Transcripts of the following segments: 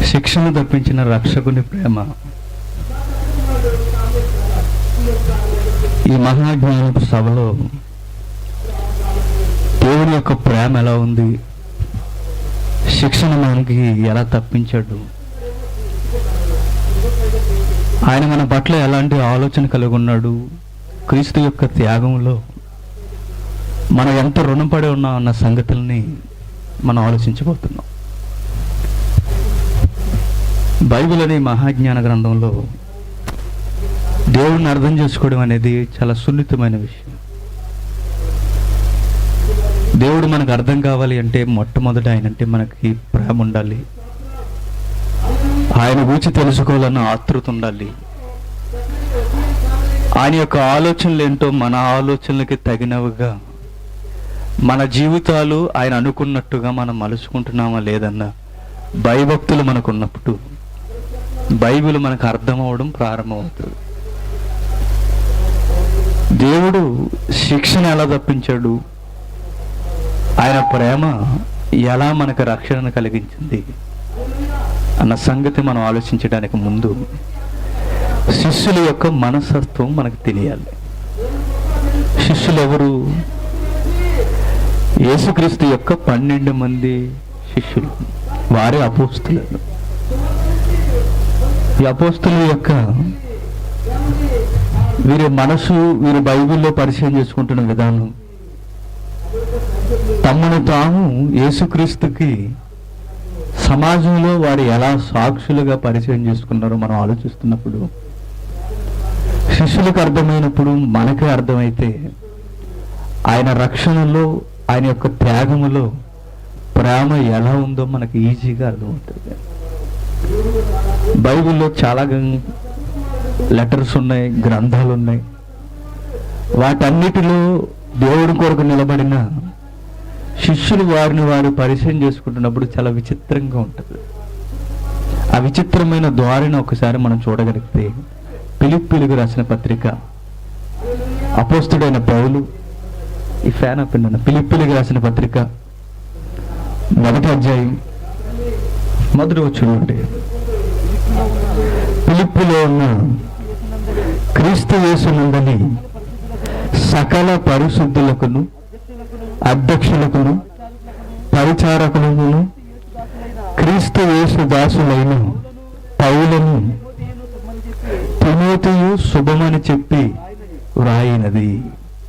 శిక్షను తప్పించిన రక్షకుని ప్రేమ. ఈ మహాజ్ఞానపు సభలో దేవుని యొక్క ప్రేమ ఎలా ఉంది, శిక్షణ మనకి ఎలా తప్పించాడు, ఆయన మన పట్ల ఎలాంటి ఆలోచన కలిగి ఉన్నాడు, క్రీస్తు యొక్క త్యాగంలో మనం ఎంత రుణపడి ఉన్నాం అన్న సంగతుల్ని మనం ఆలోచించబోతున్నాం. బైబిల్ అనే మహాజ్ఞాన గ్రంథంలో దేవుడిని అర్థం చేసుకోవడం అనేది చాలా సున్నితమైన విషయం. దేవుడు మనకు అర్థం కావాలి అంటే మొట్టమొదట ఆయన అంటే మనకి ప్రేమ ఉండాలి, ఆయన గురించి తెలుసుకోవాలన్న ఆతృత ఉండాలి, ఆయన యొక్క ఆలోచనలు ఏంటో మన ఆలోచనలకి తగినవిగా మన జీవితాలు ఆయన అనుకున్నట్టుగా మనం మలుచుకుంటున్నామా లేదన్న భయభక్తులు మనకు ఉన్నప్పుడు బైబిల్ మనకు అర్థమవడం ప్రారంభమవుతుంది. దేవుడు శిక్షణ ఎలా తప్పించాడు, ఆయన ప్రేమ ఎలా మనకు రక్షణను కలిగించింది అన్న సంగతి మనం ఆలోచించడానికి ముందు శిష్యుల యొక్క మనస్తత్వం మనకు తెలియాలి. శిష్యులు ఎవరు? యేసుక్రీస్తు యొక్క 12 మంది శిష్యులు, వారే అపోస్తులు. ఈ అపోస్తుల యొక్క వీరి మనసు, వీరి బైబిల్లో పరిచయం చేసుకుంటున్న విధానం, తమను తాము యేసుక్రీస్తుకి సమాజంలో వారు ఎలా సాక్షులుగా పరిచయం చేసుకున్నారో మనం ఆలోచిస్తున్నప్పుడు, శిష్యులకు అర్థమైనప్పుడు మనకే అర్థమైతే ఆయన రక్షణలో, ఆయన యొక్క త్యాగములో ప్రేమ ఎలా ఉందో మనకి ఈజీగా అర్థమవుతుంది. బైబిల్లో చాలా లెటర్స్ ఉన్నాయి, గ్రంథాలు ఉన్నాయి. వాటన్నిటిలో దేవుడి కొరకు నిలబడిన శిష్యులు వారిని వారు పరిచయం చేసుకుంటున్నప్పుడు చాలా విచిత్రంగా ఉంటుంది. ఆ విచిత్రమైన ద్వారాన్ని ఒకసారి మనం చూడగలిగితే ఫిలిప్పీలకు రాసిన పత్రిక, అపోస్తుడైన పౌలు, ఈ ఫ్యాన్ అప్పిండన్న ఫిలిప్పీలకు రాసిన పత్రిక 1వ అధ్యాయం 1వ వచనం, ఫిలిప్పీలో ఉన్న క్రీస్తు యేసునందలి సకల పరిశుద్ధులకును అధ్యక్షులకును పరిచారకులను క్రీస్తు యేసు దాసులైన పౌలను తిమోతియు శుభమని చెప్పి వ్రాయినది.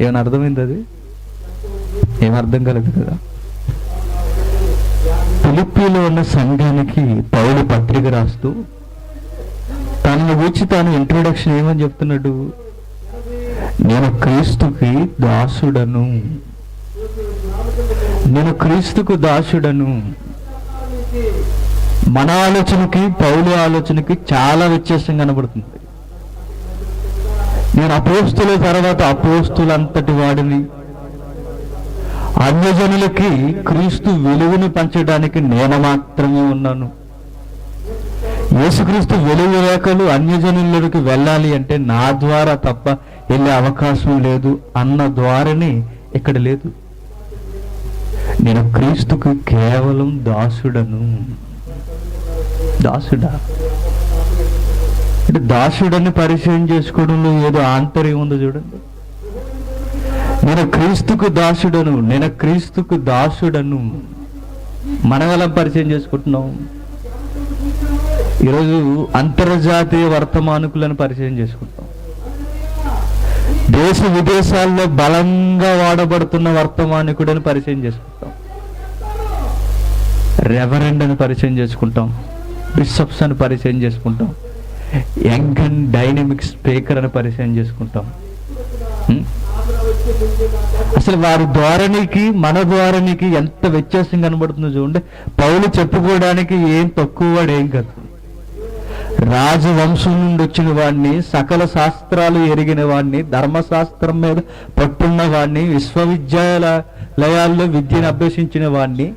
ఏమైనా అర్థమైంది? అది ఏమర్థం కలదు కదా. ఫిలిప్పీలో ఉన్న సంఘానికి పౌలు పత్రిక రాస్తూ తనను గురించి తాను ఇంట్రొడక్షన్ ఏమని చెప్తున్నాడు? నేను క్రీస్తుకి దాసుడను, నేను క్రీస్తుకు దాసుడను. మన ఆలోచనకి పౌలు ఆలోచనకి చాలా వ్యత్యాసం కనబడుతుంది. నేను అపోస్తుల తర్వాత అపోస్తులంతటి వాడిని, అన్యజనులకి క్రీస్తు వెలుగుని పంచడానికి నేను మాత్రమే ఉన్నాను. యేసుక్రీస్తు వెలుగు రేఖలు అన్యజనులకి వెళ్ళాలి అంటే నా ద్వారా తప్ప వెళ్ళే అవకాశం లేదు అన్న ద్వారాని ఇక్కడ లేదు. నేను క్రీస్తుకు కేవలం దాసుడను. దాసుడా అంటే దాసుడని పరిచయం చేసుకోవడంలో ఏదో ఆంతర్యం ఉందో చూడండి. నేను క్రీస్తుకు దాసుడను, నేను క్రీస్తుకు దాసుడను. మనం ఎలా పరిచయం చేసుకుంటున్నాం? ఈరోజు అంతర్జాతీయ వర్తమానికులను పరిచయం చేసుకుంటాం. దేశ విదేశాల్లో బలంగా వాడబడుతున్న వర్తమానికుడని పరిచయం చేసుకుంటాం. రెవరెండ్ అని పరిచయం చేసుకుంటాం, బిషప్స్ అని పరిచయం చేసుకుంటాం, యంగ్ అండ్ డైనమిక్ స్పీకర్ అని పరిచయం చేసుకుంటాం. అసలు వారి ధోరణికి మన ధోరణికి ఎంత వ్యత్యాసం కనబడుతుందో చూడండి. పౌలు చెప్పుకోవడానికి ఏం తక్కువ వాడు ఏం కాదు. రాజవంశం నుండి వచ్చిన వాడిని, సకల శాస్త్రాలు ఎరిగిన వాడిని, ధర్మశాస్త్రం మీద పట్టున్న వాడిని, విశ్వవిద్యాలయాల్లో విద్యను అభ్యసించిన వాడిని.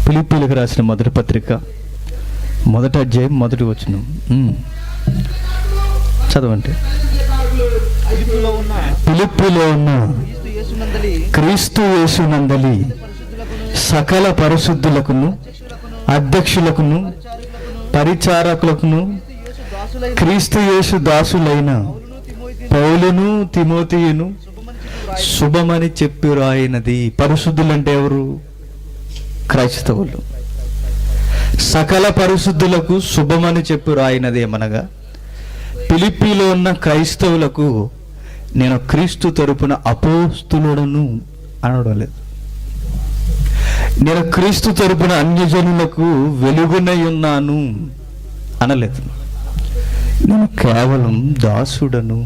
ఫిలిప్పీలకు రాసిన మొదటి పత్రిక 1వ అధ్యాయం 1వ వచనం చదవండి. ఫిలిప్పీలో ఉన్న క్రీస్తు యేసునందలి సకల పరిశుద్ధులకును అధ్యక్షులకును పరిచారకులకును క్రీస్తు యేసు దాసులైన పౌలును తిమోతియును శుభమని చెప్పి రాయినది. పరిశుద్ధులంటే ఎవరు? క్రైస్తవులు. సకల పరిశుద్ధులకు శుభమని చెప్పి రాయినది ఏమనగా, ఫిలిప్పీలో ఉన్న క్రైస్తవులకు నేను క్రీస్తు తరపున అపోస్తులుడను అనడం లేదు. నేను క్రీస్తు తరపున అన్యజనులకు వెలుగునై ఉన్నాను అనలేదు. నేను కేవలం దాసుడను.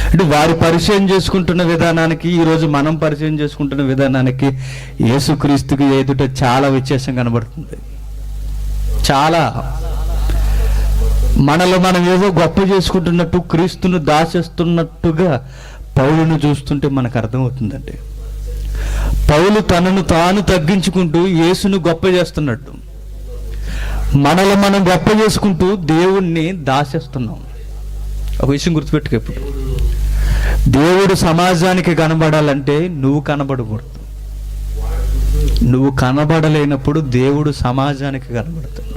అంటే వారి పరిచయం చేసుకుంటున్న విధానానికి ఈరోజు మనం పరిచయం చేసుకుంటున్న విధానానికి యేసుక్రీస్తుకి ఎదుట చాలా వ్యత్యాసం కనబడుతుంది. చాలా. మనలో మనం ఏదో గొప్ప చేసుకుంటున్నట్టు, క్రీస్తును దాచేస్తున్నట్టుగా పౌలును చూస్తుంటే మనకు అర్థమవుతుందండి. పౌలు తనను తాను తగ్గించుకుంటూ యేసును గొప్ప చేస్తున్నట్టు, మనలో మనం గొప్ప చేసుకుంటూ దేవుణ్ణి దాచేస్తున్నాం. ఒక విషయం గుర్తుపెట్టుకో, ఎప్పుడు దేవుడు సమాజానికి కనబడాలంటే నువ్వు కనబడకూడదు. నువ్వు కనబడలేనప్పుడు దేవుడు సమాజానికి కనబడతాడు.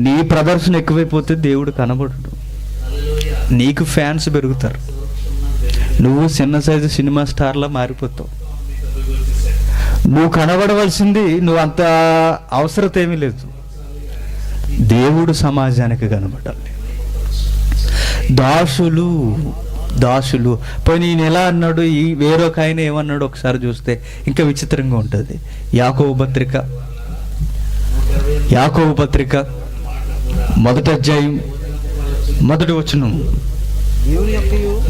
నీ ప్రదర్శన ఎక్కువైపోతే దేవుడు కనబడడు. నీకు ఫ్యాన్స్ పెరుగుతారు. నువ్వు చిన్న సైజు సినిమా స్టార్లా మారిపోతావు. నువ్వు కనబడవలసింది, నువ్వు అంత అవసరత ఏమీ లేదు. దేవుడు సమాజానికి కనబడాలి. దాసులు పోయి నేను ఎలా అన్నాడు, ఈ వేరొక ఆయన ఏమన్నాడు ఒకసారి చూస్తే ఇంకా విచిత్రంగా ఉంటుంది. యాకోబు పత్రిక మొదటి అధ్యాయం మొదటి వచనం,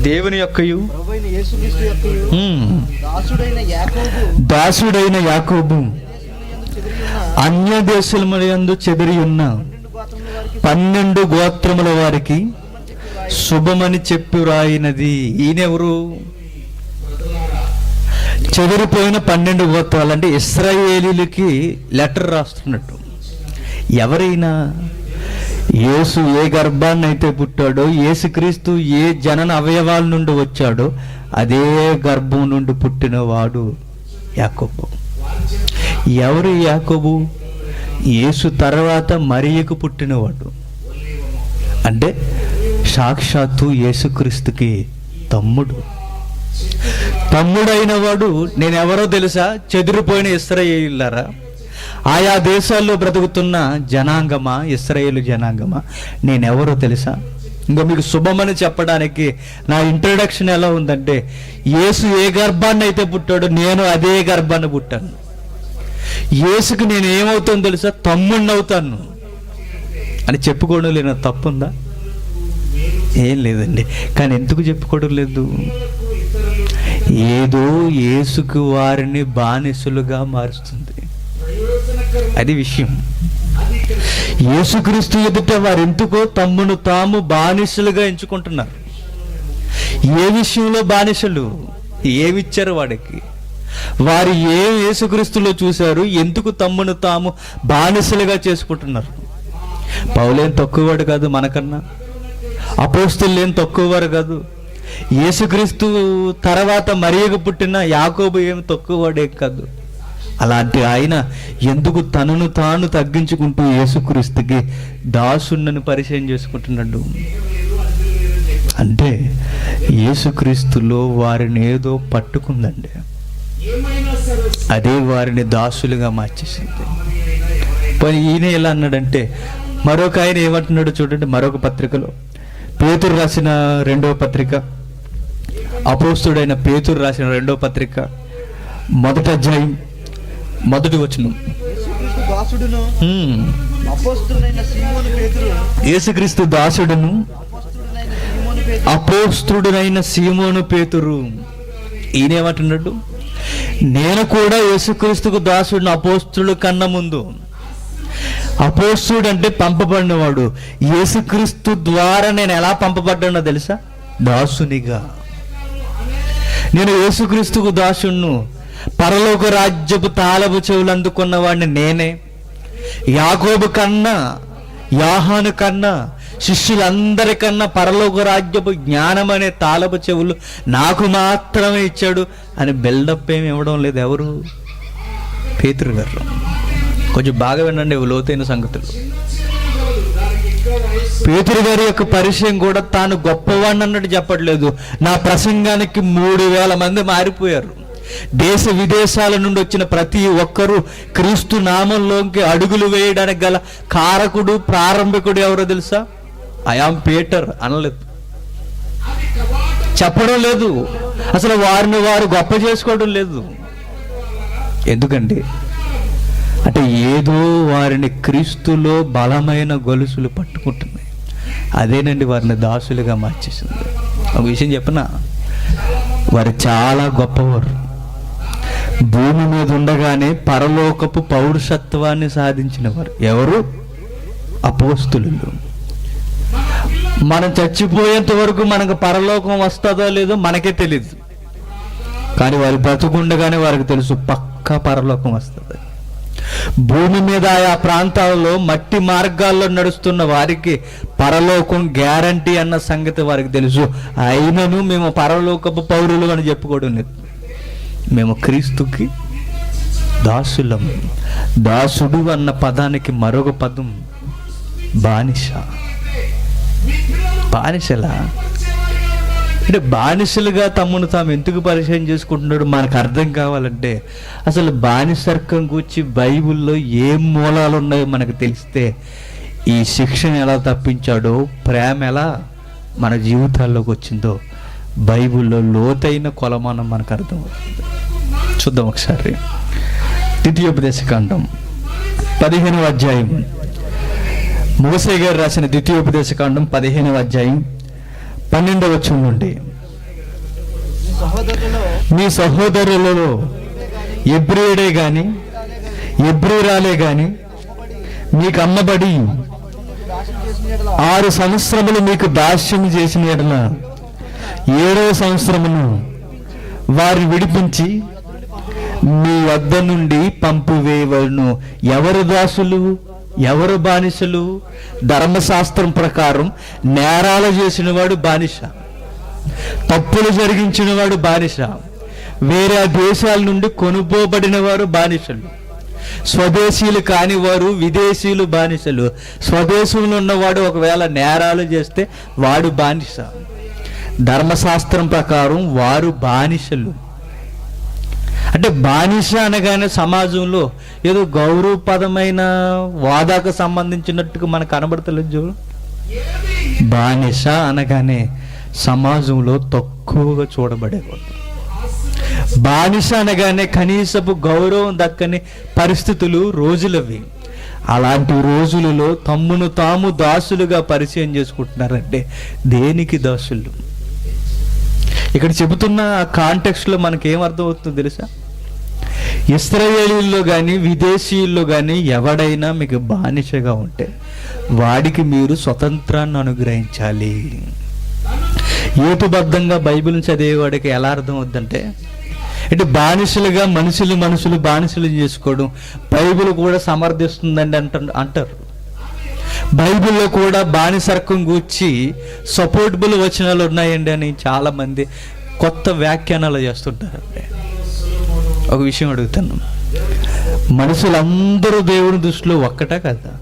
దేవుని యొక్కయు దాసుడైన యాకోబు అన్య దేశములందు చెదిరి ఉన్న 12 గోత్రముల వారికి శుభమని చెప్పి రాయినది. ఈయనెవరు? చెదిరిపోయిన 12 గోత్రాలు అంటే ఇశ్రాయేలీలకి లెటర్ రాస్తున్నట్టు. ఎవరైనా యేసు ఏ గర్భాన్ని అయితే పుట్టాడో, యేసుక్రీస్తు ఏ జనన అవయవాల నుండి వచ్చాడో అదే గర్భం నుండి పుట్టినవాడు యాకోబు. ఎవరు యాకోబు? యేసు తర్వాత మరియకు పుట్టినవాడు. అంటే సాక్షాత్తు యేసుక్రీస్తుకి తమ్ముడైన వాడు. నేనెవరో తెలుసా? చెదిరిపోయిన ఇశ్రాయేలీయులారా, ఆయా దేశాల్లో బ్రతుకుతున్న జనాంగమా, ఇశ్రాయేలు జనాంగమా, నేనెవరో తెలుసా? ఇంకా మీకు శుభమని చెప్పడానికి నా ఇంట్రడక్షన్ ఎలా ఉందంటే, యేసు ఏ గర్భాన్ని అయితే పుట్టాడో నేను అదే గర్భాన్ని పుట్టాను. యేసుకు నేను ఏమవుతాను తెలుసా? తమ్ముడిని అవుతాను అని చెప్పుకోవడం లేని తప్పుందా? ఏం లేదండి. కానీ ఎందుకు చెప్పుకోవడం లేదు? ఏదో యేసుకు వారిని బానిసలుగా మారుస్తుంది. అది విషయం. యేసుక్రీస్తు ఎదుట వారు ఎందుకో తమ్మును తాము బానిసలుగా ఎంచుకుంటున్నారు. ఏ విషయంలో బానిసలు? ఏమిచ్చారు వాడికి? వారు ఏ యేసుక్రీస్తులో చూశారు? ఎందుకు తమ్మును తాము బానిసలుగా చేసుకుంటున్నారు? పౌలేం తక్కువవాడు కాదు మనకన్నా, అపోస్తలులు ఏం తక్కువవారు కాదు. యేసుక్రీస్తు తర్వాత మరియకు పుట్టిన యాకోబు ఏం తక్కువవాడే కాదు. అలాంటి ఆయన ఎందుకు తనను తాను తగ్గించుకుంటూ యేసుక్రీస్తుకి దాసున్నని పరిచయం చేసుకుంటున్నాడు? అంటే యేసుక్రీస్తులో వారిని ఏదో పట్టుకుందండి. అదే వారిని దాసులుగా మార్చేసింది. పోనీ ఈయన ఎలా అన్నాడంటే, మరొక ఆయన ఏమంటున్నాడు చూడండి. మరొక పత్రికలో, పేతురు రాసిన 2వ పత్రిక, అపోస్తుడైన పేతురు రాసిన 2వ పత్రిక మొదటి అధ్యాయం మొదటి వచనం, యేసుక్రీస్తు దాసుడును అపోస్తుడైన సీమోను పేతురు. ఈయనేమంటున్నాడు? నేను కూడా యేసుక్రీస్తుకు దాసుడిని అపోస్తుడు కన్నా ముందు. అపోస్తుడు అంటే పంపబడినవాడు. యేసుక్రీస్తు ద్వారా నేను ఎలా పంపబడ్డానో తెలుసా? దాసునిగా. నేను యేసుక్రీస్తుకు దాసుడును. పరలోక రాజ్యపు తాళపు చెవులు అందుకున్న వాడిని నేనే. యాకోబు కన్నా, యోహాను కన్నా, శిష్యులందరికన్నా పరలోక రాజ్యపు జ్ఞానం అనే తాళపు చెవులు నాకు మాత్రమే ఇచ్చాడు అని బిల్డప్ ఏమి ఇవ్వడం లేదు. ఎవరు? పేతురు గారు. కొంచెం బాగా వినండి లోతైన సంగతులు. పేతురు గారి యొక్క పరిచయం కూడా తాను గొప్పవాడిని అన్నట్టు చెప్పట్లేదు. నా ప్రసంగానికి 3000 మంది మారిపోయారు. దేశ విదేశాల నుండి వచ్చిన ప్రతి ఒక్కరూ క్రీస్తు నామంలోకి అడుగులు వేయడానికి గల కారకుడు, ప్రారంభికుడు ఎవరో తెలుసా? ఐ యామ్ పీటర్ అనలేదు, చెప్పడం లేదు. అసలు వారిని వారు గొప్ప చేసుకోవడం లేదు. ఎందుకండి అంటే ఏదో వారిని క్రీస్తులో బలమైన గొలుసులు పట్టుకుంటున్నాయి. అదేనండి వారిని దాసులుగా మార్చేసింది. ఒక విషయం చెప్పనా, వారు చాలా గొప్పవారు. భూమి మీద ఉండగానే పరలోకపు పౌరుషత్వాన్ని సాధించిన వారు ఎవరు? అపోస్తులు. మనం చచ్చిపోయేంత వరకు మనకు పరలోకం వస్తుందో లేదో మనకే తెలియదు, కానీ వారు బ్రతుకుండగానే వారికి తెలుసు పక్కా పరలోకం వస్తుంది. భూమి మీద ఆయా ప్రాంతాలలో మట్టి మార్గాల్లో నడుస్తున్న వారికి పరలోకం గ్యారంటీ అన్న సంగతి వారికి తెలుసు. అయినను మేము పరలోకపు పౌరులు అని చెప్పుకోవడం లేదు. మేము క్రీస్తుకి దాసులం. దాసుడు అన్న పదానికి మరొక పదం బానిస. బానిసలా అంటే బానిసలుగా తమ్మును తాము ఎందుకు పరిచయం చేసుకుంటున్నాడు మనకు అర్థం కావాలంటే, అసలు బానిసర్కం గురించి బైబిల్లో ఏం మూలాలు ఉన్నాయో మనకు తెలిస్తే ఈ శిక్షణ ఎలా తప్పించాడో, ప్రేమ ఎలా మన జీవితాల్లోకి వచ్చిందో బైబిల్లో లోతైన కొలమానం మనకు అర్థమవుతుంది. చూద్దాం ఒకసారి. ద్వితీయోపదేశకాండం 15వ అధ్యాయం. మోసే గారు రాసిన ద్వితీయోపదేశకాండం 15వ అధ్యాయం 12వ వచనం నుండి, మీ సహోదరులలో ఎబ్రియుడే గాని ఎబ్రియురాలే గాని మీకు అమ్మబడి 6 సంవత్సరములు మీకు దాస్యం చేసిన ఎడల 7వ సంవత్సరమును వారిని విడిపించి మీ వద్ద నుండి పంపివేయవలెను. ఎవరు దాసులు, ఎవరు బానిసలు? ధర్మశాస్త్రం ప్రకారం నేరాలు చేసిన వాడు బానిస, తప్పులు జరిగించిన వాడు బానిస, వేరే దేశాల నుండి కొనుపోబడిన వారు బానిసలు, స్వదేశీయులు కాని వారు విదేశీయులు బానిసలు. స్వదేశంలో ఉన్నవాడు ఒకవేళ నేరాలు చేస్తే వాడు బానిస. ధర్మశాస్త్రం ప్రకారం వారు బానిసలు. అంటే బానిస అనగానే సమాజంలో ఏదో గౌరవపదమైన వాదాకు సంబంధించినట్టుగా మనకు కనబడతలేదు చూడు. బానిస అనగానే సమాజంలో తక్కువగా చూడబడేవాడు. బానిస అనగానే కనీసపు గౌరవం దక్కని పరిస్థితులు రోజులవి. అలాంటి రోజులలో తమ్మును తాము దాసులుగా పరిచయం చేసుకుంటున్నారంటే దేనికి దాసులు? ఇక్కడ చెబుతున్న కాంటెక్స్ట్లో మనకేం అర్థమవుతుందో తెలుసా? ఇశ్రాయేలీల్లో కానీ విదేశీయుల్లో కానీ ఎవడైనా మీకు బానిసగా ఉంటే వాడికి మీరు స్వతంత్రాన్ని అనుగ్రహించాలి. హేతుబద్ధంగా బైబిల్ని చదివేవాడికి ఎలా అర్థం అవుద్దంటే, అంటే బానిసలుగా మనుషులు బానిసలు చేసుకోవడం బైబిల్ కూడా సమర్థిస్తుందండి అంటారు. బైబిల్లో కూడా బానిసర్కం గూర్చి సపోర్టబుల్ వచనాలు ఉన్నాయండి అని చాలామంది కొత్త వ్యాఖ్యానాలు చేస్తుంటారండి. ఒక విషయం అడుగుతాను, మనుషులందరూ దేవుని దృష్టిలో ఒక్కటే కదా?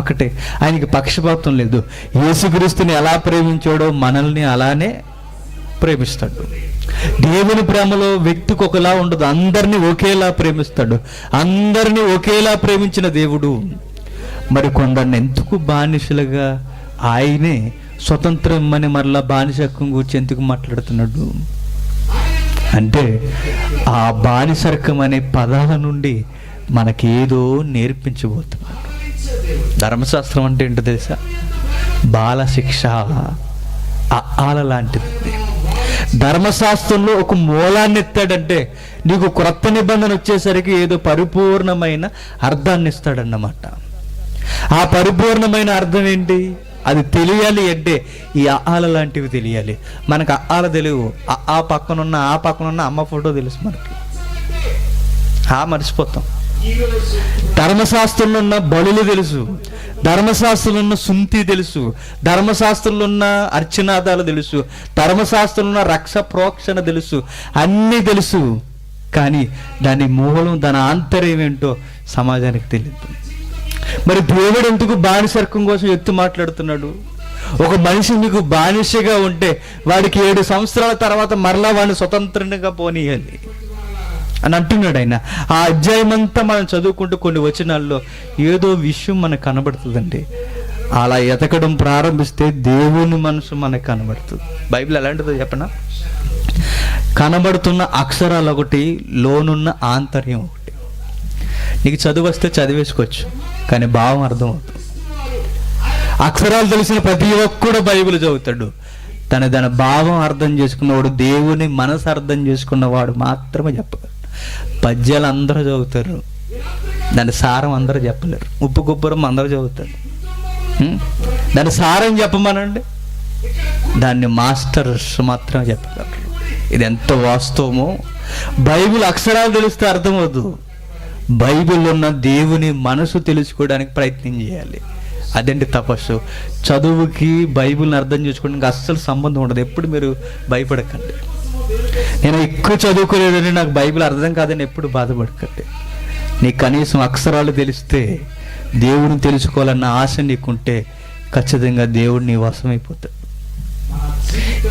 ఒకటే. ఆయనకి పక్షపాతం లేదు. యేసుక్రీస్తుని ఎలా ప్రేమించాడో మనల్ని అలానే ప్రేమిస్తాడు. దేవుని ప్రేమలో వ్యక్తికి ఒకలా ఉండదు, అందరినీ ఒకేలా ప్రేమిస్తాడు. అందరినీ ఒకేలా ప్రేమించిన దేవుడు మరి కొందరిని ఎందుకు బానిసలుగా ఆయనే స్వతంత్రం ఇమ్మని మరలా బానిసత్వం గురించి ఎందుకు మాట్లాడుతున్నాడు అంటే, ఆ బానిసర్కం అనే పదాల నుండి మనకేదో నేర్పించబోతున్నాడు. ధర్మశాస్త్రం అంటే ఏంటో తెలుసా? బాలశిక్ష ఆల లాంటిది. ధర్మశాస్త్రంలో ఒక మూలాన్ని ఎత్తాడంటే నీకు క్రొత్త నిబంధన వచ్చేసరికి ఏదో పరిపూర్ణమైన అర్థాన్ని ఇస్తాడన్నమాట. ఆ పరిపూర్ణమైన అర్థం ఏంటి? అది తెలియాలి అంటే ఈ ఆల లాంటివి తెలియాలి. మనకు ఆల తెలియవు. ఆ పక్కనున్న అమ్మ ఫోటో తెలుసు మనకి, మర్చిపోతాం. ధర్మశాస్త్రంలో ఉన్న బలులు తెలుసు, ధర్మశాస్త్రంలో ఉన్న సుంతి తెలుసు, ధర్మశాస్త్రంలో ఉన్న అర్చనాదాలు తెలుసు, ధర్మశాస్త్రంలో ఉన్న రక్ష ప్రోక్షణ తెలుసు, అన్నీ తెలుసు. కానీ దాని మూలం, దాని ఆంతర్యం ఏంటో సమాజానికి తెలియదు. మరి దేవుడు ఎందుకు బానిసర్కం కోసం ఎత్తు మాట్లాడుతున్నాడు? ఒక మనిషి నీకు బానిసగా ఉంటే వాడికి 7 సంవత్సరాల తర్వాత మరలా వాడిని స్వతంత్రంగా పోనీయాలి అని అంటున్నాడు ఆయన. ఆ అధ్యాయం అంతా మనం చదువుకుంటూ కొన్ని వచనాల్లో ఏదో విషయం మనకు కనబడుతుందండి. అలా ఎతకడం ప్రారంభిస్తే దేవుని మనసు మనకు కనబడుతుంది. బైబిల్ ఎలాంటిదో చెప్పనా? కనబడుతున్న అక్షరాలు ఒకటి, లోనున్న ఆంతర్యం ఒకటి. నీకు చదువు వస్తే చదివేసుకోవచ్చు, కానీ భావం అర్థం అవుతుంది. అక్షరాలు తెలిసిన ప్రతి ఒక్కడు బైబిల్ చదువుతాడు. దాని భావం అర్థం చేసుకున్నవాడు, దేవుని మనసు అర్థం చేసుకున్నవాడు మాత్రమే చెప్పగలరు. పద్యాలు అందరూ చదువుతారు, దాని సారం అందరూ చెప్పలేరు. ఉప్పు కుప్పరం అందరూ చదువుతారు, దాని సారం చెప్పమనండి, దాన్ని మాస్టర్స్ మాత్రమే చెప్పగలరు. ఇది ఎంత వాస్తవమో బైబిల్ అక్షరాలు తెలిస్తే అర్థమవుతుంది. బైబిల్లో ఉన్న దేవుని మనసు తెలుసుకోవడానికి ప్రయత్నం చేయాలి. అదేంటి తపస్సు. చదువుకి బైబిల్ని అర్థం చేసుకోవడానికి అస్సలు సంబంధం ఉండదు. ఎప్పుడు మీరు భయపడకండి. నేను ఎక్కువ చదువుకోలేదని నాకు బైబిల్ అర్థం కాదని ఎప్పుడు బాధపడకండి. నీకు కనీసం అక్షరాలు తెలిస్తే, దేవుడిని తెలుసుకోవాలన్న ఆశ నీకుంటే ఖచ్చితంగా దేవుడు నీ వశమైపోతాడు.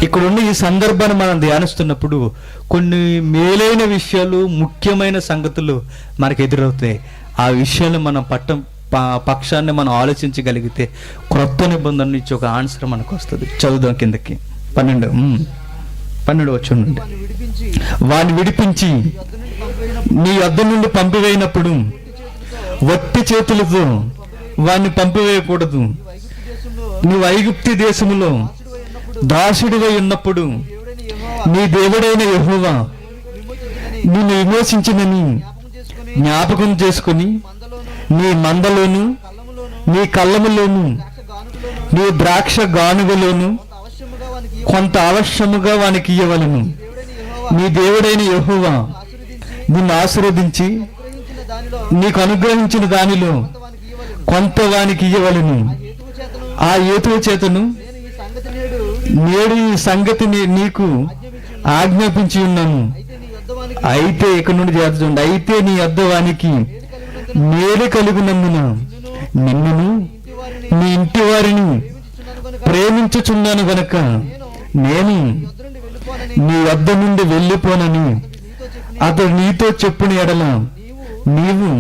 ఇక్కడున్న ఈ సందర్భాన్ని మనం ధ్యానిస్తున్నప్పుడు కొన్ని మేలైన విషయాలు, ముఖ్యమైన సంగతులు మనకు ఎదురవుతాయి. ఆ విషయాలు మనం పక్షాన్ని మనం ఆలోచించగలిగితే క్రొత్త నిబంధన నుంచి ఒక ఆన్సర్ మనకు వస్తుంది. చదువుదాం కిందకి. 12 వచనం. వాడిని విడిపించి నీ యొద్ద నుండి పంపివేయినప్పుడు వట్టి చేతులతో వాడిని పంపివేయకూడదు. నీవు ఐగుప్తు దేశములో దాసుడివై ఉన్నప్పుడు నీ దేవుడైన యెహోవా నిన్ను విమోచించినని జ్ఞాపకం చేసుకుని నీ మందలోను, నీ కళ్ళములోను, నీ ద్రాక్ష గానుగలోను కొంత అవశ్యముగా వానికి ఇయ్యవలను. నీ దేవుడైన యెహోవా నిన్ను ఆశీర్వదించి నీకు అనుగ్రహించిన దానిలో కొంత వానికి ఇయ్యవలను. ఆ హేతువు చేతను నేడు ఈ సంగతి నీకు ఆజ్ఞాపించి ఉన్నాను. అయితే ఇక్కడ నుండి జాగ్రత్త చూడండి. అయితే నీ యొద్ద వానికి మేలు కలుగునందున నిన్నును నీ ఇంటి వారిని ప్రేమించుచున్నాను గనక నేను నీ వద్ద నుండి వెళ్ళిపోనని అతడు నీతో చెప్పుని ఎడల నీవు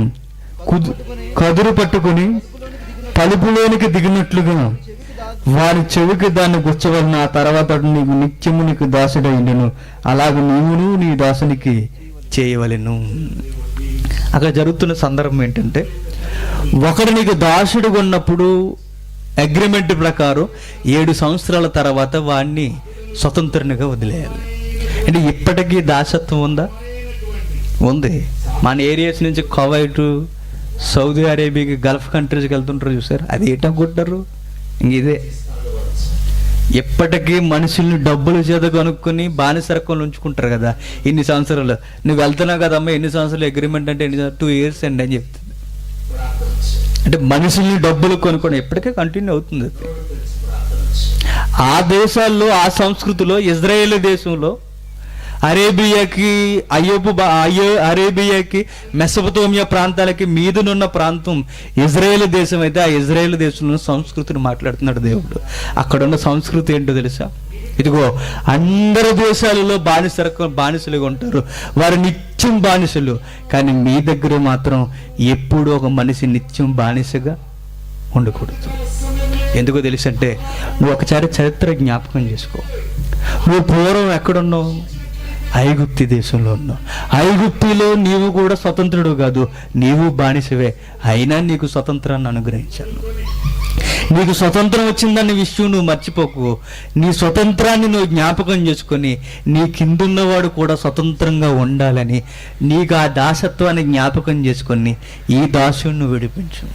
కదురు పట్టుకుని తలుపులోనికి దిగినట్లుగా వారి చెవికి దాన్ని గుచ్చవలన. ఆ తర్వాత నీకు నిత్యము నీకు దాసుడైండెను. అలాగే నీవును నీ దాసునికి చేయవలెను. అక్కడ జరుగుతున్న సందర్భం ఏంటంటే, ఒకడు నీకు దాసుడుగా ఉన్నప్పుడు అగ్రిమెంట్ ప్రకారం 7 సంవత్సరాల తర్వాత వాడిని స్వతంత్రునిగా వదిలేయాలి. అంటే ఇప్పటికీ దాసత్వం ఉందా? ఉంది. మన ఏరియాస్ నుంచి కువైట్, సౌదీ అరేబియాకి, గల్ఫ్ కంట్రీస్కి వెళ్తుంటారు చూసారు. అది ఏటనుకుంటారు? ఇంక ఇదే. ఎప్పటికీ మనుషుల్ని డబ్బుల చేత కొనుక్కొని బానిసరకంలో ఉంచుకుంటారు కదా. ఇన్ని సంవత్సరాలు నువ్వు వెళ్తున్నావు కదమ్మా, ఎన్ని సంవత్సరాలు అగ్రిమెంట్ అంటే 2 years అండి అని చెప్తుంది. అంటే మనుషుల్ని డబ్బులు కొనుక్కొని ఎప్పటికీ కంటిన్యూ అవుతుంది. ఆ దేశాల్లో, ఆ సంస్కృతిలో, ఇజ్రాయేల్ దేశంలో, అరేబియాకి అరేబియాకి మెసొపొతేమియా ప్రాంతాలకి మీదనున్న ప్రాంతం ఇజ్రాయేల్ దేశం అయితే, ఆ ఇజ్రాయేల్ దేశంలో సంస్కృతిని మాట్లాడుతున్నాడు దేవుడు. అక్కడున్న సంస్కృతి ఏంటో తెలుసా? ఇదిగో అందరి దేశాలలో బానిసలుగా ఉంటారు, వారు నిత్యం బానిసలు. కానీ మీ దగ్గర మాత్రం ఎప్పుడు ఒక మనిషి నిత్యం బానిసగా ఉండకూడదు. ఎందుకో తెలుసంటే, నువ్వు ఒకసారి చరిత్ర జ్ఞాపకం చేసుకో. నువ్వు పూర్వం ఎక్కడున్నావు? ఐగుప్తు దేశంలో ఉన్నావు. ఐగుప్తులో నీవు కూడా స్వతంత్రుడు కాదు, నీవు బానిసవే. అయినా నీకు స్వతంత్రాన్ని అనుగ్రహించాను. నీకు స్వతంత్రం వచ్చిందన్న విషయం నువ్వు మర్చిపోకు. నీ స్వతంత్రాన్ని నువ్వు జ్ఞాపకం చేసుకొని నీ కిందున్నవాడు కూడా స్వతంత్రంగా ఉండాలని నీకు ఆ దాసత్వాన్ని జ్ఞాపకం చేసుకొని ఈ దాసుని విడిపించు.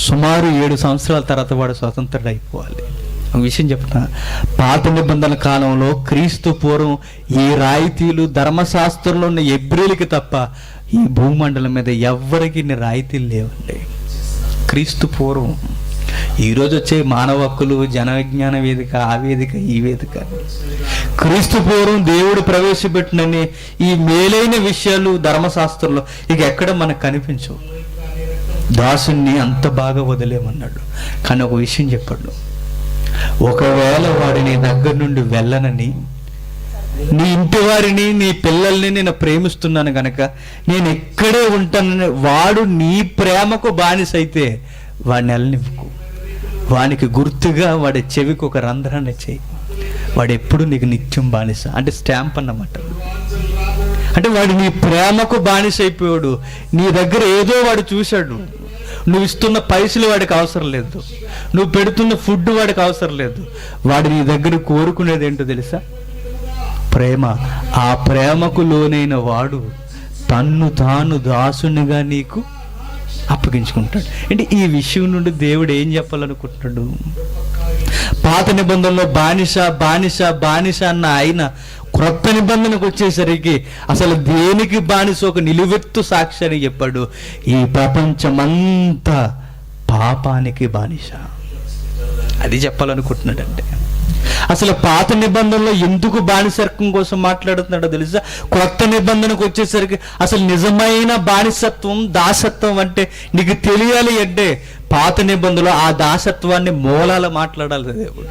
సుమారు 7 సంవత్సరాల తర్వాత వాడు స్వతంత్రుడు అయిపోవాలి. ఒక విషయం చెప్తున్నా, పాత నిబంధన కాలంలో క్రీస్తు పూర్వం ఈ రాయితీలు ధర్మశాస్త్రంలో ఉన్న ఎబ్రీలకి తప్ప ఈ భూమండలం మీద ఎవ్వరికి ఇన్ని రాయితీలు లేవండి. క్రీస్తు పూర్వం. ఈరోజు వచ్చే మానవ హక్కులు, జన విజ్ఞాన వేదిక, ఆ వేదిక, ఈ వేదిక, క్రీస్తు పూర్వం దేవుడు ప్రవేశపెట్టినని ఈ మేలైన విషయాలు ధర్మశాస్త్రంలో ఇక ఎక్కడ మనకు కనిపించవు. దాసుని అంత బాగా వదిలేమన్నాడు. కానీ ఒక విషయం చెప్పాడు, ఒకవేళ వాడి నీ దగ్గర నుండి వెళ్ళనని, నీ ఇంటి వారిని నీ పిల్లల్ని నేను ప్రేమిస్తున్నాను గనక నేను ఎక్కడే ఉంటానని వాడు నీ ప్రేమకు బానిస అయితే వాడిని వెళ్ళనివ్వకు. వానికి గుర్తుగా వాడి చెవికి ఒక రంధ్రాన్ని చేయి. వాడు ఎప్పుడు నీకు నిత్యం బానిస. అంటే స్టాంప్ అన్నమాట. అంటే వాడు నీ ప్రేమకు బానిస అయిపోయాడు. నీ దగ్గర ఏదో వాడు చూశాడు. నువ్వు ఇస్తున్న పైసలు వాడికి అవసరం లేదు, నువ్వు పెడుతున్న ఫుడ్ వాడికి అవసరం లేదు. వాడు నీ దగ్గర కోరుకునేది ఏంటో తెలుసా? ప్రేమ. ఆ ప్రేమకు లోనైన వాడు తన్ను తాను దాసునిగా నీకు అప్పగించుకుంటాడు. అంటే ఈ విషయం నుండి దేవుడు ఏం చెప్పాలనుకుంటున్నాడు? పాత నిబంధనలో బానిస బానిస బానిస అన్న ఆయన క్రొత్త నిబంధనకు వచ్చేసరికి అసలు దేనికి బానిస ఒక నిలువెత్తు సాక్షి అని చెప్పాడు. ఈ ప్రపంచమంతా పాపానికి బానిస. అది చెప్పాలనుకుంటున్నాడంటే అసలు పాత నిబంధనలో ఎందుకు బానిసత్వం కోసం మాట్లాడుతున్నాడో తెలుసా? కొత్త నిబంధనకు వచ్చేసరికి అసలు నిజమైన బానిసత్వం దాసత్వం అంటే నీకు తెలియాలి అంటే పాత నిబంధనలో ఆ దాసత్వాన్ని మూలాలు మాట్లాడాలి దేవుడు.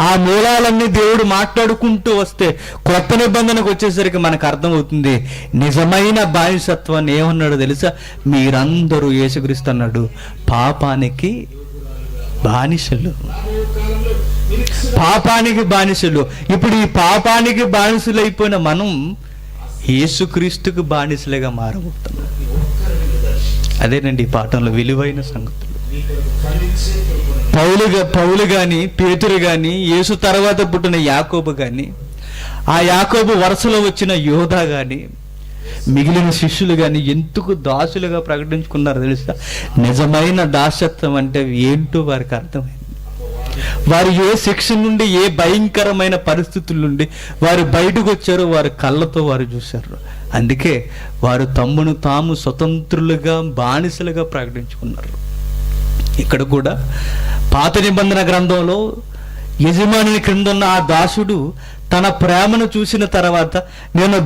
ఆ మూలాలన్నీ దేవుడు మాట్లాడుకుంటూ వస్తే కొత్త నిబంధనకు వచ్చేసరికి మనకు అర్థమవుతుంది నిజమైన బానిసత్వాన్ని. ఏమన్నాడు తెలుసా? మీరందరూ యేసుక్రీస్తు అన్నాడు పాపానికి బానిసలు. పాపానికి బానిసలు. ఇప్పుడు ఈ పాపానికి బానిసలు అయిపోయిన మనం యేసుక్రీస్తుకు బానిసలుగా మారబోతున్నాం. అదేనండి ఈ పాఠంలో విలువైన సంగతులు. పౌలు గాని, పేతురు గాని, యేసు తర్వాత పుట్టిన యాకోబు గాని, ఆ యాకోబు వరుసలో వచ్చిన యోధా గాని, మిగిలిన శిష్యులు కానీ ఎందుకు దాసులుగా ప్రకటించుకున్నారు తెలుసా? నిజమైన దాసత్వం అంటే ఏంటో వారికి అర్థమైంది. వారు ఏ శిక్ష నుండి, ఏ భయంకరమైన పరిస్థితుల నుండి వారు బయటకు వచ్చారో వారి కళ్ళతో వారు చూశారు. అందుకే వారు తమ్మును తాము స్వతంత్రులుగా బానిసలుగా ప్రకటించుకున్నారు. ఇక్కడ కూడా పాత నిబంధన గ్రంథంలో యజమాని క్రింద ఉన్న ఆ దాసుడు తన ప్రేమను చూసిన తర్వాత నేను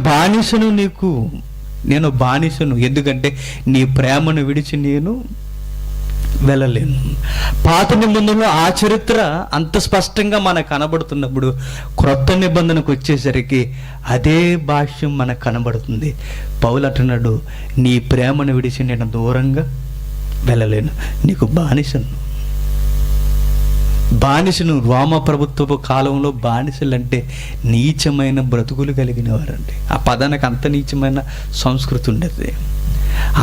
బానిసను, ఎందుకంటే నీ ప్రేమను విడిచి నేను వెళ్ళలేను. పాత నిబంధనలో ఆ చరిత్ర అంత స్పష్టంగా మనకు కనబడుతున్నప్పుడు క్రొత్త నిబంధనకు వచ్చేసరికి అదే భాష్యం మనకు కనబడుతుంది. పౌలు అంటున్నాడు నీ ప్రేమను విడిచి నేను దూరంగా వెళ్ళలేను, నీకు బానిసను. రోమ ప్రభుత్వపు కాలంలో బానిసలు అంటే నీచమైన బ్రతుకులు కలిగిన వారండి. ఆ పదానికి అంత నీచమైన సంస్కృతి ఉండేది.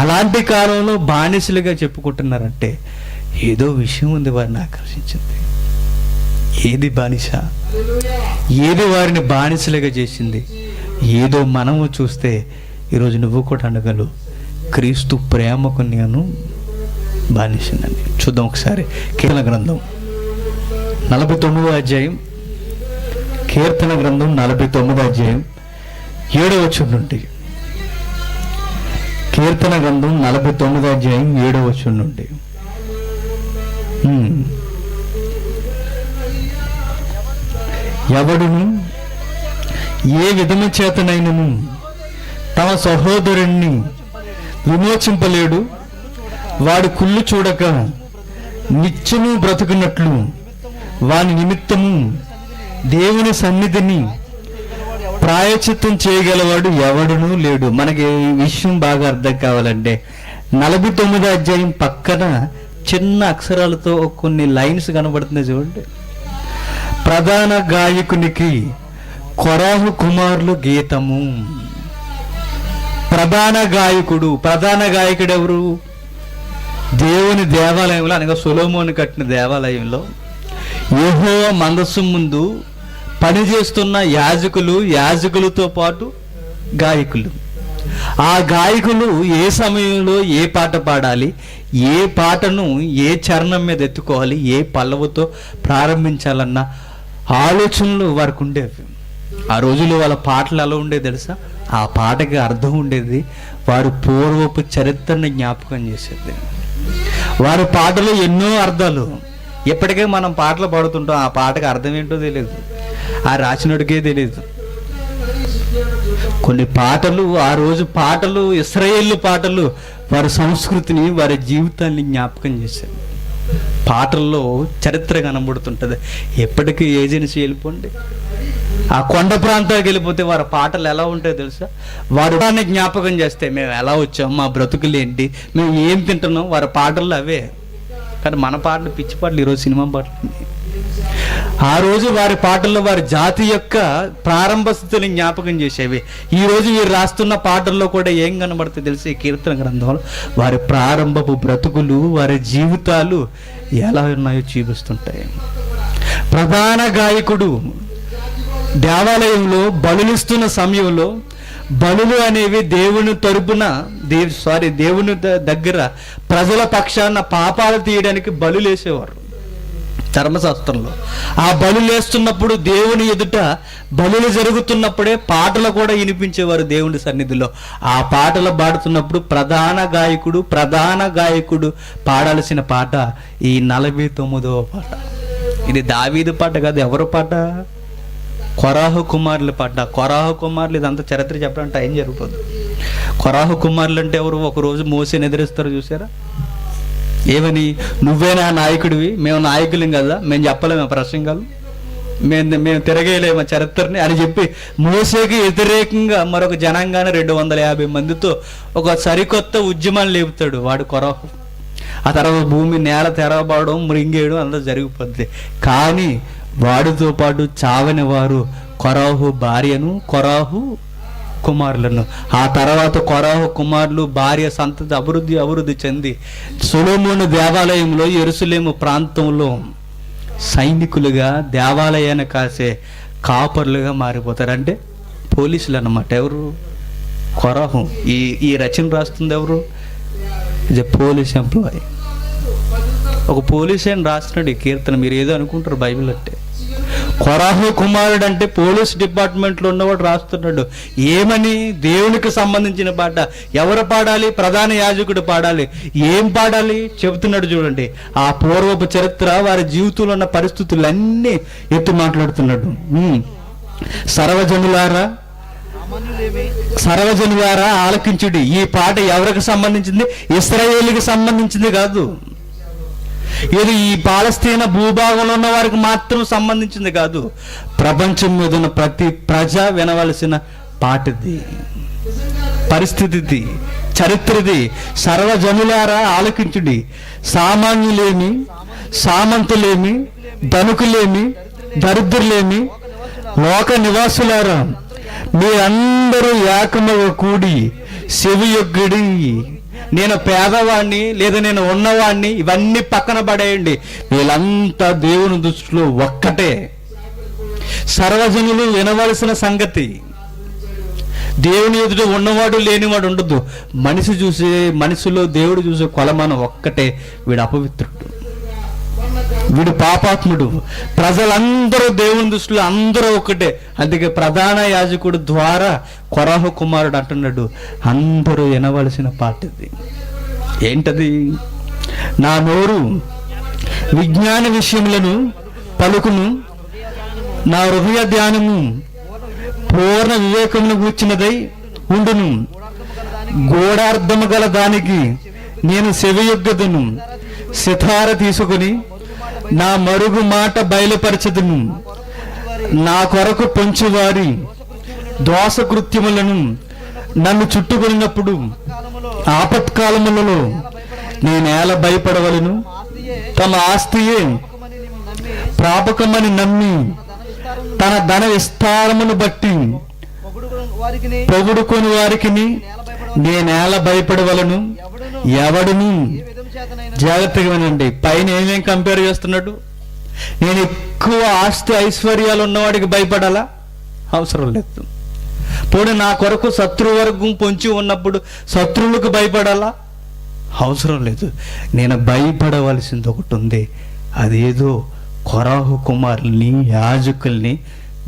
అలాంటి కాలంలో బానిసలుగా చెప్పుకుంటున్నారంటే ఏదో విషయం ఉంది వారిని ఆకర్షించింది. ఏది బానిస? ఏది వారిని బానిసలుగా చేసింది? ఏదో మనము చూస్తే ఈరోజు నువ్వు కూడా అనగలవు క్రీస్తు ప్రేమకు నేను బానిసనని. చూద్దాం ఒకసారి కీర్తన గ్రంథం 49వ అధ్యాయం. కీర్తన గ్రంథం 49వ అధ్యాయం 7వ వచనం నుండి. కీర్తన గ్రంథం 49వ అధ్యాయం 7వ వచనం నుండి. ఎవడును ఏ విధము చేతనైనను తమ సహోదరుణ్ణి విమోచింపలేడు. వాడు కుళ్ళు చూడక నిత్యము బ్రతుకున్నట్లు వాని నిమిత్తము దేవుని సన్నిధిని ప్రాయశ్చిత్తం చేయగలవాడు ఎవడునూ లేడు. మనకి ఈ విషయం బాగా అర్థం కావాలంటే 49వ అధ్యాయం పక్కన చిన్న అక్షరాలతో కొన్ని లైన్స్ కనబడుతున్నాయి చూడండి. ప్రధాన గాయకునికి కొరాహు కుమారులు గీతము. ప్రధాన గాయకుడు ఎవరు? దేవుని దేవాలయంలో అనగా సొలొమోను కట్టిన దేవాలయంలో యెహోవా మందస్సు ముందు పనిచేస్తున్న యాజకులతో పాటు గాయకులు. ఆ గాయకులు ఏ సమయంలో ఏ పాట పాడాలి, ఏ పాటను ఏ చరణం మీద ఎత్తుకోవాలి, ఏ పల్లవుతో ప్రారంభించాలన్న ఆలోచనలు వారికి ఉండేవి. ఆ రోజుల్లో వాళ్ళ పాటలు ఎలా ఉండేది తెలుసా? ఆ పాటకి అర్థం ఉండేది. వారు పూర్వపు చరిత్రను జ్ఞాపకం చేసేది. వారి పాటలో ఎన్నో అర్థాలు. ఇప్పటికే మనం పాటలు పాడుతుంటాం, ఆ పాటకి అర్థం ఏంటో తెలియదు. ఆ రాసినోడికే తెలియదు. కొన్ని పాటలు, ఆ రోజు పాటలు, ఇశ్రాయేలు పాటలు వారి సంస్కృతిని, వారి జీవితాన్ని జ్ఞాపకం చేశారు. పాటల్లో చరిత్ర కనబడుతుంటుంది. ఎప్పటికీ ఏజెన్సీ వెళ్ళిపోండి, ఆ కొండ ప్రాంతాలకు వెళ్ళిపోతే వారి పాటలు ఎలా ఉంటాయో తెలుసా? వారు దాన్ని జ్ఞాపకం చేస్తే మేము ఎలా వచ్చాం, మా బ్రతుకులు ఏంటి, మేము ఏం తింటున్నాం, వారి పాటలు అవే. కానీ మన పాటలు పిచ్చి పాటలు, ఈరోజు సినిమా పాటలు. ఆ రోజు వారి పాటల్లో వారి జాతి యొక్క ప్రారంభ స్థితిని జ్ఞాపకం చేసేవి. ఈరోజు వీరు రాస్తున్న పాటల్లో కూడా ఏం కనబడుతుంది తెలిసి, ఈ కీర్తన గ్రంథంలో వారి ప్రారంభపు బ్రతుకులు, వారి జీవితాలు ఎలా ఉన్నాయో చూపిస్తుంటాయి. ప్రధాన గాయకుడు దేవాలయంలో బలులిస్తున్న సమయంలో బలులు అనేవి దేవుని తరపున దేవుని దగ్గర ప్రజల పక్షాన పాపాలు తీయడానికి బలులేసేవారు ధర్మశాస్త్రంలో. ఆ బలులేస్తున్నప్పుడు దేవుని ఎదుట బలులు జరుగుతున్నప్పుడే పాటలు కూడా వినిపించేవారు దేవుని సన్నిధిలో. ఆ పాటలు పాడుతున్నప్పుడు ప్రధాన గాయకుడు పాడాల్సిన పాట ఈ 49వ పాట. ఇది దావీదు పాట కాదు, ఎవరి పాట? కొరాహు కుమారుల పాట. కొరాహు కుమారులు, ఇదంతా చరిత్ర చెప్పడానికి టైం జరిగిపోతుంది. కొరాహు కుమారులు అంటే ఎవరు? ఒకరోజు మోసేని ఎదిరిస్తారు చూసారా? ఏమని? నువ్వే నా నాయకుడివి, మేము నాయకులం కదా, మేము చెప్పలేము ప్రసంగాలు, మేము తిరగేయలేము చరిత్రని అని చెప్పి మోసేకి వ్యతిరేకంగా మరొక జనాంగాన్ని 250 మందితో ఒక సరికొత్త ఉద్యమాన్ని లేపుతాడు వాడు కొరాహు. ఆ తర్వాత భూమి నేల తెరవబడడం, మృంగేయడం అంతా జరిగిపోద్ది. కానీ వాడితో పాటు చావని వారు కొరాహు భార్యను, కొరాహు కుమారులను. ఆ తర్వాత కొరాహు కుమారులు భార్య సంతతి అభివృద్ధి చెంది సొలొమోను దేవాలయంలో యెరూషలేము ప్రాంతంలో సైనికులుగా, దేవాలయాన్ని కాసే కాపర్లుగా మారిపోతారు. అంటే పోలీసులు అన్నమాట. ఎవరు? కొరాహు. ఈ రచన రాస్తుంది ఎవరు? ఇది పోలీస్ ఎంప్లాయీ. ఒక పోలీస్ అని రాస్తున్నాడు ఈ కీర్తన. మీరు ఏదో అనుకుంటారు బైబిల్ అంటే. కొరాహు కుమారుడు అంటే పోలీస్ డిపార్ట్మెంట్లో ఉన్నవాడు రాస్తున్నాడు. ఏమని? దేవునికి సంబంధించిన పాట. ఎవరు పాడాలి? ప్రధాన యాజకుడు పాడాలి. ఏం పాడాలి చెబుతున్నాడు చూడండి. ఆ పూర్వపు చరిత్ర, వారి జీవితంలో ఉన్న పరిస్థితులన్నీ ఎత్తి మాట్లాడుతున్నాడు. సర్వజనులారా ఆలకించుడి. ఈ పాట ఎవరికి సంబంధించింది? ఇశ్రాయేలుకి సంబంధించింది కాదు. ఇది ఈ పాలస్తీనా భూభాగంలో ఉన్న వారికి మాత్రం సంబంధించింది కాదు. ప్రపంచం మీద ఉన్న ప్రతి ప్రజ వినవలసిన పాటది, పరిస్థితిది, చరిత్రది. సర్వజనులారా ఆలకించుడి. సామాన్యులేమి, సామంతులేమి, ధనుకులేమి, దరిద్రులేమి, లోక నివాసులారా మీరందరూ ఏకముగా కూడి చెవియొగ్గడి. నేను పేదవాణ్ణి లేదా నేను ఉన్నవాణ్ణి ఇవన్నీ పక్కన పడేయండి. వీళ్ళంతా దేవుని దృష్టిలో ఒక్కటే. సర్వజనులు వినవలసిన సంగతి. దేవుని ఎదుట ఉన్నవాడు లేనివాడు ఉండదు. మనిషిలో దేవుడు చూసే కొలమానం ఒక్కటే, వీడు అపవిత్రుడు, వీడు పాపాత్ముడు. ప్రజలందరూ దేవుని దృష్టిలో అందరూ ఒకటే. అందుకే ప్రధాన యాజకుడు ద్వారా కొరాహు కుమారుడు అంటున్నాడు, అందరూ వినవలసిన పాటది. ఏంటది? నా నోరు విజ్ఞాన విషయములను పలుకును, నా హృదయ ధ్యానము పూర్ణ వివేకమును గూర్చినదై ఉండును. గూఢార్థము గల దానికి నేను చెవియొగ్గదును. సితార తీసుకుని నా మరుగు మాట బయలుపరచదును. నా కొరకు పొంచువారి దోషకృత్యములను నన్ను చుట్టుకున్నప్పుడు ఆపత్కాలములలో నేనేలా భయపడవలను? తమ ఆస్తియే ప్రాపకమని నమ్మి తన ధన విస్తారమును బట్టి పొగుడుకొని వారికి నేనేలా భయపడవలను? ఎవడును జాగ్రత్తగా వినండి. పైన ఏమేం కంపేర్ చేస్తున్నాడు? నేను ఎక్కువ ఆస్తి ఐశ్వర్యాలు ఉన్నవాడికి భయపడాలా? అవసరం లేదు. పోనీ నా కొరకు శత్రువర్గం పొంచి ఉన్నప్పుడు శత్రువులకు భయపడాలా? అవసరం లేదు. నేను భయపడవలసింది ఒకటి ఉంది. అదేదో కొరాహు కుమారుల్ని, యాజకుల్ని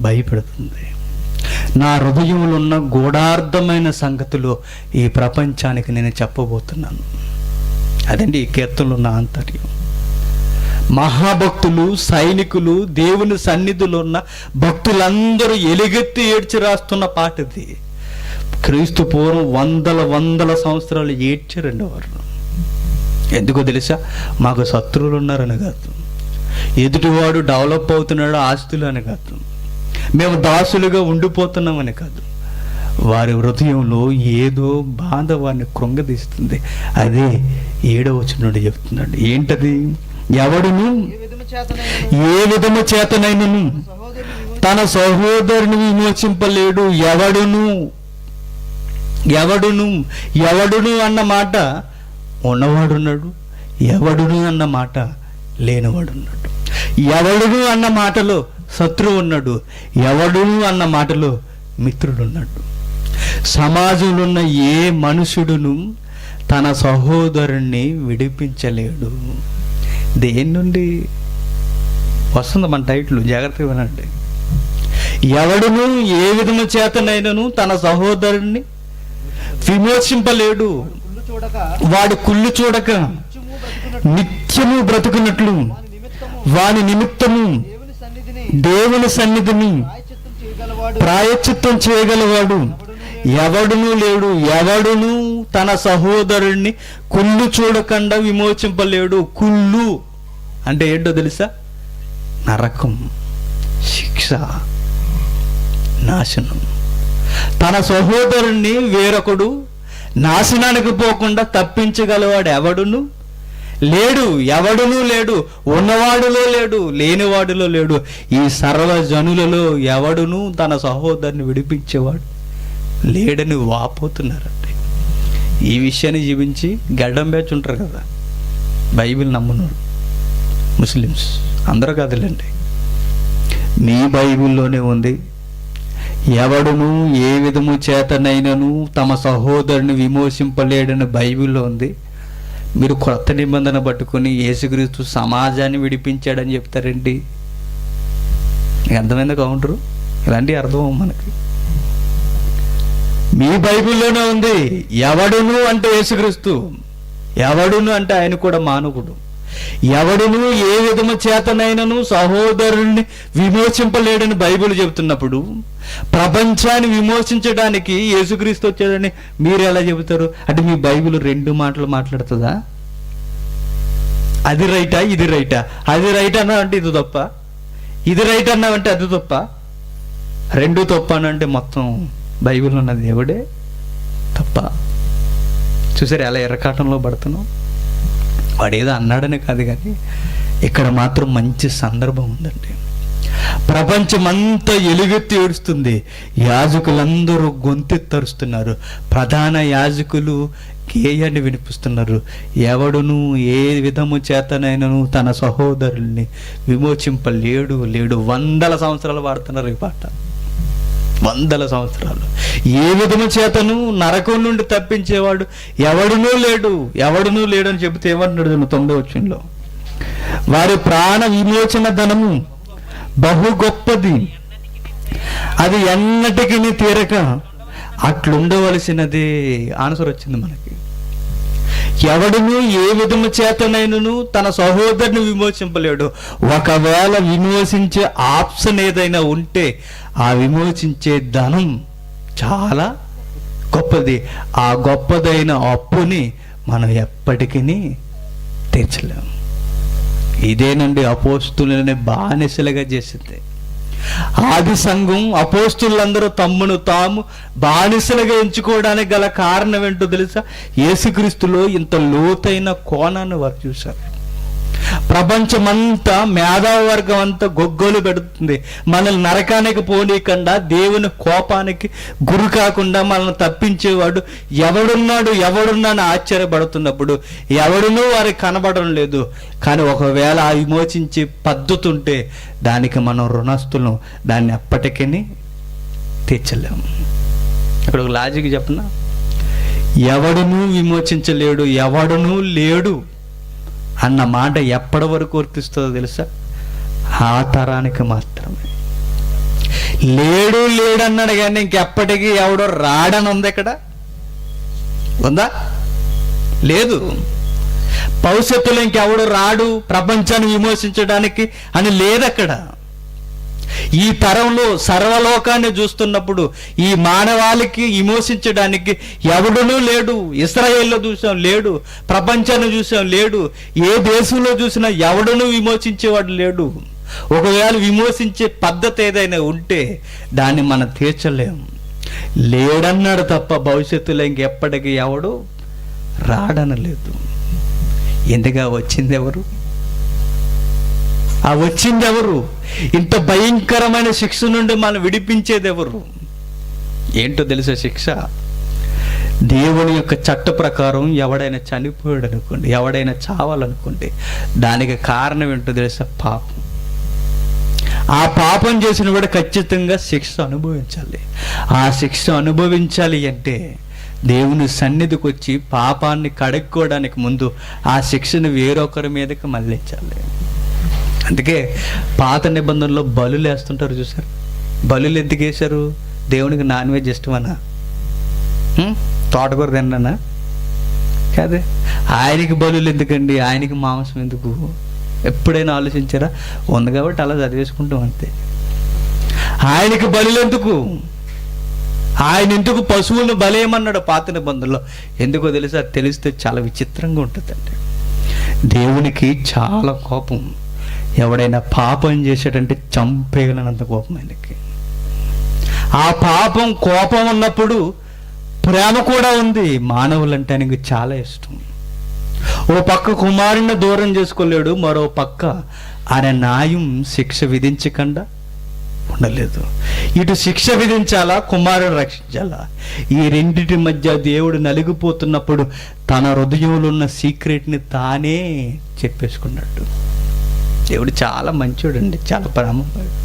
భయపెడుతుంది. నా హృదయంలో ఉన్న గూఢార్థమైన సంగతులు ఈ ప్రపంచానికి నేను చెప్పబోతున్నాను. అదండి ఈ కీర్తనలో ఉన్న ఆంతర్యం. మహాభక్తులు, సైనికులు, దేవుని సన్నిధిలో ఉన్న భక్తులందరూ ఎలుగెత్తి ఏడ్చి రాస్తున్న పాట ఇది. క్రీస్తు పూర్వం వందల సంవత్సరాలు ఏడ్చారండి వారు. ఎందుకో తెలుసా? మాకు శత్రువులు ఉన్నారని కాదు, ఎదుటివాడు డెవలప్ అవుతున్నాడు ఆస్తులు అని కాదు, మేము దాసులుగా ఉండిపోతున్నామని కాదు. వారి హృదయంలో ఏదో బాధ వారిని కృంగదీస్తుంది. అదే 7వ వచనం చెప్తున్నాడు. ఏంటది? ఎవడును ఏ విధము చేతనైనను తన సహోదరుని విమోచింపలేడు. ఎవడును అన్న మాట ఉన్నవాడున్నాడు, ఎవడును అన్న మాట లేనివాడున్నాడు. ఎవడును అన్న మాటలో శత్రువు ఉన్నాడు, ఎవడును అన్న మాటలో మిత్రుడున్నాడు. సమాజంలో ఉన్న ఏ మనుషుడును తన సహోదరుణ్ణి విడిపించలేడు. దేని నుండి వస్తుంది మన టైటిల్? జాగ్రత్తగా వినండి. ఎవడును ఏ విధము చేతనైనను తన సహోదరుణ్ణి విమోచింపలేడు. వాడు కుళ్ళు చూడక నిత్యము బ్రతుకున్నట్లు వాని నిమిత్తము దేవుని సన్నిధిని ప్రాయశ్చిత్తం చేయగలవాడు ఎవడునూ లేడు. ఎవడును తన సహోదరుణ్ణి కుళ్ళు చూడకుండా విమోచింపలేడు. కుళ్ళు అంటే ఏంటో తెలుసా? నరకం, శిక్ష, నాశనం. తన సహోదరుణ్ణి వేరొకడు నాశనానికి పోకుండా తప్పించగలవాడు ఎవడును లేడు. ఉన్నవాడులో లేడు, లేనివాడులో లేడు. ఈ సర్వజనులలో ఎవడును తన సహోదరుని విడిపించేవాడు లేడని వాపోతున్నారండి. ఈ విషయాన్ని జీవించి గడ్డం పేర్చుంటారు కదా బైబిల్ నమ్మున్నారు ముస్లిమ్స్ అందరూ కదలండి. మీ బైబిల్లోనే ఉంది, ఎవడును ఏ విధము చేతనైనను తమ సహోదరుని విమోచింపలేడని బైబిల్లో ఉంది. మీరు కొత్త నిబంధన పట్టుకొని యేసుక్రీస్తు సమాజాన్ని విడిపించాడని చెప్తారండి. అర్థమైంది కౌంటరు? ఇలాంటివి అర్థం మనకి. మీ బైబిల్లోనే ఉంది. ఎవడును అంటే యేసుక్రీస్తు, ఎవడును అంటే ఆయన కూడా మానవుడు. ఎవడును ఏ విధము చేతనైనను సహోదరుణ్ణి విమోచింపలేడని బైబిల్ చెబుతున్నప్పుడు ప్రపంచాన్ని విమోచించడానికి యేసుక్రీస్తు వచ్చాడని మీరు ఎలా చెబుతారు? అంటే మీ బైబిల్ 2 మాటలు మాట్లాడుతుందా? అది రైటా, ఇది రైటా? అది రైట్ అన్నావంటే ఇది తప్ప, ఇది రైట్ అన్నావంటే అది తప్ప, 2 తప్ప అంటే మొత్తం బైబిల్ ఉన్న దేవుడే తప్ప. చూసారు ఎలా ఎర్రకాటంలో పడుతున్నాం? వాడేదో అన్నాడని కాదు, కానీ ఇక్కడ మాత్రం మంచి సందర్భం ఉందండి. ప్రపంచమంతా ఎలుగెత్తి ఏడుస్తుంది. యాజకులందరూ గొంతెత్తరుస్తున్నారు. ప్రధాన యాజకులు గేయాన్ని వినిపిస్తున్నారు. ఎవడును ఏ విధము చేతనైనను తన సహోదరుల్ని విమోచింపలేడు. 100 సంవత్సరాలు వాడుతున్నారు ఈ పాట. 100 సంవత్సరాలు. ఏ విధము చేతను నరకం నుండి తప్పించేవాడు ఎవడునూ లేడు అని చెబితే ఏమంటున్నాడు 9వ వచనంలో? వారి ప్రాణ విమోచన ధనము బహు గొప్పది, అది ఎన్నటికి తీరక అట్లుండవలసినదే. ఆన్సర్ వచ్చింది మనకి. ఎవడును ఏ విధము చేతనైనను తన సహోదరుని విమోచింపలేడు. ఒకవేళ విమోచించే ఆప్షన్ ఏదైనా ఉంటే ఆ విమోచించే ధనం చాలా గొప్పది. ఆ గొప్పదైన అప్పుని మనం ఎప్పటికీ తీర్చలేము. ఇదేనండి అపోస్తులని బానిసలుగా చేసింది. ఆది సంఘం అపోస్తులందరూ తమ్మును తాము బానిసలుగా ఎంచుకోవడానికి గల కారణం ఏంటో తెలుసా? యేసుక్రీస్తులో ఇంత లోతైన కోణాన్ని వారు చూశారు. ప్రపంచమంతా మేధావి వర్గం అంతా గొగ్గోలు పెడుతుంది. మనల్ని నరకానికి పోనీయకుండా, దేవుని కోపానికి గురి కాకుండా మనల్ని తప్పించేవాడు ఎవడున్నాను ఆశ్చర్యపడుతున్నప్పుడు ఎవడునూ వారికి కనబడడం లేదు. కానీ ఒకవేళ ఆ విమోచించే పద్ధతి ఉంటే దానికి మనం రుణస్తులం, దాన్ని ఎప్పటికీ తీర్చలేము. ఇక్కడ ఒక లాజిక్ చెప్పనా? ఎవడునూ విమోచించలేడు, ఎవడునూ లేడు అన్న మాట ఎప్పటి వరకు వర్తిస్తుందో తెలుసా? ఆ తరానికి మాత్రమే. లేడు అన్నాడు కానీ ఇంకెప్పటికీ ఎవడో రాడని ఉంది. ఇక్కడ ఉందా? లేదు. భవిష్యత్తులో ఇంకెవడు రాడు ప్రపంచాన్ని విమోచించడానికి అని లేదక్కడ. ఈ తరంలో సర్వలోకాన్ని చూస్తున్నప్పుడు ఈ మానవాళికి విమోచించడానికి ఎవడునూ లేడు. ఇశ్రాయేల్లో చూసాం లేడు, ప్రపంచాన్ని చూసాం లేడు, ఏ దేశంలో చూసినా ఎవడునూ విమోచించేవాడు లేడు. ఒకవేళ విమోచించే పద్ధతి ఏదైనా ఉంటే దాన్ని మనం తీర్చలేం. లేడన్నాడు తప్ప భవిష్యత్తులో ఇంకెప్పటికీ ఎవడు రాడనలేదు. ఎందుగా వచ్చింది ఎవరు? ఆ వచ్చింది ఎవరు? ఇంత భయంకరమైన శిక్ష నుండి మనం విడిపించేది ఎవరు? ఏంటో తెలుసా శిక్ష? దేవుని యొక్క చట్ట ప్రకారం ఎవడైనా చనిపోయాడు అనుకోండి, ఎవడైనా చావాలనుకోండి, దానికి కారణం ఏంటో తెలుసా? పాపం. ఆ పాపం చేసిన వాడు ఖచ్చితంగా శిక్ష అనుభవించాలి. ఆ శిక్ష అనుభవించాలి అంటే దేవుని సన్నిధికి వచ్చి పాపాన్ని కడుక్కోవడానికి ముందు ఆ శిక్షను వేరొకరి మీదకి మళ్ళించాలి. అందుకే పాత నిబంధనలో బలులు వేస్తుంటారు చూసారు. బలులు ఎందుకు వేశారు? దేవునికి నాన్ వెజ్ ఇష్టమనా? తోటకూర తిన్నానా? కాదే. ఆయనకి బలులు ఎందుకండి? ఆయనకి మాంసం ఎందుకు? ఎప్పుడైనా ఆలోచించారా? ఉంది కాబట్టి అలా చదివేసుకుంటాం అంతే. ఆయనకి బలులు ఎందుకు? ఆయన ఎందుకు పశువులను బలేయమన్నాడు పాత నిబంధనలో? ఎందుకో తెలుసా? తెలిస్తే చాలా విచిత్రంగా ఉంటుందండి. దేవునికి చాలా కోపం. ఎవడైనా పాపం చేశాడంటే చంపేయగలనంత కోపం ఆయనకి. ఆ పాపం కోపం ఉన్నప్పుడు ప్రేమ కూడా ఉంది. మానవులంటే ఆయనకి చాలా ఇష్టం. ఓ పక్క కుమారుని దూరం చేసుకోలేడు, మరో పక్క ఆయన న్యాయం శిక్ష విధించకుండా ఉండలేదు. ఇటు శిక్ష విధించాలా, కుమారుని రక్షించాలా? ఈ రెండిటి మధ్య దేవుడు నలిగిపోతున్నప్పుడు తన హృదయంలో ఉన్న సీక్రెట్ని తానే చెప్పేసుకున్నట్టు. దేవుడు చాలా మంచోడండి, చాలా ప్రేమమయుడు.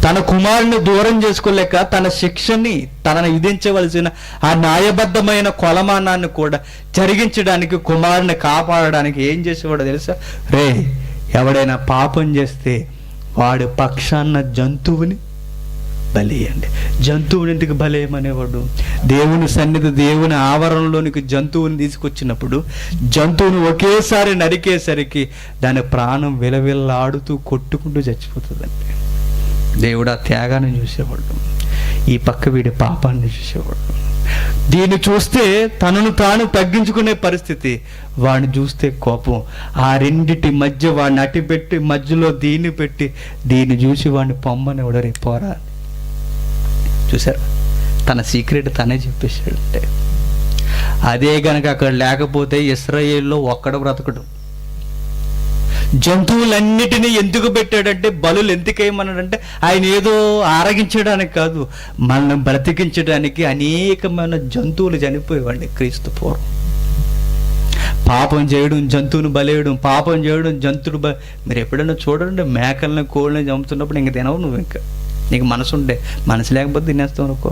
తన కుమారుని దూరం చేసుకోలేక తన శిక్షని, తనను విధించవలసిన ఆ న్యాయబద్ధమైన కొలమానాన్ని కూడా జరిగించడానికి, కుమారుని కాపాడడానికి ఏం చేసేవాడో తెలుసా? రే, ఎవడైనా పాపం చేస్తే వాడి పక్షాన్న జంతువుని బలియండి. జంతువుని ఎందుకు బలేయమనేవాడు? దేవుని సన్నిధి, దేవుని ఆవరణలోనికి జంతువుని తీసుకొచ్చినప్పుడు జంతువుని ఒకేసారి నరికేసరికి దాని ప్రాణం విలవిల్లాడుతూ కొట్టుకుంటూ చచ్చిపోతుందండి. దేవుడు ఆ త్యాగాన్ని చూసేవాడు, ఈ పక్క వీడి పాపాన్ని చూసేవాడు. దీన్ని చూస్తే తనను తాను తగ్గించుకునే పరిస్థితి, వాడిని చూస్తే కోపం. ఆ రెండిటి మధ్య వాడిని అట్టిపెట్టి మధ్యలో దీన్ని పెట్టి దీన్ని చూసి వాడిని పొమ్మని ఎవడరే పోరా. చూసారు, తన సీక్రెట్ తనే చెప్పేశాడంటే. అదే గనక అక్కడ లేకపోతే ఇశ్రాయేల్లో ఒక్కడు బ్రతకడు. జంతువులన్నిటినీ ఎందుకు పెట్టాడంటే, బలులు ఎందుకు వేయమన్నాడంటే ఆయన ఏదో ఆరగించడానికి కాదు, మనల్ని బ్రతికించడానికి. అనేకమైన జంతువులు చనిపోయేవాడిని క్రీస్తు పూర్వం. పాపం చేయడం, జంతువుని బలేయడం, పాపం చేయడం, జంతువులు మీరు ఎప్పుడైనా చూడండి, మేకల్ని కోళ్ళని చంపుతున్నప్పుడు ఇంక తినవు నువ్వు. ఇంకా నీకు మనసు ఉండే, మనసు లేకపోతే తినేస్తావు అనుకో.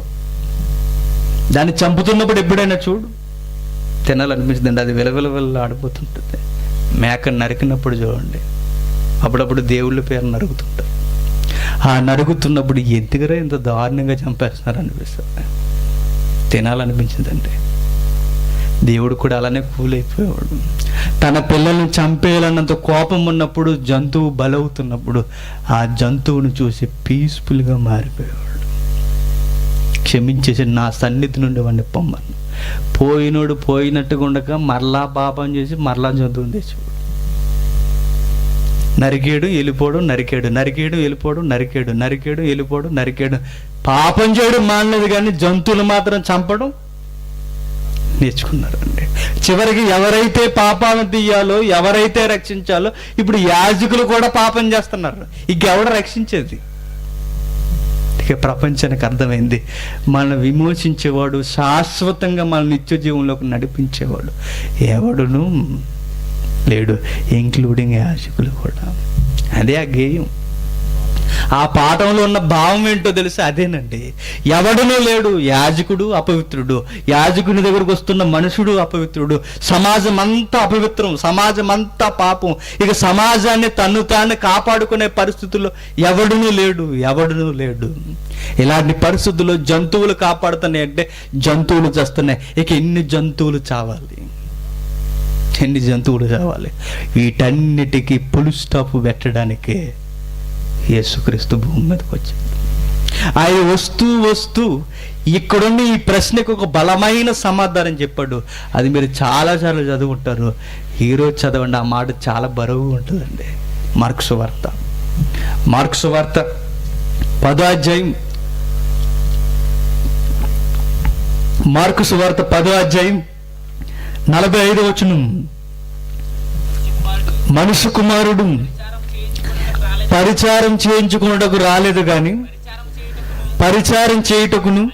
దాన్ని చంపుతున్నప్పుడు ఎప్పుడైనా చూడు, తినాలనిపించిందండి, అది విలవిల ఆడిపోతుంటుంది. మేకను నరికినప్పుడు చూడండి, అప్పుడప్పుడు దేవుళ్ళ పేరు నరుగుతుంటారు. ఆ నరుగుతున్నప్పుడు ఎందుకురా ఇంత దారుణంగా చంపేస్తున్నారు అనిపిస్తుంది, తినాలనిపించిందండి. దేవుడు కూడా అలానే కూలైపోయేవాడు. తన పిల్లల్ని చంపేయాలన్నంత కోపం ఉన్నప్పుడు, జంతువు బలవుతున్నప్పుడు ఆ జంతువును చూసి పీస్ఫుల్గా మారిపోయేవాడు. క్షమించేసి నా సన్నిధి నుండి వాడిని పొమ్మను. పోయినోడు పోయినట్టుగా ఉండక మరలా పాపం చేసి మరలా జంతువుని తెచ్చేవాడు. నరికేడు వెళ్ళిపోవడం, నరికేడు, నరికేడు వెళ్ళిపోవడం, నరికేడు, నరికేడు వెళ్ళిపోవడం, నరికేడు. పాపం చేయడం మానలేదు, కానీ జంతువులు మాత్రం చంపడం నేర్చుకున్నారండి. చివరికి ఎవరైతే పాపాలను తీయాలో, ఎవరైతే రక్షించాలో, ఇప్పుడు యాజకులు కూడా పాపం చేస్తున్నారు. ఇంకెవడ రక్షించేది? ఇక ప్రపంచానికి అర్థమైంది, మనం విమోచించేవాడు, శాశ్వతంగా మన నిత్య జీవంలోకి నడిపించేవాడు ఎవడును లేడు, ఇంక్లూడింగ్ యాజకులు కూడా. అదే ఆ గేయం. ఆ పాఠంలో ఉన్న భావం ఏంటో తెలుసా? అదేనండి, ఎవడునూ లేడు. యాజకుడు అపవిత్రుడు, యాజకుని దగ్గరకు వస్తున్న మనుషుడు అపవిత్రుడు, సమాజం అంతా అపవిత్రం, సమాజం అంతా పాపం. ఇక సమాజాన్ని తను తాను కాపాడుకునే పరిస్థితుల్లో ఎవడునూ లేడు, ఎవడునూ లేడు. ఇలాంటి పరిస్థితుల్లో జంతువులు కాపాడుతున్నాయి అంటే జంతువులు చస్తున్నాయి. ఇక ఎన్ని జంతువులు చావాలి? ఎన్ని జంతువులు చావాలి, వీటన్నిటికీ ఫుల్ స్టాప్ పెట్టడానికే యేసుక్రీస్తు భూమి మీదకి వచ్చాడు. ఆయన వస్తూ ఇక్కడున్న ఈ ప్రశ్నకు ఒక బలమైన సమాధానం చెప్పాడు. అది మీరు చాలాసార్లు చదువుకుంటారు. ఈరోజు చదవండి, ఆ మాట చాలా బరువుగా ఉంటుందండి. మార్కు సువార్త 10వ అధ్యాయం, మార్కు సువార్త 10వ అధ్యాయం 45వ వచనం. మనుష్య కుమారుడు పరిచారం చేయించుకున్నటకు రాలేదు కానీ పరిచారం చేయుటకును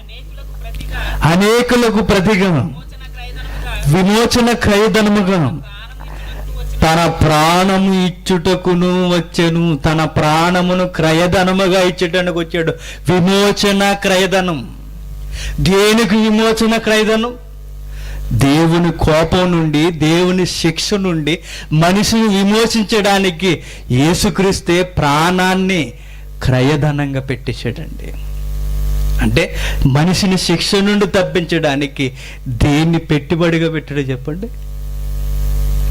అనేకులకు ప్రతిగా విమోచన క్రయధనముగా తన ప్రాణము ఇచ్చుటకును వచ్చెను. తన ప్రాణమును క్రయధనముగా ఇచ్చేటానికి వచ్చాడు. విమోచన క్రయధనం. దేనికి విమోచన క్రయధనం? దేవుని కోపం నుండి, దేవుని శిక్ష నుండి మనిషిని విమోచించడానికి యేసుక్రీస్తే ప్రాణాన్ని క్రయధనంగా పెట్టేశాడండి. అంటే మనిషిని శిక్ష నుండి తప్పించడానికి దేన్ని పెట్టుబడిగా పెట్టాడు చెప్పండి?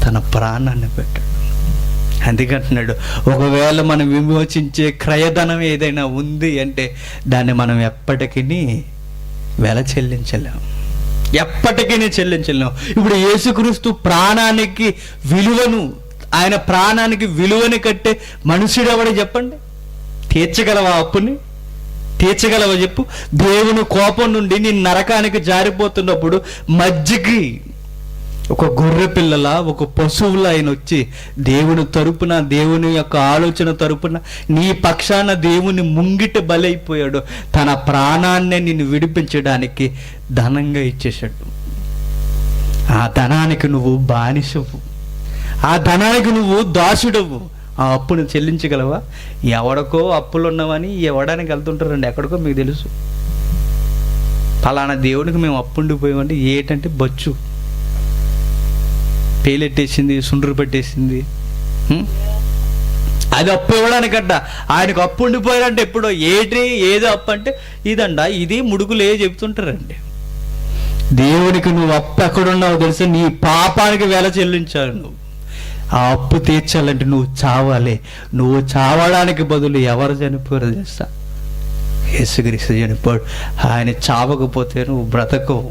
తన ప్రాణాన్ని పెట్టాడు. అందుకంటున్నాడు, ఒకవేళ మనం విమోచించే క్రయధనం ఏదైనా ఉంది అంటే దాన్ని మనం ఎప్పటికీ వెల చెల్లించలేము, ఎప్పటికీ చెల్లించలేము. ఇప్పుడు యేసుక్రీస్తు ప్రాణానికి విలువను, ఆయన ప్రాణానికి విలువని కట్టే మనుషుడు ఎవడు చెప్పండి? తీర్చగలవా అప్పుని? తీర్చగలవా చెప్పు? దేవుని కోపం నుండి నీ నరకానికి జారిపోతున్నప్పుడు మధ్యకి ఒక గొర్రె పిల్లల, ఒక పశువుల ఆయన వచ్చి దేవుని తరపున, దేవుని యొక్క ఆలోచన తరపున నీ పక్షాన దేవుని ముంగిట బలైపోయాడు. తన ప్రాణాన్నే నిన్ను విడిపించడానికి ధనంగా ఇచ్చేశాడు. ఆ ధనానికి నువ్వు బానిసవు, ఆ ధనానికి నువ్వు దాసుడవు. ఆ అప్పును చెల్లించగలవా? ఎవడికో అప్పులు ఉన్నవని ఎవడానికి వెళ్తుంటారండి ఎక్కడికో. మీకు తెలుసు, ఫలానా దేవునికి మేము అప్పు ఉండిపోయామంటే ఏంటంటే బొచ్చు పేలెట్టేసింది, సుండ్రు పెట్టేసింది. అది అప్పు ఇవ్వడానికంట. ఆయనకు అప్పు ఉండిపోయారంటే ఎప్పుడో ఏదో అప్పు అంటే ఇదండ, ఇది ముడుకులే చెబుతుంటారండి. దేవునికి నువ్వు అప్పు ఎక్కడున్నావు తెలుసా? నీ పాపానికి వేల చెల్లించాలి. నువ్వు ఆ అప్పు తీర్చాలంటే నువ్వు చావాలి. నువ్వు చావడానికి బదులు ఎవరు చనిపోయారు తెలుసా? యేసుక్రీస్తు చనిపోయాడు. ఆయన చావకపోతే నువ్వు బ్రతకవు.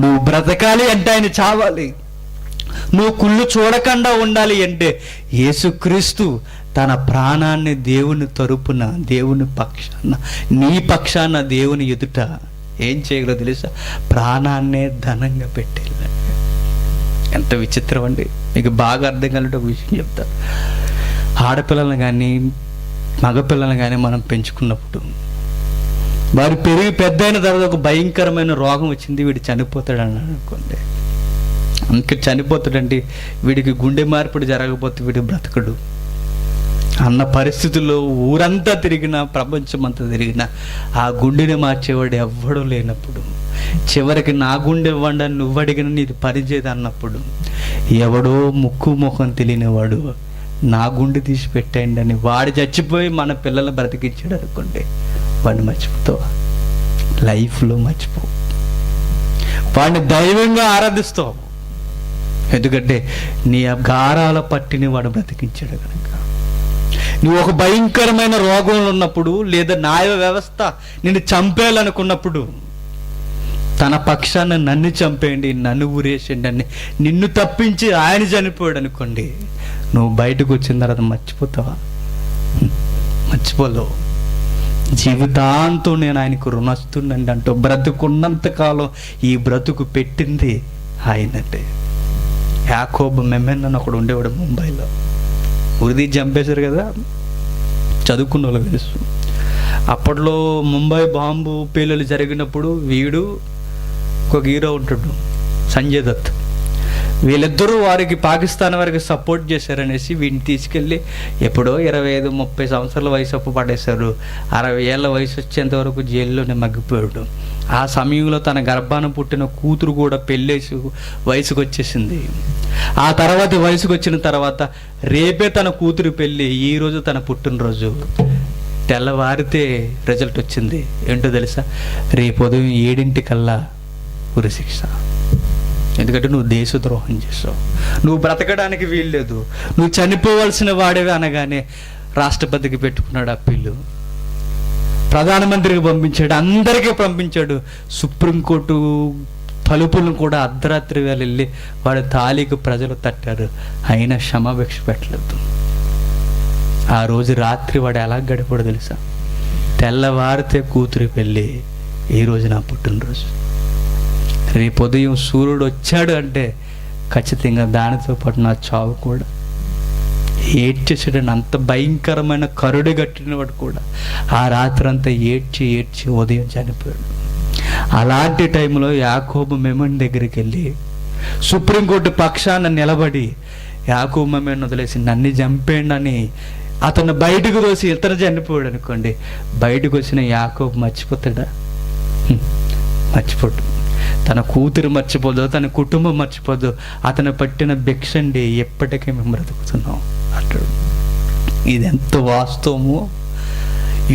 నువ్వు బ్రతకాలి అంటే ఆయన చావాలి. నువ్వు కుళ్ళు చూడకుండా ఉండాలి అంటే యేసుక్రీస్తు తన ప్రాణాన్ని దేవుని తరపున, దేవుని పక్షాన, నీ పక్షాన దేవుని ఎదుట ఏం చేయగలదో తెలుసా? ప్రాణాన్నే ధనంగా పెట్టేళ్ళండి. ఎంత విచిత్రం అండి! మీకు బాగా అర్థం కలిగిన ఒక విషయం చెప్తాను. ఆడపిల్లలను కానీ మగపిల్లలను కానీ మనం పెంచుకున్నప్పుడు వారు పెరిగి పెద్ద అయిన తర్వాత ఒక భయంకరమైన రోగం వచ్చింది, వీడు చనిపోతాడు అని అనుకోండి. ఇంకా చనిపోతాడండి, వీడికి గుండె మార్పిడి జరగకపోతే వీడు బ్రతకడు అన్న పరిస్థితుల్లో ఊరంతా తిరిగినా, ప్రపంచం అంతా తిరిగినా ఆ గుండెని మార్చేవాడు ఎవ్వడూ లేనప్పుడు, చివరికి నా గుండె ఇవ్వండి అని నువ్వు అడిగిన నీది పనిచేది అన్నప్పుడు, ఎవడో ముక్కు ముఖం తెలియనివాడు నా గుండె తీసి పెట్టండి అని వాడు చచ్చిపోయి మన పిల్లలు బ్రతికించాడు అనుకోండి, వాడిని మర్చిపోతావా? లైఫ్లో మర్చిపో. వాడిని దైవంగా ఆరాధిస్తావు, ఎందుకంటే నీ గారాల పట్టిని వాడు బ్రతికించాడు కనుక. నువ్వు ఒక భయంకరమైన రోగంలో ఉన్నప్పుడు, లేదా న్యాయ వ్యవస్థ నిన్ను చంపేయాలనుకున్నప్పుడు, తన పక్షాన నన్ను చంపేయండి, నన్ను ఊరేసేయండి అని నిన్ను తప్పించి ఆయన చనిపోయాడు అనుకోండి, నువ్వు బయటకు వచ్చిన తర్వాత మర్చిపోతావా? మర్చిపోలేవు. జీవితాంతం నేను ఆయనకు రుణస్తున్నండి అంటూ బ్రతుకున్నంతకాలం ఈ బ్రతుకు పెట్టింది ఆయనంటే. యాకోబు మెమెన్ అని ఒకడు ఉండేవాడు ముంబైలో. ఉరిది చంపేశారు కదా, చదువుకున్న వాళ్ళు తెలుసు. అప్పట్లో ముంబై బాంబు పేలులు జరిగినప్పుడు వీడు ఒక హీరో ఉంటాడు, సంజయ్ దత్. వీళ్ళిద్దరూ వారికి పాకిస్తాన్ వారికి సపోర్ట్ చేశారనేసి వీడిని తీసుకెళ్ళి ఎప్పుడో 25-30 సంవత్సరాల వయసు అప్పు పడేశారు. 60 ఏళ్ళ వయసు వచ్చేంత వరకు జైల్లోనే మగ్గిపోయాడు. ఆ సమయంలో తన గర్భాన పుట్టిన కూతురు కూడా పెళ్ళేసి వయసుకు వచ్చేసింది. ఆ తర్వాత వయసుకు వచ్చిన తర్వాత రేపే తన కూతురు పెళ్ళి, ఈరోజు తన పుట్టినరోజు. తెల్లవారితే రిజల్ట్ వచ్చింది. ఏంటో తెలుసా? రేపు ఉదయం 7 ఉరిశిక్ష. ఎందుకంటే నువ్వు దేశద్రోహం చేసావు, నువ్వు బ్రతకడానికి వీల్లేదు, నువ్వు చనిపోవలసిన వాడివి అనగానే రాష్ట్రపతికి పెట్టుకున్నాడు అప్పీలు, ప్రధానమంత్రికి పంపించాడు, అందరికీ పంపించాడు. సుప్రీంకోర్టు తలుపులను కూడా అర్ధరాత్రి వేళ వెళ్ళి వాడి తాళీకి ప్రజలు తట్టారు, అయినా క్షమాభిక్ష పెట్టలేదు. ఆ రోజు రాత్రి వాడు ఎలా గడిపాడో తెలుసా? తెల్లవారితే కూతురి పెళ్ళి, ఈరోజు నా పుట్టినరోజు, రేపు ఉదయం సూర్యుడు వచ్చాడు అంటే ఖచ్చితంగా దానితో పాటు నా చావు కూడా. ఏడ్చేసాడండి, అంత భయంకరమైన కరుడు కట్టినవాడు కూడా ఆ రాత్రి అంతా ఏడ్చి ఏడ్చి ఉదయం చనిపోయాడు. అలాంటి టైంలో యాకోబు మెమన్ దగ్గరికి వెళ్ళి సుప్రీంకోర్టు పక్షాన నిలబడి యాకోబు మెమన్ వదిలేసి నన్ను చంపేయండి అని అతను బయటకు తోసి ఇతను చనిపోయాడు అనుకోండి, బయటకు వచ్చిన యాకోబు మర్చిపోతాడా? మర్చిపోడు. తన కూతురు మర్చిపోదు, తన కుటుంబం మర్చిపోదు. అతను పట్టిన భిక్షండి ఎప్పటికీ మేము బ్రతుకుతున్నాం అంటాడు. ఇది ఎంత వాస్తవమో!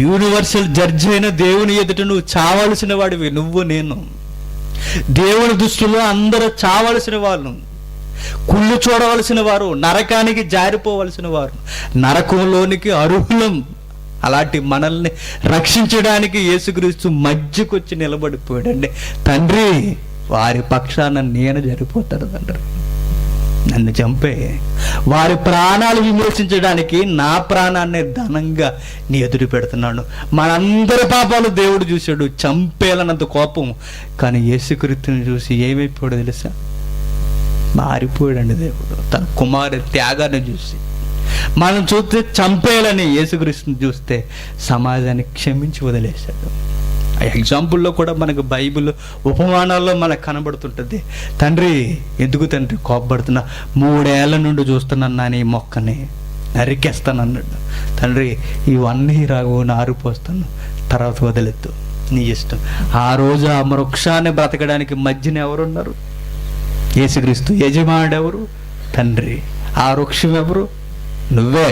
యూనివర్సల్ జడ్జి అయిన దేవుని ఎదుట నువ్వు చావాల్సిన వాడివి, నువ్వు నేను. దేవుని దృష్టిలో అందరూ చావాల్సిన వాళ్ళు, కుళ్ళు చూడవలసిన వారు, నరకానికి జారిపోవలసిన వారు, నరకంలోనికి అర్హులం. అలాంటి మనల్ని రక్షించడానికి యేసుక్రీస్తు మధ్యకొచ్చి నిలబడిపోయాడండి. తండ్రి, వారి పక్షాన నేను జరిపోతాను తండ్రి, నన్ను చంపే. వారి ప్రాణాలు విమోచించడానికి నా ప్రాణాన్ని ధనంగా నీ ఎదురు పెడుతున్నాను. మనందరి పాపాలు దేవుడు చూశాడు, చంపేలన్నంత కోపం. కానీ యేసుక్రీస్తుని చూసి ఏమైపోయాడో తెలుసా? మారిపోయాడండి దేవుడు. తన కుమారుడి త్యాగాన్ని చూసి మనం చూస్తే చంపేయాలని యేసుక్రీస్తుని చూస్తే సమాజాన్ని క్షమించి వదిలేశాడు. ఆ ఎగ్జాంపుల్లో కూడా మనకు బైబిల్ ఉపమానాల్లో మనకు కనబడుతుంటుంది. తండ్రి, ఎందుకు తండ్రి కోపపడుతున్నా? 3 ఏళ్ల నుండి చూస్తున్నాను నా నీ మొక్కని, నరికేస్తానన్నాడు. తండ్రి, ఇవన్నీ రాగు, నారిపోస్తాను, తర్వాత వదిలేద్దు, నీ ఇష్టం. ఆ రోజు ఆ వృక్షాన్ని బ్రతకడానికి మధ్యన ఎవరున్నారు? యేసుక్రీస్తు. యజమానుడు ఎవరు? తండ్రి. ఆ వృక్షం ఎవరు? నువ్వే.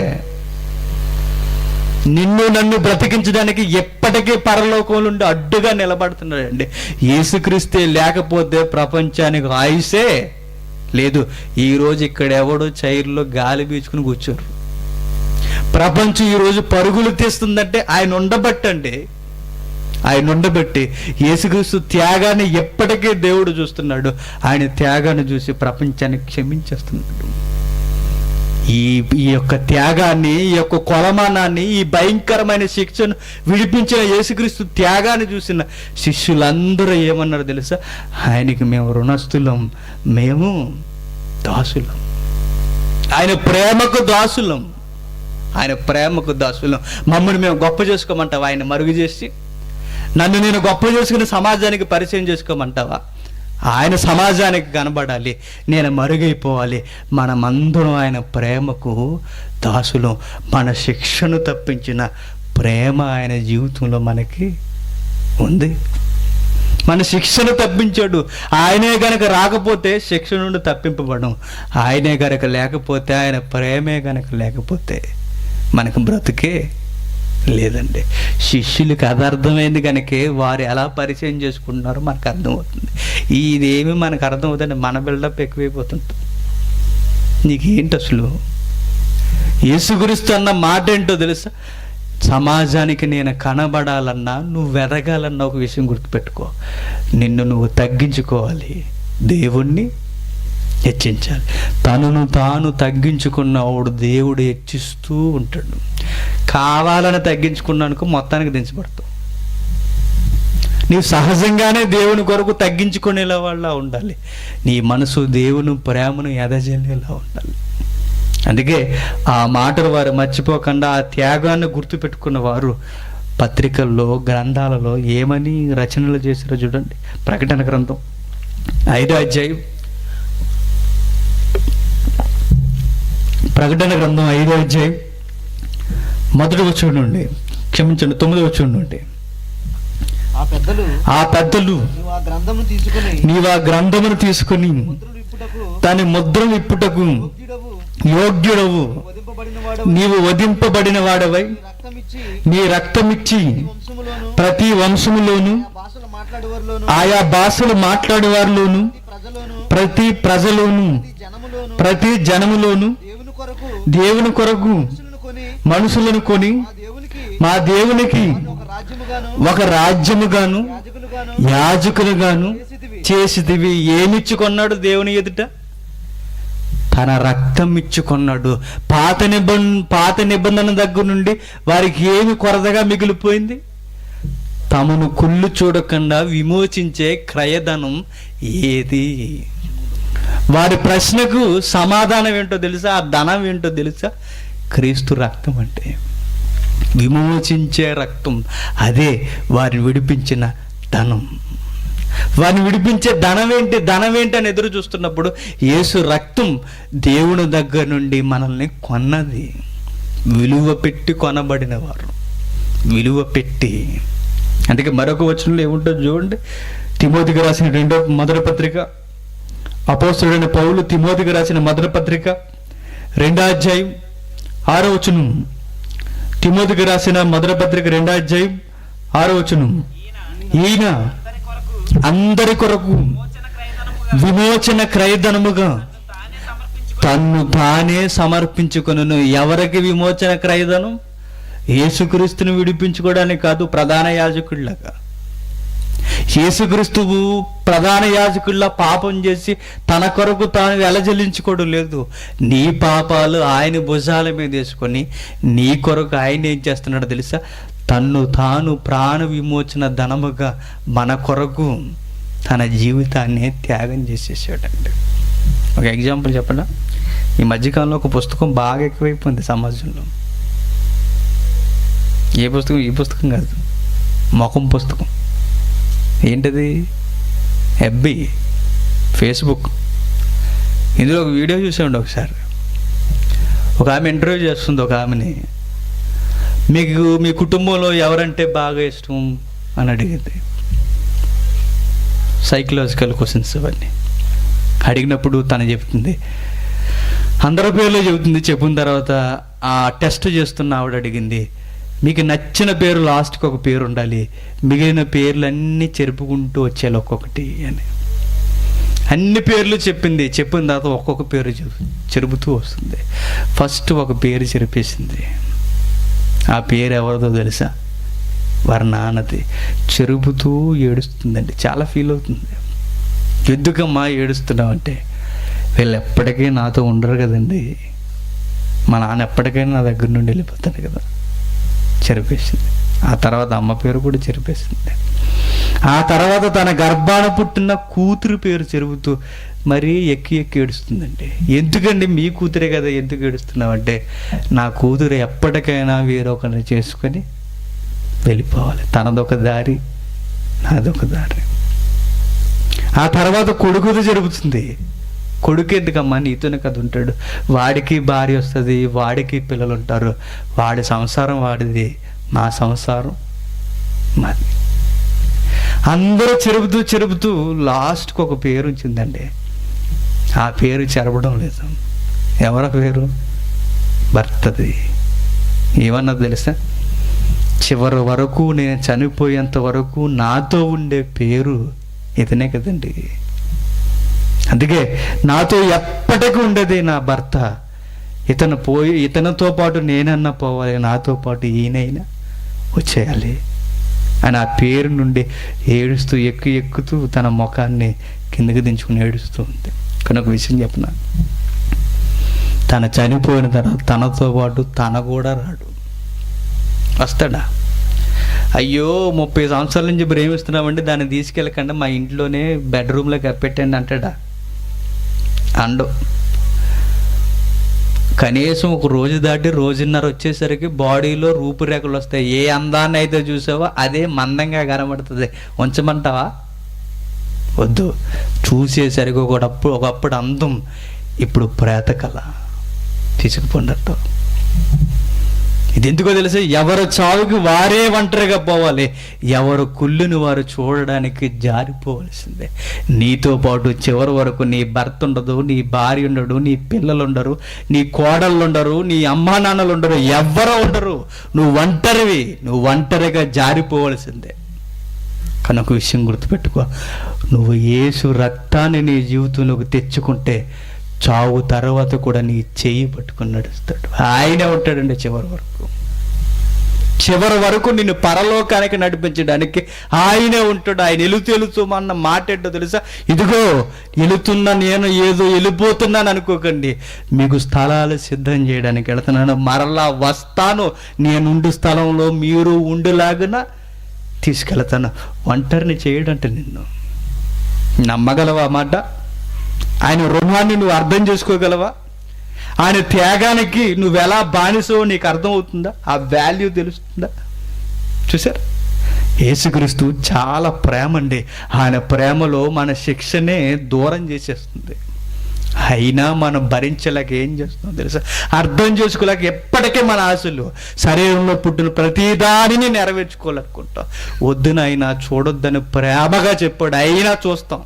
నిన్ను నన్ను బ్రతికించడానికి ఎప్పటికీ పరలోకంలో ఉండి అడ్డుగా నిలబడుతున్నాడండి. యేసుక్రీస్తే లేకపోతే ప్రపంచానికి ఆయుసే లేదు. ఈరోజు ఇక్కడ ఎవడో చైర్లో గాలి పీల్చుకుని కూర్చోరు. ప్రపంచం ఈరోజు పరుగులు తీస్తుందంటే ఆయన ఉండబట్టండి. ఆయన ఉండబట్టి యేసుక్రీస్తు త్యాగాన్ని ఎప్పటికీ దేవుడు చూస్తున్నాడు. ఆయన త్యాగాన్ని చూసి ప్రపంచాన్ని క్షమించేస్తున్నాడు. ఈ యొక్క త్యాగాన్ని, ఈ యొక్క కొలమానాన్ని, ఈ భయంకరమైన శిక్షను విడిపించిన యేసుక్రీస్తు త్యాగాన్ని చూసిన శిష్యులందరూ ఏమన్నారు తెలుసా? ఆయనకి మేము రుణస్థులం, మేము దాసులం, ఆయన ప్రేమకు దాసులం, ఆయన ప్రేమకు దాసులం. మమ్మల్ని మేము గొప్ప చేసుకోమంటావా? ఆయన మరుగు చేసి నన్ను నేను గొప్ప చేసుకుని సమాజానికి పరిచయం చేసుకోమంటావా? ఆయన సమాజానికి కనబడాలి, నేను మరుగైపోవాలి. మనమందరం ఆయన ప్రేమకు దాసులం. మన శిక్షను తప్పించిన ప్రేమ ఆయన జీవితంలో మనకి ఉంది. మన శిక్షను తప్పించాడు. ఆయనే గనక రాకపోతే శిక్ష నుండి తప్పింపబడం. ఆయనే గనక లేకపోతే, ఆయన ప్రేమే గనక లేకపోతే మనకు బ్రతుకే లేదండి. శిష్యులకు అది అర్థమైంది కనుకే వారు ఎలా పరిచయం చేసుకుంటున్నారో మనకు అర్థమవుతుంది. ఇదేమి మనకు అర్థమవుతుంది, మన బిల్డప్ ఎక్కువైపోతుంటుంది. నీకేంటి అసలు? యేసుక్రీస్తు అన్న మాట ఏంటో తెలుసా? సమాజానికి నేను కనబడాలన్నా, నువ్వు ఎదగాలన్నా ఒక విషయం గుర్తుపెట్టుకో, నిన్ను నువ్వు తగ్గించుకోవాలి, దేవుణ్ణి హెచ్చించాలి. తనను తాను తగ్గించుకున్నవాడు దేవుడు హెచ్చిస్తూ ఉంటాడు. కావాలని తగ్గించుకున్నానుకో మొత్తానికి దించబడతావు. నీవు సహజంగానే దేవుని కొరకు తగ్గించుకునేలా వాళ్ళ ఉండాలి. నీ మనసు దేవుని ప్రేమను ఎదజల్లేలా ఉండాలి. అందుకే ఆ మాటలు వారు మర్చిపోకుండా ఆ త్యాగాన్ని గుర్తుపెట్టుకున్న వారు పత్రికల్లో, గ్రంథాలలో ఏమని రచనలు చేశారో చూడండి. ప్రకటన గ్రంథం 5వ అధ్యాయం, ప్రకటన గ్రంథం 5వ అధ్యాయం 1వ వచనం నుండి, క్షమించండి 9వ వచనం నుండి. ఆ పెద్దలు నీవు ఆ గ్రంథమును తీసుకుని దాని ముద్రను విప్పుటకు యోగ్యుడవు, నీవు వధింపబడిన వాడవై నీ రక్తమిచ్చి ప్రతి వంశములోను ఆయా భాషలు మాట్లాడే వారిలోను ప్రతి ప్రజలోను, ప్రతి జనములోను దేవుని కొరకు మనుషులను కొని మా దేవునికి ఒక రాజ్యముగాను యాజకులుగాను చేసిదివి. ఏమిచ్చుకొన్నాడు దేవుని ఎదుట? తన రక్తం ఇచ్చుకొన్నాడు. పాత నిబంధన దగ్గర నుండి వారికి ఏమి కొరతగా మిగిలిపోయింది? తమను కుళ్ళు చూడకుండా విమోచించే క్రయధనం ఏది? వారి ప్రశ్నకు సమాధానం ఏంటో తెలుసా? ఆ ధనం ఏంటో తెలుసా? క్రీస్తు రక్తం అంటే విమోచించే రక్తం. అదే వారిని విడిపించిన ధనం. వారిని విడిపించే ధనం ఏంటి అని ఎదురు చూస్తున్నప్పుడు యేసు రక్తం దేవుని దగ్గర నుండి మనల్ని కొన్నది. విలువ పెట్టి కొనబడిన వారు, విలువ పెట్టి. అందుకే మరొక వచనంలో ఏముంటుందో చూడండి. తిమోతికి రాసిన మొదటి పత్రిక, అపోస్తలుడైన పౌలు తిమోతికి రాసిన మొదటి పత్రిక 2వ అధ్యాయం 6వ వచనం. తిమోతికి రాసిన మొదటి పత్రిక 2వ అధ్యాయం 6వ వచనం. ఈయన అందరి కొరకు విమోచన క్రయధనముగా తన్ను తానే సమర్పించుకొనును. ఎవరికి విమోచన క్రయధనం? యేసుక్రీస్తుని విడిపించుకోవడానికి కాదు, ప్రధాన యాజకుడిలాగా. యేసుక్రీస్తువు ప్రధాన యాజకుడిలా పాపం చేసి తన కొరకు తాను వెలజల్లించుకోవడం లేదు. నీ పాపాలు ఆయన భుజాల మీద వేసుకొని నీ కొరకు ఆయన ఏం చేస్తున్నాడో తెలుసా? తన్ను తాను ప్రాణ విమోచన ధనముగా మన కొరకు తన జీవితాన్ని త్యాగం చేసేసాడండి. ఒక ఎగ్జాంపుల్ చెప్పండి. ఈ మధ్యకాలంలో ఒక పుస్తకం బాగా ఎక్కువైపోయింది సమాజంలో. ఏ పుస్తకం? ఈ పుస్తకం కాదు, ముఖం పుస్తకం. ఏంటది? FB, Facebook. ఇందులో ఒక వీడియో చూసామండి ఒకసారి. ఒక ఆమె ఇంటర్వ్యూ చేస్తుంది ఒక ఆమెని. మీకు మీ కుటుంబంలో ఎవరంటే బాగా ఇష్టం అని అడిగింది. సైకలాజికల్ క్వశ్చన్స్ అవన్నీ అడిగినప్పుడు తను చెప్తుంది, అందరి పేర్లు చెబుతుంది. చెప్పిన తర్వాత ఆ టెస్ట్ చేస్తున్న ఆవిడ అడిగింది, మీకు నచ్చిన పేరు లాస్ట్కి ఒక పేరు ఉండాలి, మిగిలిన పేర్లన్నీ చెరుపుకుంటూ వచ్చేయాలి ఒక్కొక్కటి అని. అన్ని పేర్లు చెప్పింది. చెప్పిన తర్వాత ఒక్కొక్క పేరు చెరుపుతూ వస్తుంది. ఫస్ట్ ఒక పేరు చెరిపేసింది. ఆ పేరు ఎవరిదో తెలుసా? వారి నాన్నది. చెరుపుతూ ఏడుస్తుందండి. చాలా ఫీల్ అవుతుంది. ఎందుకమ్మా ఏడుస్తున్నావు అంటే, వీళ్ళు ఎప్పటికీ నాతో ఉండరు కదండి, మా నాన్న ఎప్పటికైనా నా దగ్గర నుండి వెళ్ళిపోతాడు కదా. చెరిపేసింది. ఆ తర్వాత అమ్మ పేరు కూడా చెరిపేసింది. ఆ తర్వాత తన గర్భాన పుట్టిన కూతురు పేరు చెరుపుతూ మరీ ఎక్కి ఏడుస్తుందండి. ఎందుకండి? మీ కూతురే కదా, ఎందుకు ఏడుస్తున్నావు అంటే, నా కూతురు ఎప్పటికైనా వేరొకరిని చేసుకొని వెళ్ళిపోవాలి. తనదొక దారి, నాదొక దారి. ఆ తర్వాత కొడుకుది జరుగుతుంది. కొడుకు ఎందుకమ్మా? నీతోనే కదా ఉంటాడు. వాడికి భార్య వస్తుంది, వాడికి పిల్లలు ఉంటారు, వాడి సంసారం వాడిది, మా సంసారం మాది. అందరూ చెరుపుతూ లాస్ట్కి ఒక పేరు వచ్చిందండి. ఆ పేరు చెరపడం లేదు. ఎవరి పేరు? భర్తది. ఏమన్నది తెలుసా? చివరి వరకు, నేను చనిపోయేంత వరకు నాతో ఉండే పేరు ఇతనే కదండి. అందుకే నాతో ఎప్పటికీ ఉండేది నా భర్త. ఇతనితో పాటు నేనన్నా పోవాలి, నాతో పాటు ఈయనైనా వచ్చేయాలి అని ఆ పేరు నుండి ఏడుస్తూ ఎక్కుతూ తన ముఖాన్ని కిందకి దించుకుని ఏడుస్తూ ఉంది. కానీ ఒక విషయం చెప్పిన, తను చనిపోయిన తర్వాత తనతో పాటు తన కూడా రాడు. వస్తాడా? అయ్యో 30 సంవత్సరాల నుంచి ప్రేమిస్తున్నామండి, దాన్ని తీసుకెళ్ళకండి, మా ఇంట్లోనే బెడ్రూమ్లో కప్పెట్టండి అంటాడా? అండు. కనీసం ఒక రోజు దాటి రోజున్నర వచ్చేసరికి బాడీలో రూపురేఖలు వస్తాయి. ఏ అందాన్ని అయితే చూసావో అదే మందంగా కనబడుతుంది. ఉంచమంటావా? వద్దు. చూసేసరికి ఒకప్పుడు అందం, ఇప్పుడు ప్రేతకళ. తీసుకుపోండట్టు. ఇది ఎందుకో తెలుసా? ఎవరు చావుకి వారే ఒంటరిగా పోవాలి, ఎవరు కుళ్ళుని వారు చూడడానికి జారిపోవలసిందే. నీతో పాటు చివరి వరకు నీ భర్త ఉండదు, నీ భార్య ఉండడు, నీ పిల్లలు ఉండరు, నీ కోడళ్ళు ఉండరు, నీ అమ్మా నాన్నలు ఉండరు, ఎవ్వరూ ఉండరు. నువ్వు ఒంటరిగా జారిపోవలసిందే. కానీ ఒక విషయం గుర్తుపెట్టుకో, నువ్వు యేసు రక్తాన్ని నీ జీవితంలోకి తెచ్చుకుంటే చావు తర్వాత కూడా నీ చెయ్యి పట్టుకుని నడుస్తాడు. ఆయనే ఉంటాడండి చివరి వరకు నిన్ను పరలోకానికి నడిపించడానికి ఆయనే ఉంటాడు. ఆయన వెళుతూ అన్న మాట ఏంటో తెలుసా? ఇదిగో వెళుతున్నా, నేను ఏదో వెళ్ళిపోతున్నాను అనుకోకండి, మీకు స్థలాలు సిద్ధం చేయడానికి వెళుతున్నాను, మరలా వస్తాను, నేనుండు స్థలంలో మీరు ఉండులాగున తీసుకెళ్తాను. ఒంటరిని చేయడంటే నిన్ను నమ్మగలవా మాట? ఆయన రుణాన్ని నువ్వు అర్థం చేసుకోగలవా? ఆయన త్యాగానికి నువ్వు ఎలా బానిసో నీకు అర్థమవుతుందా? ఆ వాల్యూ తెలుస్తుందా? చూసారు, యేసుక్రీస్తు చాలా ప్రేమ అండి. ఆయన ప్రేమలో మన శిక్షనే దూరం చేసేస్తుంది. అయినా మనం భరించలేక ఏం చేస్తున్నాం తెలుసా? అర్థం చేసుకోలేక ఎప్పటికే మన ఆశలు, శరీరంలో పుట్టిన ప్రతిదానిని నెరవేర్చుకోవాలనుకుంటాం. వద్దు నాయనా, చూడొద్దని ప్రేమగా చెప్పాడు, అయినా చూస్తాం.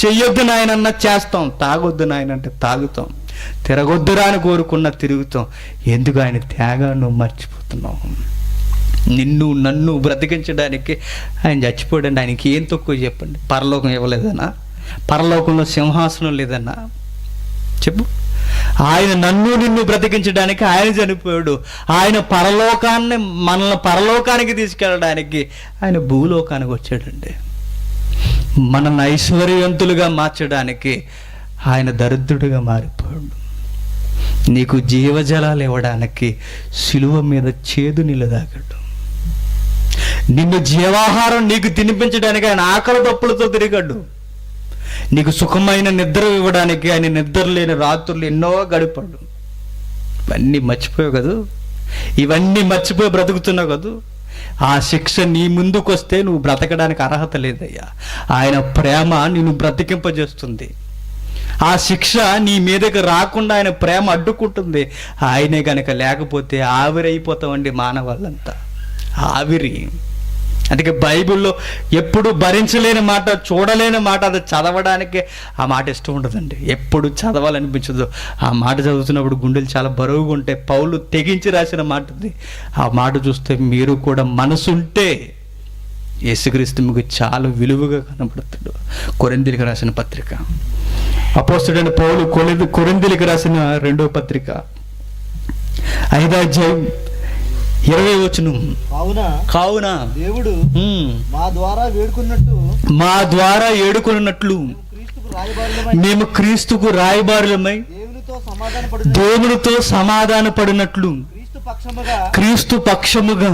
చెయ్యొద్దు నాయనన్నా చేస్తాం, తాగొద్దు నాయన అంటే తాగుతాం, తిరగొద్దురా అని కోరుకున్నా తిరుగుతాం. ఎందుకు? ఆయన త్యాగాన్ని మర్చిపోతున్నాం. నిన్ను నన్ను బ్రతికించడానికి ఆయన చచ్చిపోయాడండి. ఆయనకి ఏం తక్కువ చెప్పండి? పరలోకం ఇవ్వలేదన్నా? పరలోకంలో సింహాసనం లేదన్నా? చెప్పు. ఆయన నన్ను నిన్ను బ్రతికించడానికి ఆయన చనిపోయాడు. ఆయన పరలోకాన్ని, మనల్ని పరలోకానికి తీసుకెళ్ళడానికి ఆయన భూలోకానికి వచ్చాడండి. మనల్ని ఐశ్వర్యవంతులుగా మార్చడానికి ఆయన దరిద్రుడిగా మారిపోయాడు. నీకు జీవజలాలు ఇవ్వడానికి శిలువ మీద చేదు నీళ్ళు తాగాడు. నిన్ను జీవాహారం నీకు తినిపించడానికి ఆయన ఆకలి దప్పులతో తిరిగాడు. నీకు సుఖమైన నిద్ర ఇవ్వడానికి ఆయన నిద్ర లేని రాత్రులు ఎన్నో గడిపాడు. ఇవన్నీ మర్చిపోయావు కదూ? ఇవన్నీ మర్చిపోయి బ్రతుకుతున్నావు కదూ? ఆ శిక్ష నీ ముందుకు వస్తే నువ్వు బ్రతకడానికి అర్హత లేదయ్యా. ఆయన ప్రేమ నిన్ను బ్రతికింపజేస్తుంది. ఆ శిక్ష నీ మీదకి రాకుండా ఆయన ప్రేమ అడ్డుకుంటుంది. ఆయనే కనుక లేకపోతే ఆవిరైపోతామండి మానవాళ్ళంతా, ఆవిరి. అందుకే బైబిల్లో ఎప్పుడు భరించలేని మాట, చూడలేని మాట, అది చదవడానికి ఆ మాట ఇష్టం ఉండదండి. ఎప్పుడు చదవాలనిపించదు. ఆ మాట చదువుతున్నప్పుడు గుండెలు చాలా బరువుగా ఉంటాయి. పౌలు తెగించి రాసిన మాట ఉంది. ఆ మాట చూస్తే మీరు కూడా మనసుంటే యేసుక్రీస్తు మీకు చాలా విలువగా కనబడతాడు. కొరింథీయులకు రాసిన పత్రిక, అపోస్తలుడైన పౌలు కొరింథీయులకు రాసిన 2వ పత్రిక 5వ అధ్యాయం 20వ వచనం. కావున దేవుడు మా ద్వారా వేడుకున్నట్లు మేము క్రీస్తుకు రాయబారులమై దేవునితో సమాధాన పడినట్లు క్రీస్తు పక్షముగా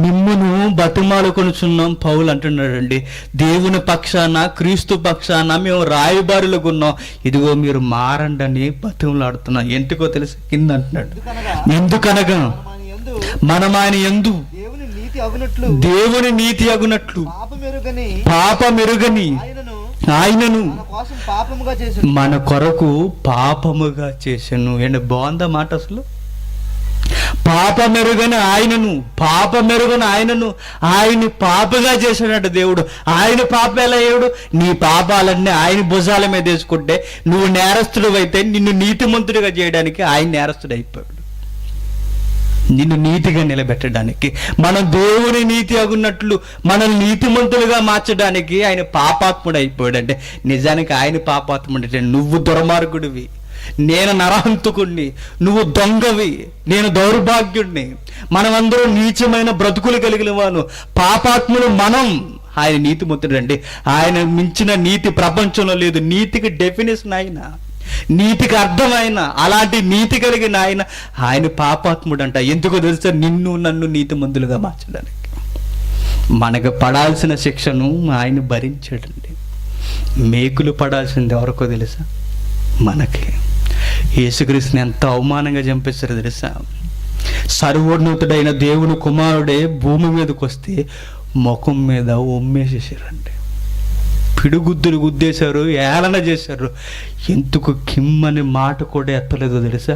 మిమ్మును బతిమాలుకొనుచున్నాం. పౌలు అంటున్నాడండి, దేవుని పక్షాన, క్రీస్తు పక్షాన మేము రాయబారులుగా ఉన్నాం. ఇదిగో మీరు మారండి అని బతిమలాడుతున్నాం. ఎందుకో తెలుసు? కింద అంటున్నాడు, ఎందుకనగా మనం ఆయన యందు దేవుని నీతి అగునట్లు పాపమెరుగని ఆయనను మన కొరకు పాపముగా చేశాను. ఏంటి బాగుందా మాట? అసలు పాపమెరుగని ఆయనను ఆయన్ని పాపగా చేశాడంట దేవుడు. ఆయన పాప ఎలా అయ్యాడు? నీ పాపాలన్నీ ఆయన భుజాల మీద వేసుకుంటే నువ్వు నేరస్తుడు అయితే నిన్ను నీతిమంతుడిగా చేయడానికి ఆయన నేరస్తుడు అయిపోయాడు. నిన్ను నీతిగా నిలబెట్టడానికి, మనం దేవుని నీతి అగున్నట్లు మనల్ని నీతిమంతులుగా మార్చడానికి ఆయన పాపాత్ముడు అయిపోయాడు. అంటే నిజానికి ఆయన పాపాత్ముడు అంటే నువ్వు దుర్మార్గుడివి, నేను నరహంతకుణ్ణి, నువ్వు దొంగవి, నేను దౌర్భాగ్యుడిని, మనమందరం నీచమైన బ్రతుకులు కలిగిన వాను, పాపాత్ములు మనం. ఆయన నీతిమంతుడు అండి. ఆయన మించిన నీతి ప్రపంచంలో లేదు. నీతికి డెఫినేషన్ ఆయన, నీతికి అర్థమైన, అలాంటి నీతి కలిగిన ఆయన పాపాత్ముడు అంట. ఎందుకో తెలుసా? నిన్ను నన్ను నీతిమంతులుగా మార్చడానికి. మనకు పడాల్సిన శిక్షను ఆయన భరించాడండి. మేకులు పడాల్సింది ఎవరికో తెలుసా? మనకి. యేసుక్రీస్తుని ఎంత అవమానంగా చంపేశారో తెలుసా? సర్వోన్నతుడైన దేవుని కుమారుడే భూమి మీదకి వస్తే ముఖం మీద ఉమ్మేసేసారండి. పిడుగుద్దులు గుద్దేశారు, ఏలన చేశారు. ఎందుకు కిమ్మని మాట కూడా ఎత్తలేదో తెలుసా?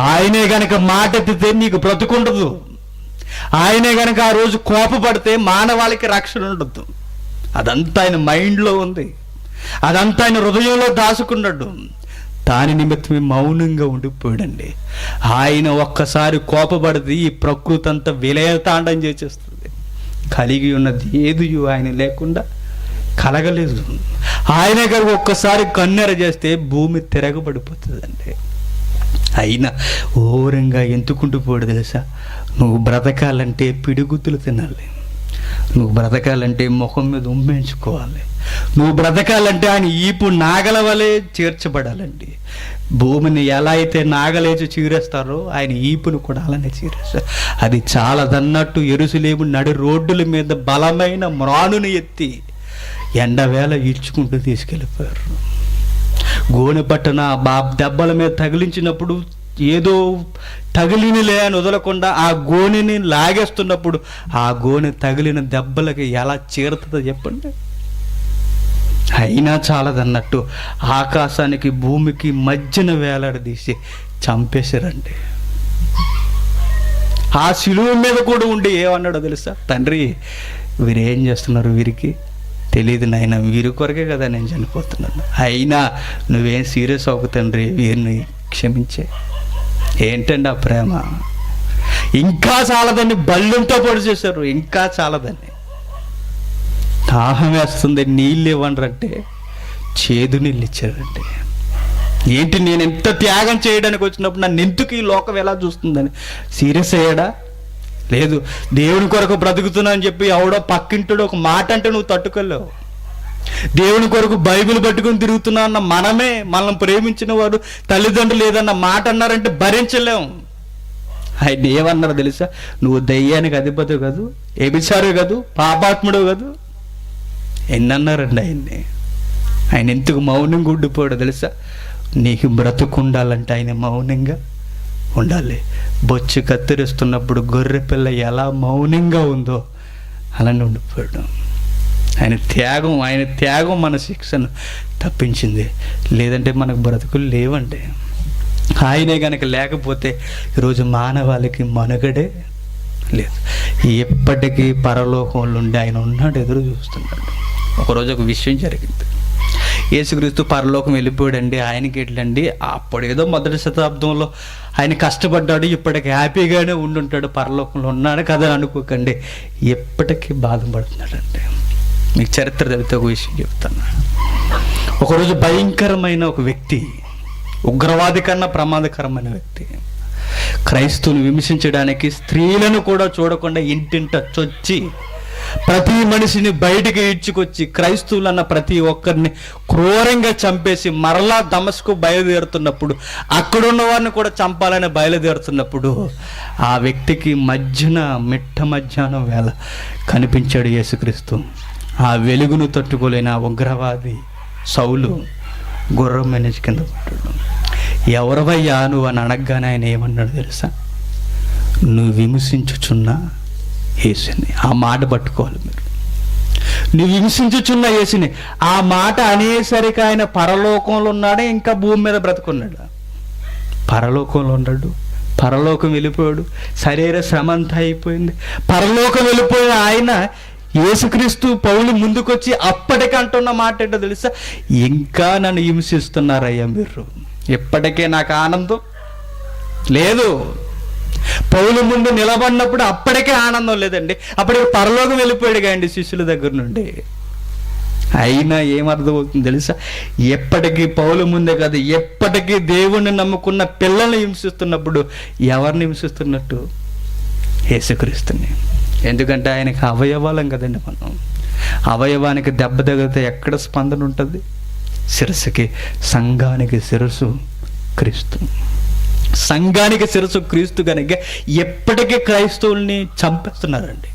ఆయనే గనక మాట ఎత్తితే నీకు బ్రతుకుండదు. ఆయనే గనక ఆ రోజు కోపపడితే మానవాళికి రక్షణ ఉండదు. అదంతా ఆయన మైండ్లో ఉంది, అదంతా ఆయన హృదయంలో దాచుకున్నాడు. దాని నిమిత్తమే మౌనంగా ఉండిపోయాడండి. ఆయన ఒక్కసారి కోపపడితే ఈ ప్రకృతి అంతా విలయతాండం చేసేస్తుంది. కలిగి ఉన్నది ఏది ఆయన లేకుండా కలగలేదు. ఆయన గారు ఒక్కసారి కన్నెర చేస్తే భూమి తిరగబడిపోతుందండి. అయినా ఓరంగా ఎంతుకుంటూ పోడు తెలుసా? నువ్వు బ్రతకాలంటే పిడిగుద్దులు తినాలి, నువ్వు బ్రతకాలంటే ముఖం మీద ఉమ్మేయించుకోవాలి, నువ్వు బ్రతకాలంటే ఆయన ఈపు నాగల వలె చేర్చబడాలండి. భూమిని ఎలా అయితే నాగలేచి చీరేస్తారో ఆయన ఈపును కూడా అలానే చీరేస్తారు. అది చాలదన్నట్టు యెరూషలేము నడి రోడ్డుల మీద బలమైన మ్రానుని ఎత్తి ఎండవేళ ఈడ్చుకుంటూ తీసుకెళ్ళిపోయారు. గోనె పట్టణ దెబ్బల మీద తగిలించినప్పుడు ఏదో తగిలినలే అని వదలకుండా ఆ గోనెని లాగేస్తున్నప్పుడు ఆ గోనె తగిలిన దెబ్బలకి ఎలా చీరుతుందో చెప్పండి. అయినా చాలదన్నట్టు ఆకాశానికి భూమికి మధ్యన వేలాడదీసి చంపేశారండి. ఆ శిలువ మీద కూడా ఉండి ఏమన్నాడో తెలుసా? తండ్రి, వీరేం చేస్తున్నారు, వీరికి తెలియదు నాయన, వీరి కొరకే కదా నేను చనిపోతున్నాను, అయినా నువ్వేం సీరియస్ అవ్వకు తండ్రి, వీరిని క్షమించే. ఏంటండి ఆ ప్రేమ? ఇంకా చాలదని బళ్ళంతో పొడి చేశారు, ఇంకా చాలదని. దాహం వేస్తుంది, నీళ్ళు ఇవ్వండి, చేదు నీళ్ళు ఇచ్చారండి. ఏంటి, నేను ఎంత త్యాగం చేయడానికి వచ్చినప్పుడు నన్ను ఎందుకు ఈ లోకం ఎలా చూస్తుందని సీరియస్ అయ్యాడా? లేదు. దేవుని కొరకు బ్రతుకుతున్నా అని చెప్పి ఎవడో పక్కింటాడు ఒక మాట అంటే నువ్వు తట్టుకోలేవు. దేవుని కొరకు బైబిల్ పట్టుకుని తిరుగుతున్నా అన్న మనమే, మనల్ని ప్రేమించిన వారు తల్లిదండ్రులు ఏదన్నా మాట అన్నారంటే భరించలేం. ఆయన ఏమన్నారు తెలుసా? నువ్వు దయ్యానికి అధిపతి కాదు, వ్యభిచారి కాదు, పాపాత్ముడు కాదు, ఎన్నన్నారండి ఆయన్ని. ఆయన ఎందుకు మౌనంగా ఉండిపోయాడో తెలుసా? నీకు బ్రతుకుండాలంటే ఆయన మౌనంగా ఉండాలి. బొచ్చు కత్తిరిస్తున్నప్పుడు గొర్రె పిల్ల ఎలా మౌనంగా ఉందో అలానే ఉండిపోయాడు. ఆయన త్యాగం మన శిక్షను తప్పించింది. లేదంటే మనకు బ్రతుకులు లేవండి. ఆయనే కనుక లేకపోతే ఈరోజు మానవాళికి మనుగడే లేదు. ఎప్పటికీ పరలోకంలో ఉండి ఆయన ఉన్నాడు, ఎదురు చూస్తున్నాడు. ఒకరోజు ఒక విషయం జరిగింది. యేసుక్రీస్తు పరలోకం వెళ్ళిపోయాడండి. ఆయనకి ఎట్లండి, అప్పుడు ఏదో మొదటి శతాబ్దంలో ఆయన కష్టపడ్డాడు, ఇప్పటికి హ్యాపీగానే ఉండుంటాడు, పరలోకంలో ఉన్నాడు కదా అనుకోకండి. ఎప్పటికీ బాధపడుతున్నాడండి. మీకు చరిత్ర తెలిస్తే ఒక విషయం చెప్తాను. ఒకరోజు భయంకరమైన ఒక వ్యక్తి, ఉగ్రవాది కన్నా ప్రమాదకరమైన వ్యక్తి, క్రైస్తవుని విమర్శించడానికి స్త్రీలను కూడా చూడకుండా ఇంటింట చొచ్చి ప్రతి మనిషిని బయటికి ఈడ్చుకొచ్చి క్రైస్తవులన్న ప్రతి ఒక్కరిని క్రూరంగా చంపేసి మరలా దమస్కు బయలుదేరుతున్నప్పుడు, అక్కడున్న వారిని కూడా చంపాలని బయలుదేరుతున్నప్పుడు ఆ వ్యక్తికి మిట్ట మధ్యాహ్నం వేళ కనిపించాడు యేసుక్రీస్తు. ఆ వెలుగును తట్టుకోలేని ఆ ఉగ్రవాది సౌలు గుర్రం మనిషి కింద పడ్డాడు. ఎవరవయ్యా నువ్వు అని అడగగానే ఆయన ఏమన్నాడు తెలుసా? నువ్వు విమర్శించుచున్నా యేసుని. ఆ మాట పట్టుకోవాలి మీరు. నువ్వు హింసించుచున్న యేసుని. ఆ మాట అనేసరికి ఆయన పరలోకంలో ఉన్నాడే, ఇంకా భూమి మీద బ్రతుకున్నాడు. పరలోకంలో ఉన్నాడు, పరలోకం వెళ్ళిపోయాడు, శరీర శ్రమ అంతా అయిపోయింది. పరలోకం వెళ్ళిపోయిన ఆయన యేసుక్రీస్తు పౌలు ముందుకొచ్చి అప్పటికంటున్న మాట ఏంటో తెలుసా? ఇంకా నన్ను హింసిస్తున్నారయ్యా మీరు, ఎప్పటికే నాకు ఆనందం లేదు. పౌలు ముందు నిలబడినప్పుడు అప్పటికే ఆనందం లేదండి, అప్పటికి పరలోకం వెళ్ళిపోయాడు కాండి శిష్యుల దగ్గర నుండి. అయినా ఏమర్థమవుతుంది తెలుసా? ఎప్పటికీ పౌలు ముందే కాదు, ఎప్పటికీ దేవుణ్ణి నమ్ముకున్న పిల్లల్ని హింసిస్తున్నప్పుడు ఎవరిని హింసిస్తున్నట్టు? యేసుక్రీస్తుని. ఎందుకంటే ఆయనకి అవయవాలం కదండి మనం. అవయవానికి దెబ్బ తగిలితే ఎక్కడ స్పందన ఉంటుంది? శిరస్సుకి. సంఘానికి శిరస్సు క్రీస్తు. సంఘానికి శిరస్సు క్రీస్తు కనుక ఎప్పటికీ క్రైస్తవుల్ని చంపేస్తున్నారండి.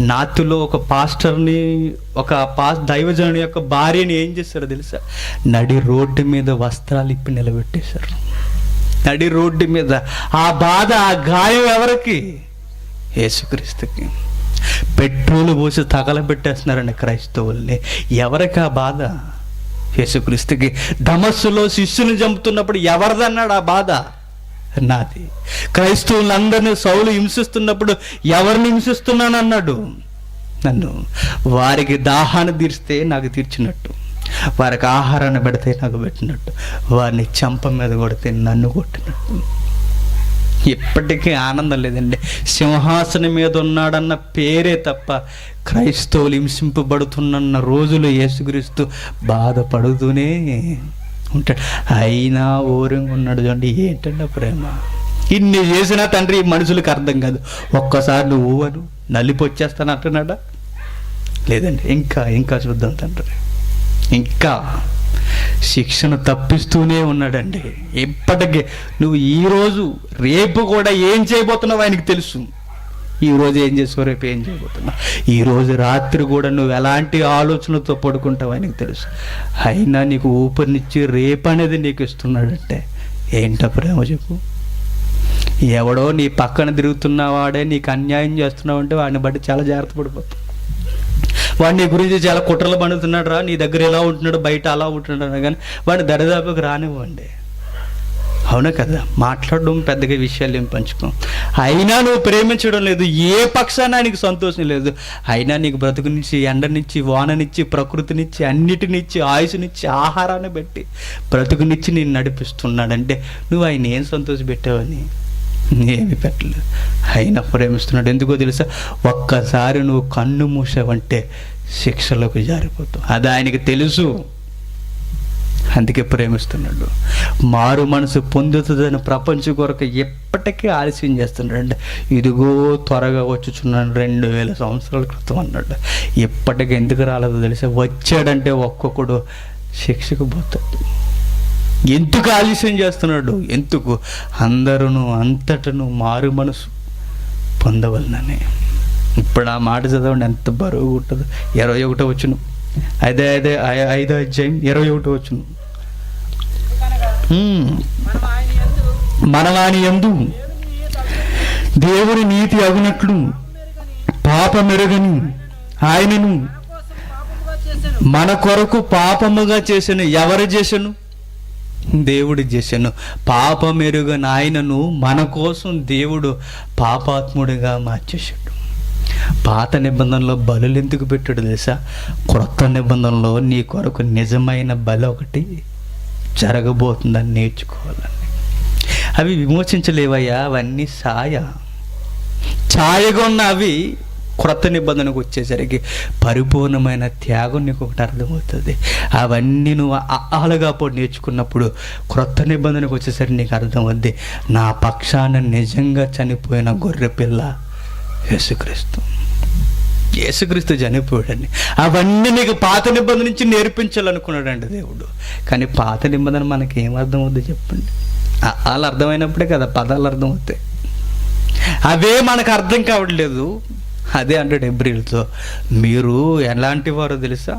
నాతులో ఒక పాస్టర్ని, దైవజనుని యొక్క భార్యని ఏం చేశారో తెలుసా? నడి రోడ్డు మీద వస్త్రాలు ఇప్పి నిలబెట్టేశారు. నడి రోడ్డు మీద. ఆ బాధ, ఆ గాయం ఎవరికి? యేసుక్రీస్తుకి. పెట్రోల్ పోసి తగలబెట్టేస్తున్నారండి క్రైస్తవుల్ని. ఎవరికి ఆ బాధ? యేసుక్రీస్తుకి. దమస్సులో శిష్యుని చంపుతున్నప్పుడు ఎవరిదన్నాడు ఆ బాధ? నాది. క్రైస్తవులందరినీ సౌలు హింసిస్తున్నప్పుడు ఎవరిని హింసిస్తున్నానన్నాడు? నన్ను. వారికి దాహాన్ని తీర్స్తే నాకు తీర్చినట్టు, వారికి ఆహారాన్ని పెడితే నాకు పెట్టినట్టు, వారిని చెంప మీద కొడితే నన్ను కొట్టినట్టు. ఎప్పటికీ ఆనందం లేదండి. సింహాసనం మీద ఉన్నాడన్న పేరే తప్ప క్రైస్తవులు హింసింపబడుతున్న రోజులు యేసుక్రీస్తు బాధపడుతూనే ఉంటాడు. అయినా ఓరంగా ఉన్నాడు. చూడండి ఏంటండి ప్రేమ. ఇన్ని చేసినా తండ్రి మనుషులకు అర్థం కాదు. ఒక్కసారి నువ్వు అను నలిపి వచ్చేస్తాను అంటున్నాడా? లేదండి, ఇంకా ఇంకా చూద్దాం తండ్రి. ఇంకా శిక్షణ తప్పిస్తూనే ఉన్నాడండి. ఎప్పటికీ నువ్వు ఈరోజు రేపు కూడా ఏం చేయబోతున్నావు ఆయనకి తెలుసు. ఈరోజు ఏం చేసుకో, రేపు ఏం చేయబోతున్నావు. ఈరోజు రాత్రి కూడా నువ్వు ఎలాంటి ఆలోచనలతో పడుకుంటావు ఆయనకి తెలుసు. అయినా నీకు ఊపిరినిచ్చి రేపు అనేది నీకు ఇస్తున్నాడంటే ఏంటో ప్రేమ చెప్పు. ఎవడో నీ పక్కన తిరుగుతున్నవాడే నీకు అన్యాయం చేస్తున్నావు అంటే వాడిని బట్టి చాలా జాగ్రత్త పడిపోతావు. వాడు నీ గురించి చాలా కుట్రలు పండుతున్నాడు రా, నీ దగ్గర ఎలా ఉంటున్నాడు, బయట అలా ఉంటున్నాడు, కానీ వాడిని దరిదాపుకి రానివ్వండి. అవునా కదా? మాట్లాడడం పెద్దగా విషయాలు ఏం పంచుకోం. అయినా నువ్వు ప్రేమించడం లేదు, ఏ పక్షాన నీకు సంతోషం లేదు. అయినా నీకు బ్రతుకునిచ్చి, ఎండనిచ్చి, వాననిచ్చి, ప్రకృతినిచ్చి, అన్నిటినిచ్చి, ఆయుషనిచ్చి, ఆహారాన్ని పెట్టి బ్రతుకునిచ్చి నేను నడిపిస్తున్నాడంటే నువ్వు ఆయన ఏం సంతోషపెట్టావని? ఏమి పెట్టలేదు. అయినా ప్రేమిస్తున్నాడు. ఎందుకో తెలుసా? ఒక్కసారి నువ్వు కన్ను మూసావంటే శిక్షలోకి జారిపోతావు. అది ఆయనకి తెలుసు, అందుకే ప్రేమిస్తున్నాడు. మారు మనసు పొందుతుందని ప్రపంచం కొరకు ఎప్పటికీ ఆలస్యం చేస్తున్నాడు. అంటే ఇదిగో త్వరగా వచ్చుచున్నాను 2000 సంవత్సరాల క్రితం అన్నాడు. ఎప్పటికీ ఎందుకు రాలేదో తెలుసా? వచ్చాడంటే ఒక్కొక్కడు శిక్షకు పోతాడు. ఎందుకు ఆలస్యం చేస్తున్నాడు? ఎందుకు? అందరూ అంతటను మారు మనసు పొందవలనని. ఇప్పుడు ఆ మాట చదవండి, ఎంత బరువు ఉంటుంది. 21వ వచనం, అదే 5వ అధ్యాయం 21వ వచనం. మనవాని యందు దేవుని నీతి అగునట్లు పాపమెరుగని ఆయనను మన కొరకు పాపముగా చేసెను. ఎవరు చేసెను? దేవుడు చేశాను. పాపమెరుగని ఆయనను మన కోసం దేవుడు పాపాత్ముడిగా మార్చేశాడు. పాత నిబంధనలో బలులు ఎందుకు పెట్టాడు తెలుసా? క్రొత్త నిబంధనలో నీ కొరకు నిజమైన బలి ఒకటి జరగబోతుందని నేర్చుకోవాలని. అవి విమోచించలేవయ్యా, అవన్నీ ఛాయగా ఉన్న అవి క్రొత్త నిబంధనకు వచ్చేసరికి పరిపూర్ణమైన త్యాగం నీకు ఒకటి అర్థమవుతుంది. అవన్నీ నువ్వు ఆలుగా పోటీ నేర్చుకున్నప్పుడు క్రొత్త నిబంధనకు వచ్చేసరికి నీకు అర్థమవుద్ది. నా పక్షాన నిజంగా చనిపోయిన గొర్రె పిల్ల యేసుక్రీస్తు. యేసుక్రీస్తు చనిపోయాడని అవన్నీ నీకు పాత నిబంధన నుంచి నేర్పించాలనుకున్నాడండి దేవుడు. కానీ పాత నిబంధన మనకి ఏం అర్థం అవుద్ది చెప్పండి? వాళ్ళు అర్థమైనప్పుడే కదా పదాలు అర్థమవుతాయి. అవే మనకు అర్థం కావట్లేదు. అదే అంటాడు హెబ్రీయులతో, మీరు ఎలాంటి వారో తెలుసా?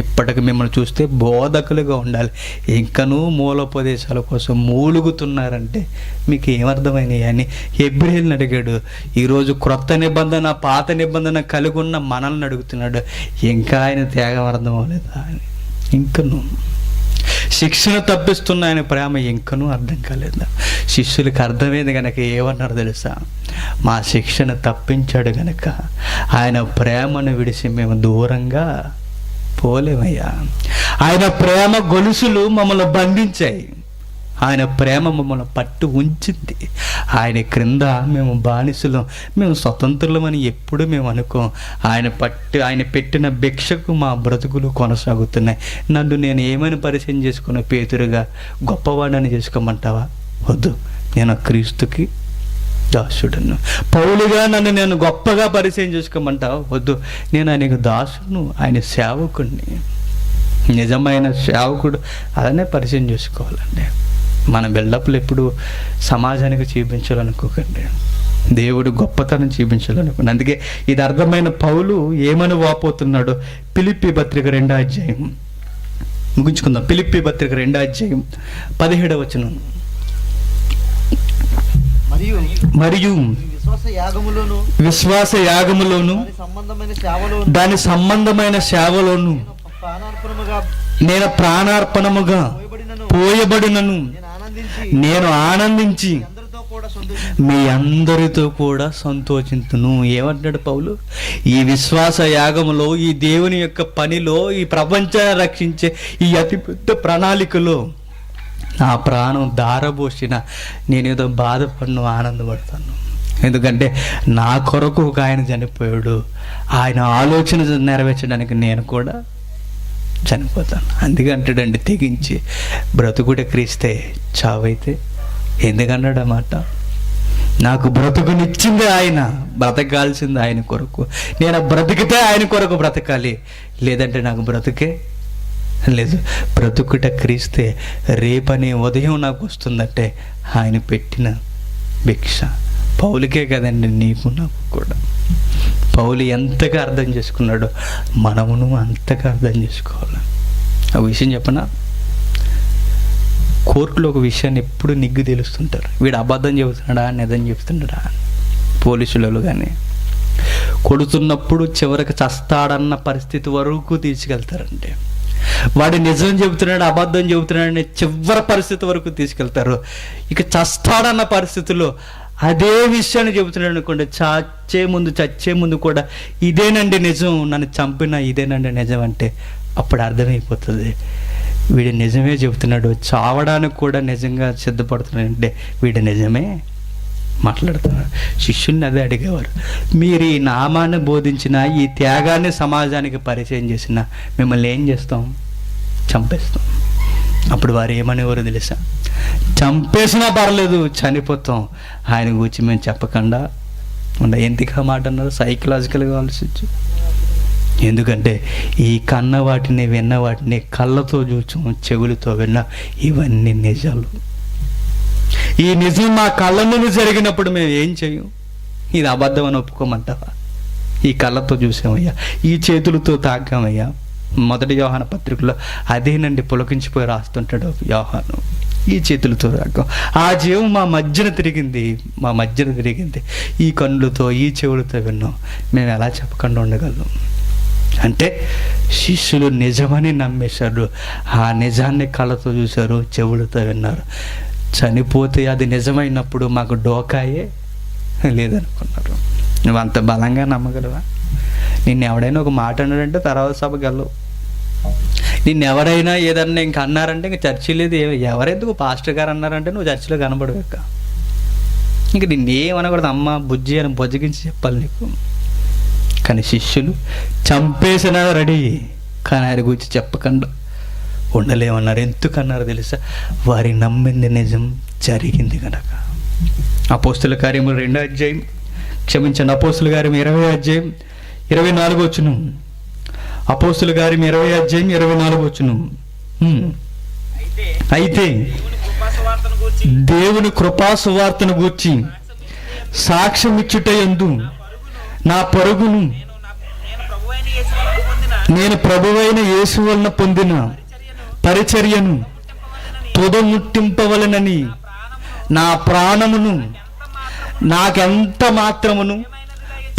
ఇప్పటికి మిమ్మల్ని చూస్తే బోధకులుగా ఉండాలి, ఇంకనూ మూలోపదేశాల కోసం మూలుగుతున్నారంటే మీకు ఏమర్థమైనాయి అని హెబ్రీయులను అడిగాడు. ఈరోజు క్రొత్త నిబంధన పాత నిబంధన కలిగి ఉన్న మనల్ని అడుగుతున్నాడు, ఇంకా ఆయన త్యాగం అర్థం అవ్వలేదా అని. ఇంకనూ శిక్షణ తప్పిస్తున్న ఆయన ప్రేమ ఇంకనూ అర్థం కాలేదా? శిష్యులకు అర్థమైంది కనుక ఏమన్నారు తెలుసా? మా శిక్షణ తప్పించాడు గనక ఆయన ప్రేమను విడిచి మేము దూరంగా పోలేమయ్యా. ఆయన ప్రేమ గొలుసులు మమ్మల్ని బంధించాయి. ఆయన ప్రేమ మమ్మల్ని పట్టు ఉంచింది. ఆయన క్రింద మేము బానిసలం, మేము స్వతంత్రులమని ఎప్పుడు మేము అనుకోం. ఆయన పెట్టిన భిక్షకు మా బ్రతుకులు కొనసాగుతున్నాయి. నన్ను నేను ఏమని పరిచయం చేసుకున్న పేతురుగా గొప్పవాడని చేసుకోమంటావా? వద్దు, నేను క్రీస్తుకి దాసుడను. పౌలుగా నన్ను నేను గొప్పగా పరిచయం చేసుకోమంటావా? వద్దు, నేను ఆయనకు దాసును, ఆయన సేవకుడిని. నిజమైన సేవకుడు అలానే పరిచయం చేసుకోవాలండి. మన బిల్డప్లు ఎప్పుడు సమాజానికి చూపించాలనుకోకండి, దేవుడు గొప్పతనం చూపించాలనుకోండి. అందుకే ఇది అర్థమైన పౌలు ఏమని వాపోతున్నాడో ఫిలిప్పీ పత్రిక 2వ అధ్యాయం ముగించుకుందాం. ఫిలిప్పీ పత్రిక 2వ అధ్యాయం 17వ వచనం. మరియు విశ్వాస యాగములోను దాని సంబంధమైన సేవలోను నేను ప్రాణార్పణముగా పోయబడినను నేను ఆనందించి మీ అందరితో కూడా సంతోషింతును. ఏమంటాడు పౌలు? ఈ విశ్వాస యాగములో, ఈ దేవుని యొక్క పనిలో, ఈ ప్రపంచాన్ని రక్షించే ఈ అతిపెద్ద ప్రణాళికలో నా ప్రాణం దారబోసిన నేనేదో బాధపడను, ఆనందపడతాను. ఎందుకంటే నా కొరకు ఒక ఆయన చనిపోయాడు. ఆయన ఆలోచన నెరవేర్చడానికి నేను కూడా చనిపోతాను. అందుకంటాడండి తెగించి, బ్రతుకుడే క్రీస్తే చావైతే. ఎందుకన్నాడు ఆ మాట? నాకు బ్రతుకునిచ్చింది ఆయన, బ్రతకాల్సింది ఆయన కొరకు. నేను బ్రతికితే ఆయన కొరకు బ్రతకాలి, లేదంటే నాకు బ్రతుకే లేదు. బ్రతుకుట క్రీస్తే. రేపనే ఉదయం నాకు వస్తుందంటే ఆయన పెట్టిన భిక్ష. పౌలుకే కదండి, నీకు నాకు కూడా. పౌలు ఎంతగా అర్థం చేసుకున్నాడో మనమును అంతగా అర్థం చేసుకోవాలి. ఆ విషయం చెప్పనా, కోర్టులో ఒక విషయాన్ని ఎప్పుడు నిగ్గు తెలుస్తుంటారు. వీడు అబద్ధం చెబుతున్నాడా, నిజం చెబుతున్నాడా. పోలీసులలో కానీ కొడుతున్నప్పుడు చివరికి చస్తాడన్న పరిస్థితి వరకు తీసుకెళ్తారంటే, వాడు నిజం చెబుతున్నాడు అబద్ధం చెబుతున్నాడని చివరి పరిస్థితి వరకు తీసుకెళ్తారు. ఇక చస్తాడన్న పరిస్థితుల్లో అదే విషయాన్ని చెబుతున్నాడు అనుకోండి, చచ్చే ముందు కూడా ఇదేనండి నిజం, నన్ను చంపినా ఇదేనండి నిజం అంటే అప్పుడు అర్థమైపోతుంది వీడు నిజమే చెబుతున్నాడు. చావడానికి కూడా నిజంగా సిద్ధపడుతున్నాడంటే వీడు నిజమే మాట్లాడుతున్నారు. శిష్యుల్ని అదే అడిగేవారు, మీరు ఈ నామాన్ని బోధించిన, ఈ త్యాగాన్ని సమాజానికి పరిచయం చేసిన మిమ్మల్ని ఏం చేస్తాం? చంపేస్తాం. అప్పుడు వారు ఏమనేవారు తెలుసా? చంపేసినా పర్లేదు, చనిపోతాం, ఆయన గురించి మేము చెప్పకుండా ఎందుకు మాట అన్నారు? సైకలాజికల్గా ఆలోచించు. ఎందుకంటే ఈ కన్న వాటిని విన్న వాటిని కళ్ళతో చూచాం, చెవులతో విన్నా, ఇవన్నీ నిజాలు. ఈ నిజం మా కళ్ళ ముందు జరిగినప్పుడు మేము ఏం చేయం? ఇది అబద్ధం అని ఒప్పుకోమంటావా? ఈ కళ్ళతో చూసామయ్యా, ఈ చేతులతో తాకామయ్యా. మొదటి యోహాన పత్రికలో అదేనండి పులకించిపోయి రాస్తుంటాడు యోహాను. ఈ చేతులతో తాకాం, ఆ జీవం మా మధ్యన తిరిగింది, ఈ కన్నులతో ఈ చెవులతో విన్నాం, మేము ఎలా చెప్పకుండా ఉండగలం? అంటే శిష్యులు నిజమని నమ్మేశారు. ఆ నిజాన్ని కళ్ళతో చూశారు, చెవులతో విన్నారు. చనిపోతే అది నిజమైనప్పుడు మాకు డోకాయే లేదనుకున్నారు. నువ్వు అంత బలంగా నమ్మగలవా? నిన్ను ఎవడైనా ఒక మాట అన్నాడంటే తర్వాత సభకి వెళ్ళవు. నిన్ను ఎవరైనా ఏదన్నా ఇంక అన్నారంటే ఇంక చర్చి లేదు. ఎవరెందుకు పాస్టర్ గారు అన్నారంటే నువ్వు చర్చిలో కనబడక ఇంక నిన్నేమనకూడదు. అమ్మ బుజ్జి అని బొజ్జగించి చెప్పాలి నీకు. కానీ శిష్యులు చంపేసినా రెడీ, కానీ ఆయన గురించి చెప్పకుండా ఉండలేమన్నారు. ఎందుకన్నారు తెలుసా? వారి నమ్మింది నిజం జరిగింది కనుక. అపోస్తుల కార్యములు 2వ అధ్యాయం, క్షమించండి, అపోస్తుల కార్యం 20వ అధ్యాయం 24వ వచనం. అపోస్తుల కార్యం 20వ అధ్యాయం 24వ వచనం. అయితే దేవుని కృపా సువార్తను గూర్చి సాక్ష్యం ఇచ్చుట యందు నా పరుగును నేను ప్రభువైన యేసు వలన పొందిన పరిచర్యను తుదముట్టింపవలనని నా ప్రాణమును నాకెంత మాత్రమును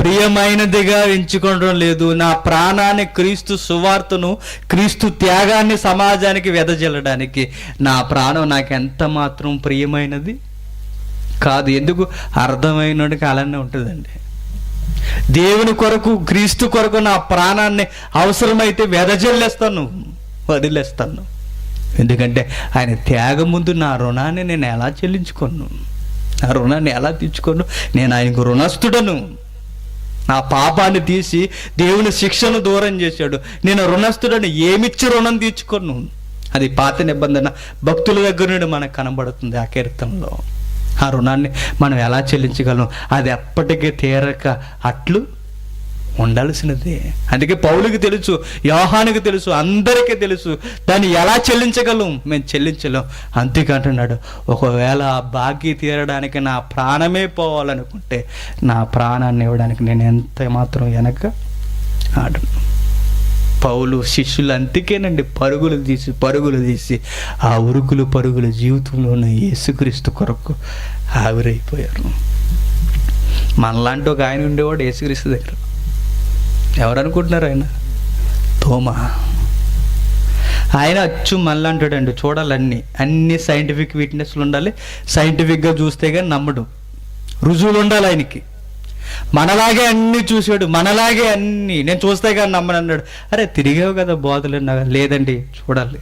ప్రియమైనదిగా ఎంచుకోవడం లేదు. నా ప్రాణాన్ని క్రీస్తు సువార్తను, క్రీస్తు త్యాగాన్ని సమాజానికి వెదజల్లడానికి నా ప్రాణం నాకెంత మాత్రం ప్రియమైనది కాదు. ఎందుకు? అర్థమైనడికి అలానే ఉంటుందండి. దేవుని కొరకు, క్రీస్తు కొరకు నా ప్రాణాన్ని అవసరమైతే వెదజల్లేస్తాను, వదిలేస్తాను. ఎందుకంటే ఆయన త్యాగం ముందు నా రుణాన్ని నేను ఎలా చెల్లించుకోను, నా రుణాన్ని ఎలా తీర్చుకోను? నేను ఆయనకు రుణస్థుడను. నా పాపాన్ని తీసి దేవుని శిక్షను దూరం చేశాడు. నేను రుణస్థుడని ఏమిచ్చి రుణం తీర్చుకోను? అది పాత నిబంధన భక్తుల దగ్గర నుండి మనకు కనబడుతుంది ఆ కీర్తనలో. ఆ రుణాన్ని మనం ఎలా చెల్లించగలం? అది ఎప్పటికీ తీరక అట్లు ఉండాల్సినదే. అందుకే పౌలుకి తెలుసు, యోహానుకి తెలుసు, అందరికీ తెలుసు దాన్ని ఎలా చెల్లించగలం. మేము చెల్లించలేం. అంతేకంటున్నాడు, ఒకవేళ ఆ బాకీ తీరడానికి నా ప్రాణమే పోవాలనుకుంటే నా ప్రాణాన్ని ఇవ్వడానికి నేను ఎంత మాత్రం వెనక ఆడను. పౌలు శిష్యులు అంతకేనండి పరుగులు తీసి ఆ ఉరుకులు పరుగుల జీవితంలోనే యేసుక్రీస్తు కొరకు ఆవిరైపోయారు. మనలాంటి ఒక ఆయన ఉండేవాడు యేసుక్రీస్తు దగ్గర. ఎవరనుకుంటున్నారు? ఆయన తోమా. ఆయన అచ్చు మనలాంటాడండి. చూడాలన్నీ అన్ని సైంటిఫిక్ విట్నెస్లు ఉండాలి. సైంటిఫిక్గా చూస్తే కానీ నమ్మడు, రుజువులు ఉండాలి ఆయనకి. మనలాగే అన్నీ చూశాడు, మనలాగే అన్నీ నేను చూస్తే కానీ నమ్మను అన్నాడు. అరే తిరిగావు కదా బోధలు, లేదండి చూడాలి.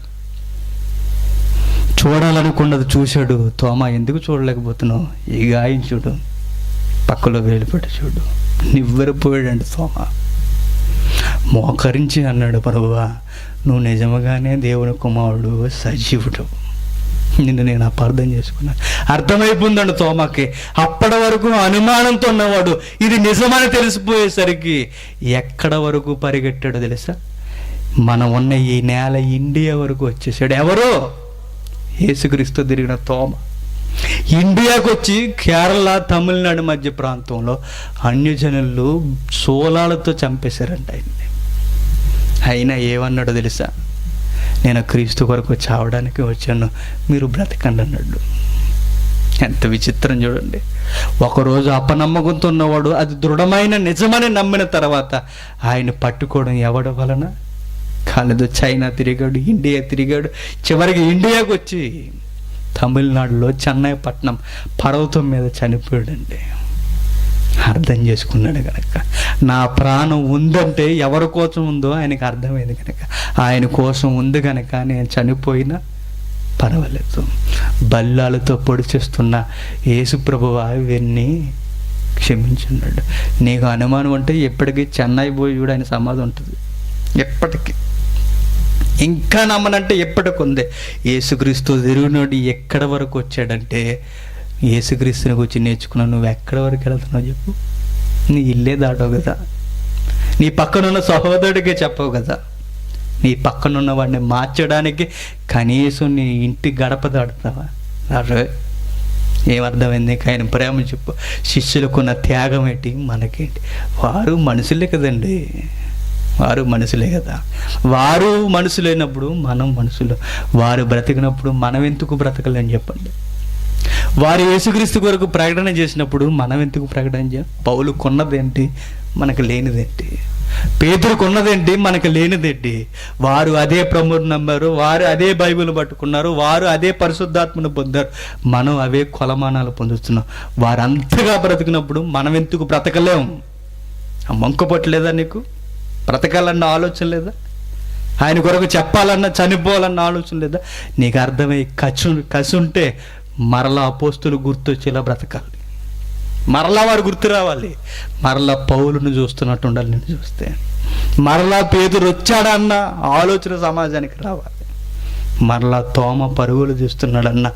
చూడాలనుకున్నది చూశాడు. తోమా, ఎందుకు చూడలేకపోతున్నావు? ఈ గాయం చూడు, పక్కలో వేలుపెట్టి చూడు. నివ్వెరపోయాడండి తోమా. మోకరించి అన్నాడు, ప్రభువా, నువ్వు నిజముగానే దేవుని కుమారుడు, సజీవుడు, నిన్ను నేను అపార్థం చేసుకున్నాను. అర్థమైపోయిందండి తోమాకి. అప్పటి వరకు అనుమానంతో ఉన్నవాడు ఇది నిజమని తెలిసిపోయేసరికి ఎక్కడ వరకు పరిగెట్టాడో తెలుసా? మనం ఉన్న ఈ నేల ఇండియా వరకు వచ్చేసాడు. ఎవరో? యేసుక్రీస్తు తిరిగిన తోమ ఇండియాకు వచ్చి కేరళ, తమిళనాడు మధ్య ప్రాంతంలో అన్యజనులు సోలాలతో చంపేశారంట ఆయన్ని. అయినా ఏమన్నాడో తెలుసా? నేను క్రీస్తు కొరకు చావడానికి వచ్చాను, మీరు బ్రతకండి అన్నాడు. ఎంత విచిత్రం చూడండి. ఒకరోజు అపనమ్మకంతో ఉన్నవాడు అది దృఢమైన నిజమని నమ్మిన తర్వాత ఆయన పట్టుకోవడం ఎవడి వలన కాలేదు. చైనా తిరిగాడు, ఇండియా తిరిగాడు, చివరికి ఇండియాకు వచ్చి తమిళనాడులో చెన్నై పట్టణం పర్వతం మీద చనిపోయాడండి. అర్థం చేసుకున్నాడు కనుక, నా ప్రాణం ఉందంటే ఎవరి కోసం ఉందో ఆయనకు అర్థమైంది కనుక, ఆయన కోసం ఉంది కనుక నేను చనిపోయినా పర్వాలేదు. బల్లాలతో పొడిచేస్తున్న యేసుప్రభువా వీరిని క్షమించున్నాడు. నీకు అనుమానం అంటే ఎప్పటికీ చెన్నై పోయి కూడా ఆయన సమాధి ఉంటుంది. ఎప్పటికీ ఇంకా నమ్మనంటే ఎప్పటికి ఉంది. యేసుక్రీస్తు తిరుగునోడు ఎక్కడ వరకు వచ్చాడంటే, యేసుక్రీస్తుని గురించి నేర్చుకున్నావు. నువ్వు ఎక్కడ వరకు వెళ్తున్నావు చెప్పు? నీ ఇల్లే దాటవు కదా, నీ పక్కనున్న సహోదరుడికే చెప్పవు కదా, నీ పక్కనున్న వాడిని మార్చడానికి కనీసం నీ ఇంటి గడప దాటుతావా? ఏమర్థమైంది? ఆయన ప్రేమ చెప్పు. శిష్యులకున్న త్యాగం ఏంటి, మనకేంటి? వారు మనుషులే కదండి, వారు మనుషులే కదా. వారు మనుషులైనప్పుడు మనం మనుషులు. వారు బ్రతికినప్పుడు మనం ఎందుకు బ్రతకలేని చెప్పండి? వారు యేసుక్రీస్తు కొరకు ప్రకటన చేసినప్పుడు మనం ఎందుకు ప్రకటన చేయాలి? పౌలు కొన్నదేంటి, మనకు లేనిదేంటి? పేతురు కొన్నదేంటి, మనకు లేనిదేంటి? వారు అదే ప్రభువుని నమ్మారు, వారు అదే బైబిల్ పట్టుకున్నారు, వారు అదే పరిశుద్ధాత్మను పొందారు, మనం అవే కొలమానాలు పొందుతున్నాం. వారు అంతగా బ్రతికినప్పుడు మనం ఎందుకు బ్రతకలేము? ఆ మంకు పట్టలేదా నీకు? బ్రతకాలన్న ఆలోచన లేదా? ఆయన కొరకు చెప్పాలన్న, చనిపోవాలన్న ఆలోచన లేదా? నీకు అర్థమై కసి ఉంటే మరలా అపోస్తులు గుర్తొచ్చేలా బ్రతకాలి, మరలా వారు గుర్తు రావాలి, మరలా పౌలును చూస్తున్నట్టు ఉండాలి. నేను చూస్తే మరలా పేతురు వచ్చాడన్న ఆలోచన సమాజానికి రావాలి, మరలా తోమ పరుగులు తీస్తున్నాడన్న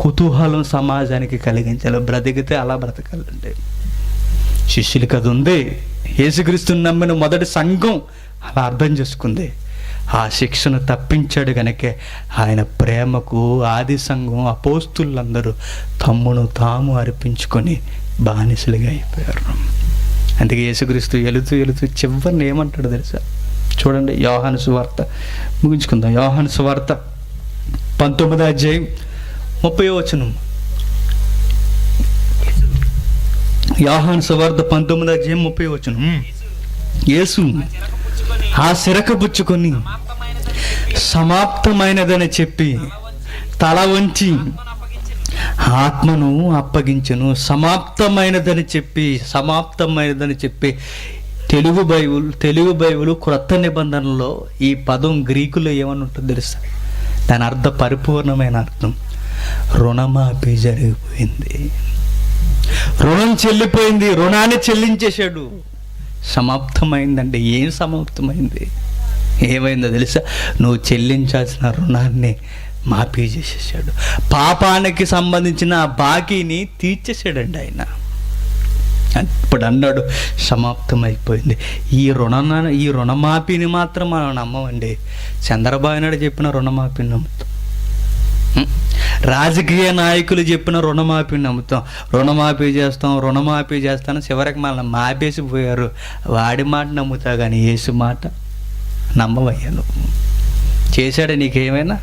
కుతూహలం సమాజానికి కలిగించాలి. బ్రతికితే అలా బ్రతకాలండి. శిష్యులకి అది ఉంది. యేసుక్రీస్తుని నమ్మిన మొదటి సంఘం అలా అర్థం చేసుకుంది. ఆ శిక్షను తప్పించాడు కనుకే ఆయన ప్రేమకు ఆది సంఘం, అపోస్తులందరూ తమ్మును తాము అర్పించుకొని బానిసలుగా అయిపోయారు. అందుకే యేసుక్రీస్తు వెళుతూ వెళుతూ చివరిని ఏమంటాడు తెలుసా? చూడండి, యోహాను సువార్త ముగించుకుందాం. యోహాను సువార్త 19వ అధ్యాయం 30వ వచనం. యోహాను సువార్త 19వ అధ్యాయం 30వ వచనం. యేసు ఆ సిరక పుచ్చుకొని సమాప్తమైనదని చెప్పి తల వంచి ఆత్మను అప్పగించెను. సమాప్తమైనదని చెప్పి తెలుగు బైబిల్ క్రొత్త నిబంధనలో ఈ పదం గ్రీకులో ఏమని ఉంటుందో తెలుసా? దాని అర్థం పరిపూర్ణమైన అర్థం రుణమాఫీ జరిగిపోయింది, రుణం చెల్లిపోయింది, రుణాన్ని చెల్లించేశాడు. సమాప్తమైందంటే ఏం సమాప్తమైంది? ఏమైందో తెలుసా? నువ్వు చెల్లించాల్సిన రుణాన్ని మాఫీ చేసేసాడు. పాపానికి సంబంధించిన ఆ బాకీని తీర్చేసాడండి ఆయన. ఇప్పుడు అన్నాడు సమాప్తమైపోయింది. ఈ రుణమాఫీని మాత్రం మనం నమ్మమండి. చంద్రబాబు నాయుడు చెప్పిన రుణమాఫీని నమ్ముతాం, రాజకీయ నాయకులు చెప్పిన రుణమాఫీని నమ్ముతాం. రుణమాఫీ చేస్తాను చివరికి మనల్ని మాపేసి పోయారు. వాడి మాట నమ్ముతావు కానీ యేసు మాట నమ్మవయ్యా. నువ్వు చేశాడా? నీకేమైనా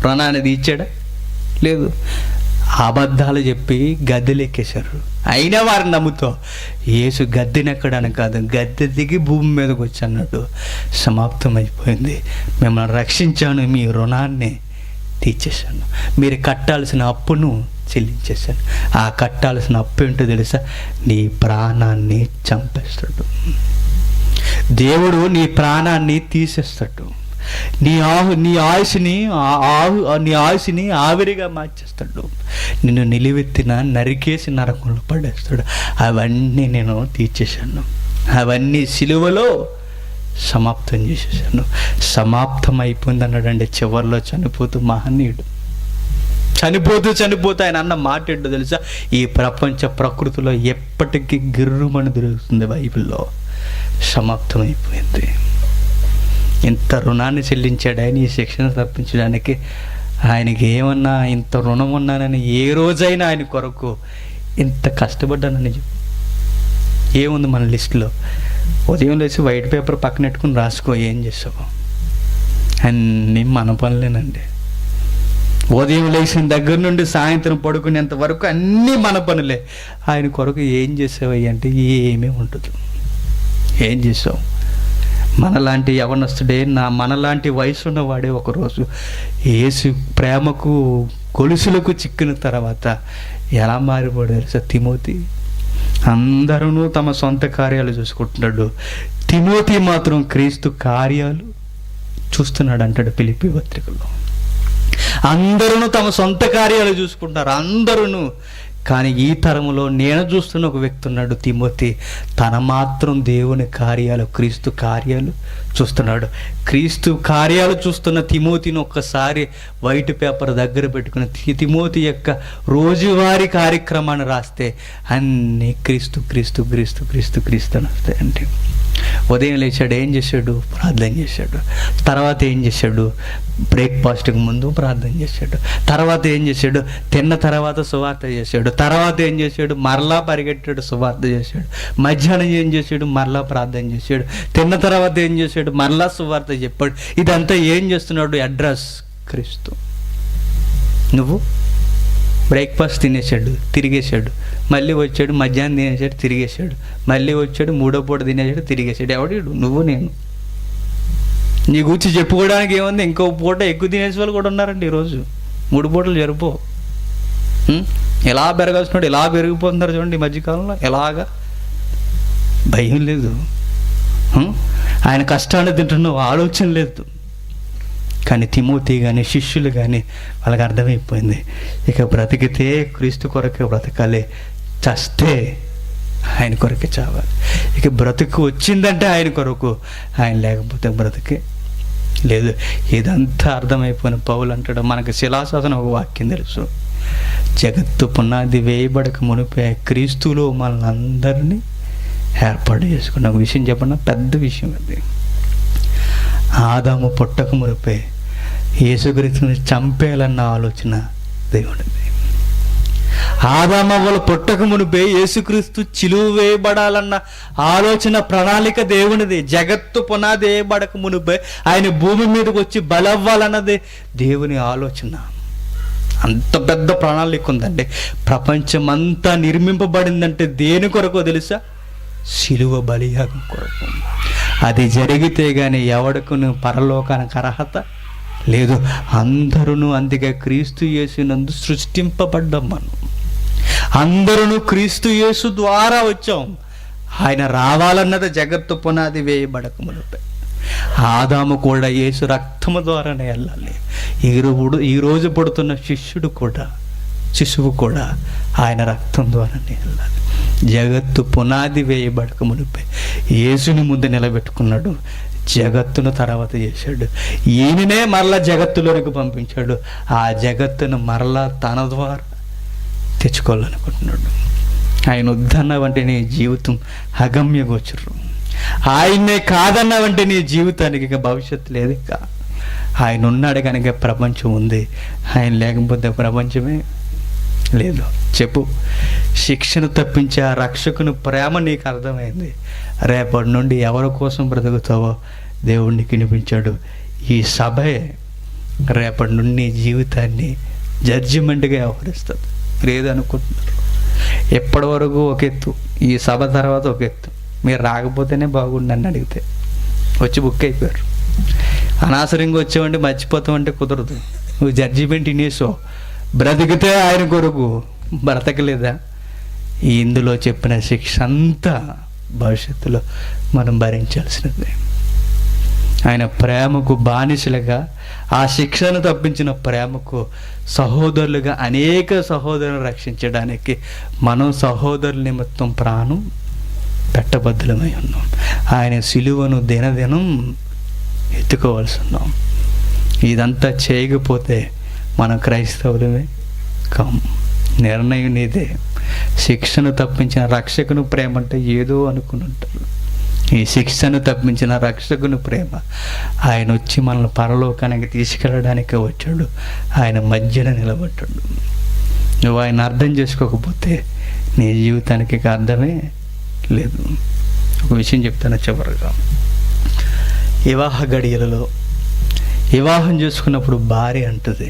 రుణాన్ని తీర్చాడా? లేదు. అబద్ధాలు చెప్పి గద్దెలెక్కేశారు, అయినా వారిని నమ్ముతావు. యేసు గద్దెనెక్కడానికి కాదు, గద్దె దిగి భూమి మీదకి వచ్చి అన్నాడు సమాప్తమైపోయింది, మిమ్మల్ని రక్షించాను, మీ రుణాన్ని తీర్చేశాను, మీరు కట్టాల్సిన అప్పును చెల్లించేశాను. ఆ కట్టాల్సిన అప్పు ఏంటో తెలుసా? నీ ప్రాణాన్ని చంపేస్తాడు దేవుడు, నీ ప్రాణాన్ని తీసేస్తాడు. నీ ఆయుష్ని ఆవిరిగా మార్చేస్తాడు. నిన్ను నిలువెత్తిన నరికేసి నరకంలో పడేస్తాడు. అవన్నీ నేను తీర్చేశాను, అవన్నీ సిలువలో సమాప్తం చేసేసాను. సమాప్తం అయిపోయింది అన్నాడండి. చివరిలో చనిపోతూ మహనీయుడు చనిపోతూ ఆయన అన్న మాట ఏంటో తెలుసా? ఈ ప్రపంచ ప్రకృతిలో ఎప్పటికీ గిర్రుమని దొరుకుతుంది. బైబిల్లో సమాప్తం అయిపోయింది. ఇంత రుణాన్ని చెల్లించాడు ఆయన ఈ శిక్షణ తప్పించడానికి. ఆయనకి ఏమన్నా ఇంత రుణం ఉన్నానని ఏ రోజైనా ఆయన కొరకు ఇంత కష్టపడ్డానని చెప్పు. ఏముంది మన లిస్టులో? ఉదయం లేచి వైట్ పేపర్ పక్కన పెట్టుకుని రాసుకో ఏం చేసావు. అన్నీ మన పనులేనండి. ఉదయం లేచిన దగ్గర నుండి సాయంత్రం పడుకునేంత వరకు అన్నీ మన పనులే. ఆయన కొరకు ఏం చేసావయ్య అంటే ఏమీ ఉండదు. ఏం చేసావు? మనలాంటి యవనస్తుడే, మనలాంటి వయసు ఉన్నవాడే ఒకరోజు యేసు ప్రేమకు గొలుసులకు చిక్కిన తర్వాత ఎలా మారిపోయాడు సార్ తిమోతి. అందరూ తమ సొంత కార్యాలు చూసుకుంటున్నాడు, తిమోతి మాత్రం క్రీస్తు కార్యాలు చూస్తున్నాడు అంటాడు ఫిలిప్పీ పత్రికలో. అందరూ తమ సొంత కార్యాలు చూసుకుంటారు, అందరూ. కానీ ఈ తరములో నేను చూస్తున్న ఒక వ్యక్తి ఉన్నాడు, తిమోతి. తన మాత్రం దేవుని కార్యాలు, క్రీస్తు కార్యాలు చూస్తున్నాడు. క్రీస్తు కార్యాలు చూస్తున్న తిమోతిని ఒక్కసారి వైట్ పేపర్ దగ్గర పెట్టుకుని తిమోతి యొక్క రోజువారీ కార్యక్రమాన్ని రాస్తే అన్నీ క్రీస్తు క్రీస్తు క్రీస్తు క్రీస్తు క్రీస్తు అని వస్తాయండి. ఉదయం లేచాడు, ఏం చేశాడు? ప్రార్థన చేశాడు. తర్వాత ఏం చేశాడు? బ్రేక్ఫాస్ట్కి ముందు ప్రార్థన చేశాడు. తర్వాత ఏం చేశాడు? తిన్న తర్వాత సువార్త చేశాడు. తర్వాత ఏం చేశాడు? మరలా పరిగెట్టాడు, సువార్త చేశాడు. మధ్యాహ్నం ఏం చేశాడు? మరలా ప్రార్థన చేశాడు. తిన్న తర్వాత ఏం చేశాడు? మరలా సువార్త చెప్పాడు. ఇదంతా ఏం చేస్తున్నాడు? అడ్రస్ క్రీస్తు. నువ్వు బ్రేక్ఫాస్ట్ తినేసాడు, తిరిగేశాడు. మళ్ళీ వచ్చాడు, మధ్యాహ్నం తినేసాడు, తిరిగేశాడు. మళ్ళీ వచ్చాడు, మూడో పూట తినేసాడు, తిరిగేశాడు. ఎవడు? నువ్వు నేను. నీ గురించి చెప్పుకోవడానికి ఏముంది? ఇంకో పూట ఎక్కువ తినేసే వాళ్ళు కూడా ఉన్నారండి ఈరోజు. 3 పూటలు జరుపు. ఎలా పెరగాల్సినాడు ఎలా పెరిగిపోతున్నారు చూడండి ఈ మధ్యకాలంలో. ఎలాగా భయం లేదు, ఆయన కష్టాన్ని తింటున్నావు ఆలోచన లేదు. కానీ తిమోతి కానీ శిష్యులు కానీ వాళ్ళకి అర్థమైపోయింది, ఇక బ్రతికితే క్రీస్తు కొరకే బ్రతకాలి, చస్తే ఆయన కొరకే చావాలి. ఇక బ్రతుకు వచ్చిందంటే ఆయన కొరకు, ఆయన లేకపోతే బ్రతికే లేదు. ఇదంతా అర్థమైపోయిన పౌలు అంటాడు, మనకు శిలాశాసనం ఒక వాక్యం తెలుసు, జగత్తు పునాది వేయబడక మునిపే క్రీస్తులో మనల్ని అందరినీ ఏర్పాటు చేసుకున్న. ఒక విషయం చెప్పన్నా, పెద్ద విషయం అది. ఆదాము పుట్టక మునిపే యేసుక్రీస్తుని చంపేయాలన్న ఆలోచన దేవుడిది. ఆదామవ్వలు పుట్టక మునిపే యేసుక్రీస్తు చిలువ వేయబడాలన్న ఆలోచన ప్రణాళిక దేవునిది. జగత్తు పునాది వేయబడక మునిపే ఆయన భూమి మీదకి వచ్చి బలవ్వాలన్నది దేవుని ఆలోచన. అంత పెద్ద ప్రణాళిక ఉందండి. ప్రపంచమంతా నిర్మింపబడిందంటే దేని కొరకో తెలుసా? శిలువ బలియాగం కొరకు. అది జరిగితే గాని ఎవడకు పరలోకానికి అర్హత లేదు. అందరూ అందుకే క్రీస్తు యేసునందు సృష్టింపబడ్డాం. మనం అందరూ క్రీస్తు యేసు ద్వారా వచ్చాం. ఆయన రావాలన్నది జగత్తు పునాది వేయబడక మునిపే. ఆదాము కూడా యేసు రక్తము ద్వారానే వెళ్ళాలి. ఈరోజు పుడుతున్న శిశువు కూడా ఆయన రక్తం ద్వారానే వెళ్ళాలి. జగత్తు పునాది వేయబడక మునిపే యేసుని ముందు నిలబెట్టుకున్నాడు, జగత్తును తర్వాత చేశాడు. ఈయననే మరలా జగత్తులోనికి పంపించాడు. ఆ జగత్తును మరలా తన ద్వారా తెచ్చుకోవాలనుకుంటున్నాడు. ఆయన వద్దన్నావంటే నీ జీవితం అగమ్య గోచరం. ఆయన్నే కాదన్నావంటే నీ జీవితానికి ఇక భవిష్యత్తు లేదు. ఇక ఆయన ఉన్నాడు కనుక ప్రపంచం ఉంది, ఆయన లేకపోతే ప్రపంచమే లేదు. చెప్పు, శిక్షను తప్పించే ఆ రక్షకుని ప్రేమ నీకు అర్థమైంది. రేపటి నుండి ఎవరి కోసం బ్రతుకుతావో దేవుడిని వినిపించాడు. ఈ సభే రేపటి నుండి నీ జీవితాన్ని జడ్జిమెంట్గా వ్యవహరిస్తుంది. లేదనుకుంటున్నారు ఎప్పటి వరకు ఒక ఎత్తు, ఈ సభ తర్వాత ఒక ఎత్తు. మీరు రాకపోతేనే బాగుండి నన్ను అడిగితే. వచ్చి బుక్ అయిపోయారు. అనవసరంగా వచ్చావంటే మర్చిపోతామంటే కుదరదు. నువ్వు జడ్జిమెంట్ ఇనేసో బ్రతికితే ఆయన కొరకు, బ్రతకలేదా ఇందులో చెప్పిన శిక్ష అంతా భవిష్యత్తులో మనం భరించాల్సినది. ఆయన ప్రేమకు బానిసలుగా, ఆ శిక్షను తప్పించిన ప్రేమకు సహోదరులుగా అనేక సహోదరులను రక్షించడానికి మనం సహోదరుల నిమిత్తం ప్రాణం పెట్టబద్ధులమై ఉన్నాం. ఆయన సిలువను దినదినం ఎత్తుకోవాల్సి ఉన్నాం. ఇదంతా చేయకపోతే మనం క్రైస్తవులమే కాము. నిర్ణయం నీదే. శిక్షను తప్పించిన రక్షకుని ప్రేమ అంటే ఏదో అనుకుని ఉంటారు. ఈ శిక్షను తప్పించిన రక్షకుని ప్రేమ, ఆయన వచ్చి మనల్ని పరలోకానికి తీసుకెళ్ళడానికే వచ్చాడు. ఆయన మధ్యన నిలబడ్డాడు. నువ్వు ఆయన అర్థం చేసుకోకపోతే నీ జీవితానికి అర్థమే లేదు. ఒక విషయం చెప్తాను చివరిగా. వివాహ గడియలలో వివాహం చేసుకున్నప్పుడు భార్య అంటుంది,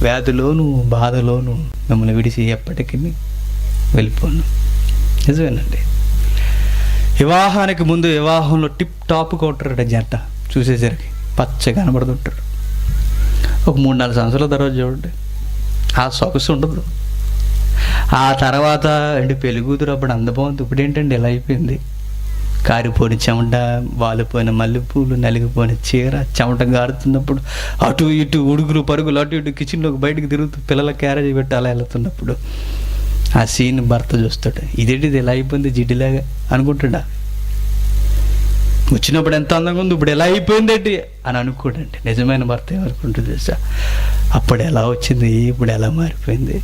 వ్యాధిలోను బాధలోను మిమ్మల్ని విడిచి ఎప్పటికీ వెళ్ళిపోను. నిజమేనండి. వివాహానికి ముందు వివాహంలో టిప్ టాప్గా ఉంటారు జంట. చూసేసరికి పచ్చగా కనబడుతుంటారు. ఒక 3-4 సంవత్సరాల తర్వాత చూడండి, ఆ సొగసు ఉండదు. ఆ తర్వాత పెళ్లి కూతురు అప్పుడు అందబాగుంది, ఇప్పుడు ఏంటండి ఇలా అయిపోయింది. కారిపోయిన చెమట, వాలిపోయిన మల్లెపూలు, నలిగిపోయిన చీర, చెమట గారుతున్నప్పుడు అటు ఇటు ఉడుగులు పరుగులు, అటు ఇటు కిచెన్లోకి బయటకు తిరుగుతూ పిల్లల క్యారేజ్ పెట్టి అలా వెళ్తున్నప్పుడు ఆ సీన్ భర్త చూస్తాడు. ఇదేంటిది ఎలా అయిపోయింది జిడ్డిలాగా అనుకుంటాడా? వచ్చినప్పుడు ఎంత అందంగా ఉంది, ఇప్పుడు ఎలా అయిపోయిందేంటి అని అనుకోడండి. నిజమైన భర్త ఏమనుకుంటుంది తెలుసా? అప్పుడు ఎలా వచ్చింది, ఇప్పుడు ఎలా మారిపోయింది.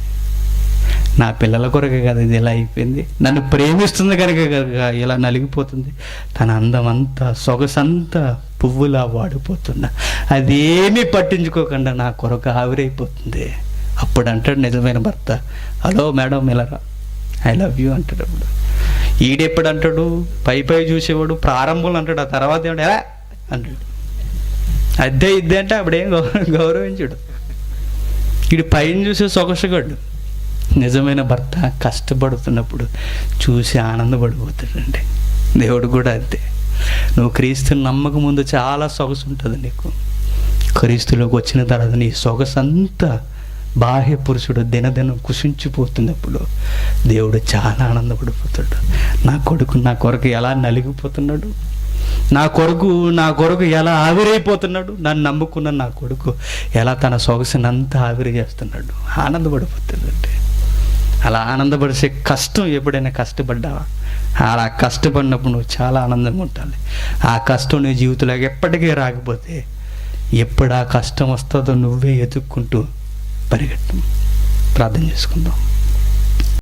నా పిల్లల కొరకే కదా ఇది ఎలా అయిపోయింది. నన్ను ప్రేమిస్తుంది కనుక ఇలా నలిగిపోతుంది. తన అందం అంతా, సొగసంతా పువ్వులా వాడిపోతున్నా అదేమీ పట్టించుకోకుండా నా కొరకు ఆవిరైపోతుంది. అప్పుడు అంటాడు నిజమైన భర్త, హలో మేడం ఇలారా, ఐ లవ్ యూ అంటాడు. అప్పుడు ఈడెప్పుడు అంటాడు, పై చూసేవాడు ప్రారంభంలో అంటాడు, ఆ తర్వాత ఏమంటే ఎలా అంటాడు. అద్దే ఇద్దే అంటే అప్పుడేం గౌరవించాడు. ఈడు పైన చూసే సొగసుగాడు. నిజమైన భర్త కష్టపడుతున్నప్పుడు చూసి ఆనందపడిపోతాడండి. దేవుడు కూడా అంతే. నువ్వు క్రీస్తుని నమ్మక ముందు చాలా సొగసు ఉంటుంది నీకు. క్రీస్తులోకి వచ్చిన తర్వాత నీ సొగసంతా బాహ్య పురుషుడు దినదినం కుషించిపోతున్నప్పుడు దేవుడు చాలా ఆనందపడిపోతాడు. నా కొడుకు నా కొరకు ఎలా నలిగిపోతున్నాడు, నా కొరకు ఎలా ఆవిరైపోతున్నాడు, నన్ను నమ్ముకున్న నా కొడుకు ఎలా తన సొగసునంతా ఆవిరి చేస్తున్నాడు. ఆనందపడిపోతాడంటే. అలా ఆనందపడిసే కష్టం ఎప్పుడైనా కష్టపడ్డావా? అలా కష్టపడినప్పుడు నువ్వు చాలా ఆనందంగా ఉండాలి. ఆ కష్టం నీ జీవితంలో ఎప్పటికీ రాకపోతే ఎప్పుడు ఆ కష్టం వస్తుందో నువ్వే ఎదుక్కుంటూ పరిగెట్టం. ప్రార్థన చేసుకుందాం.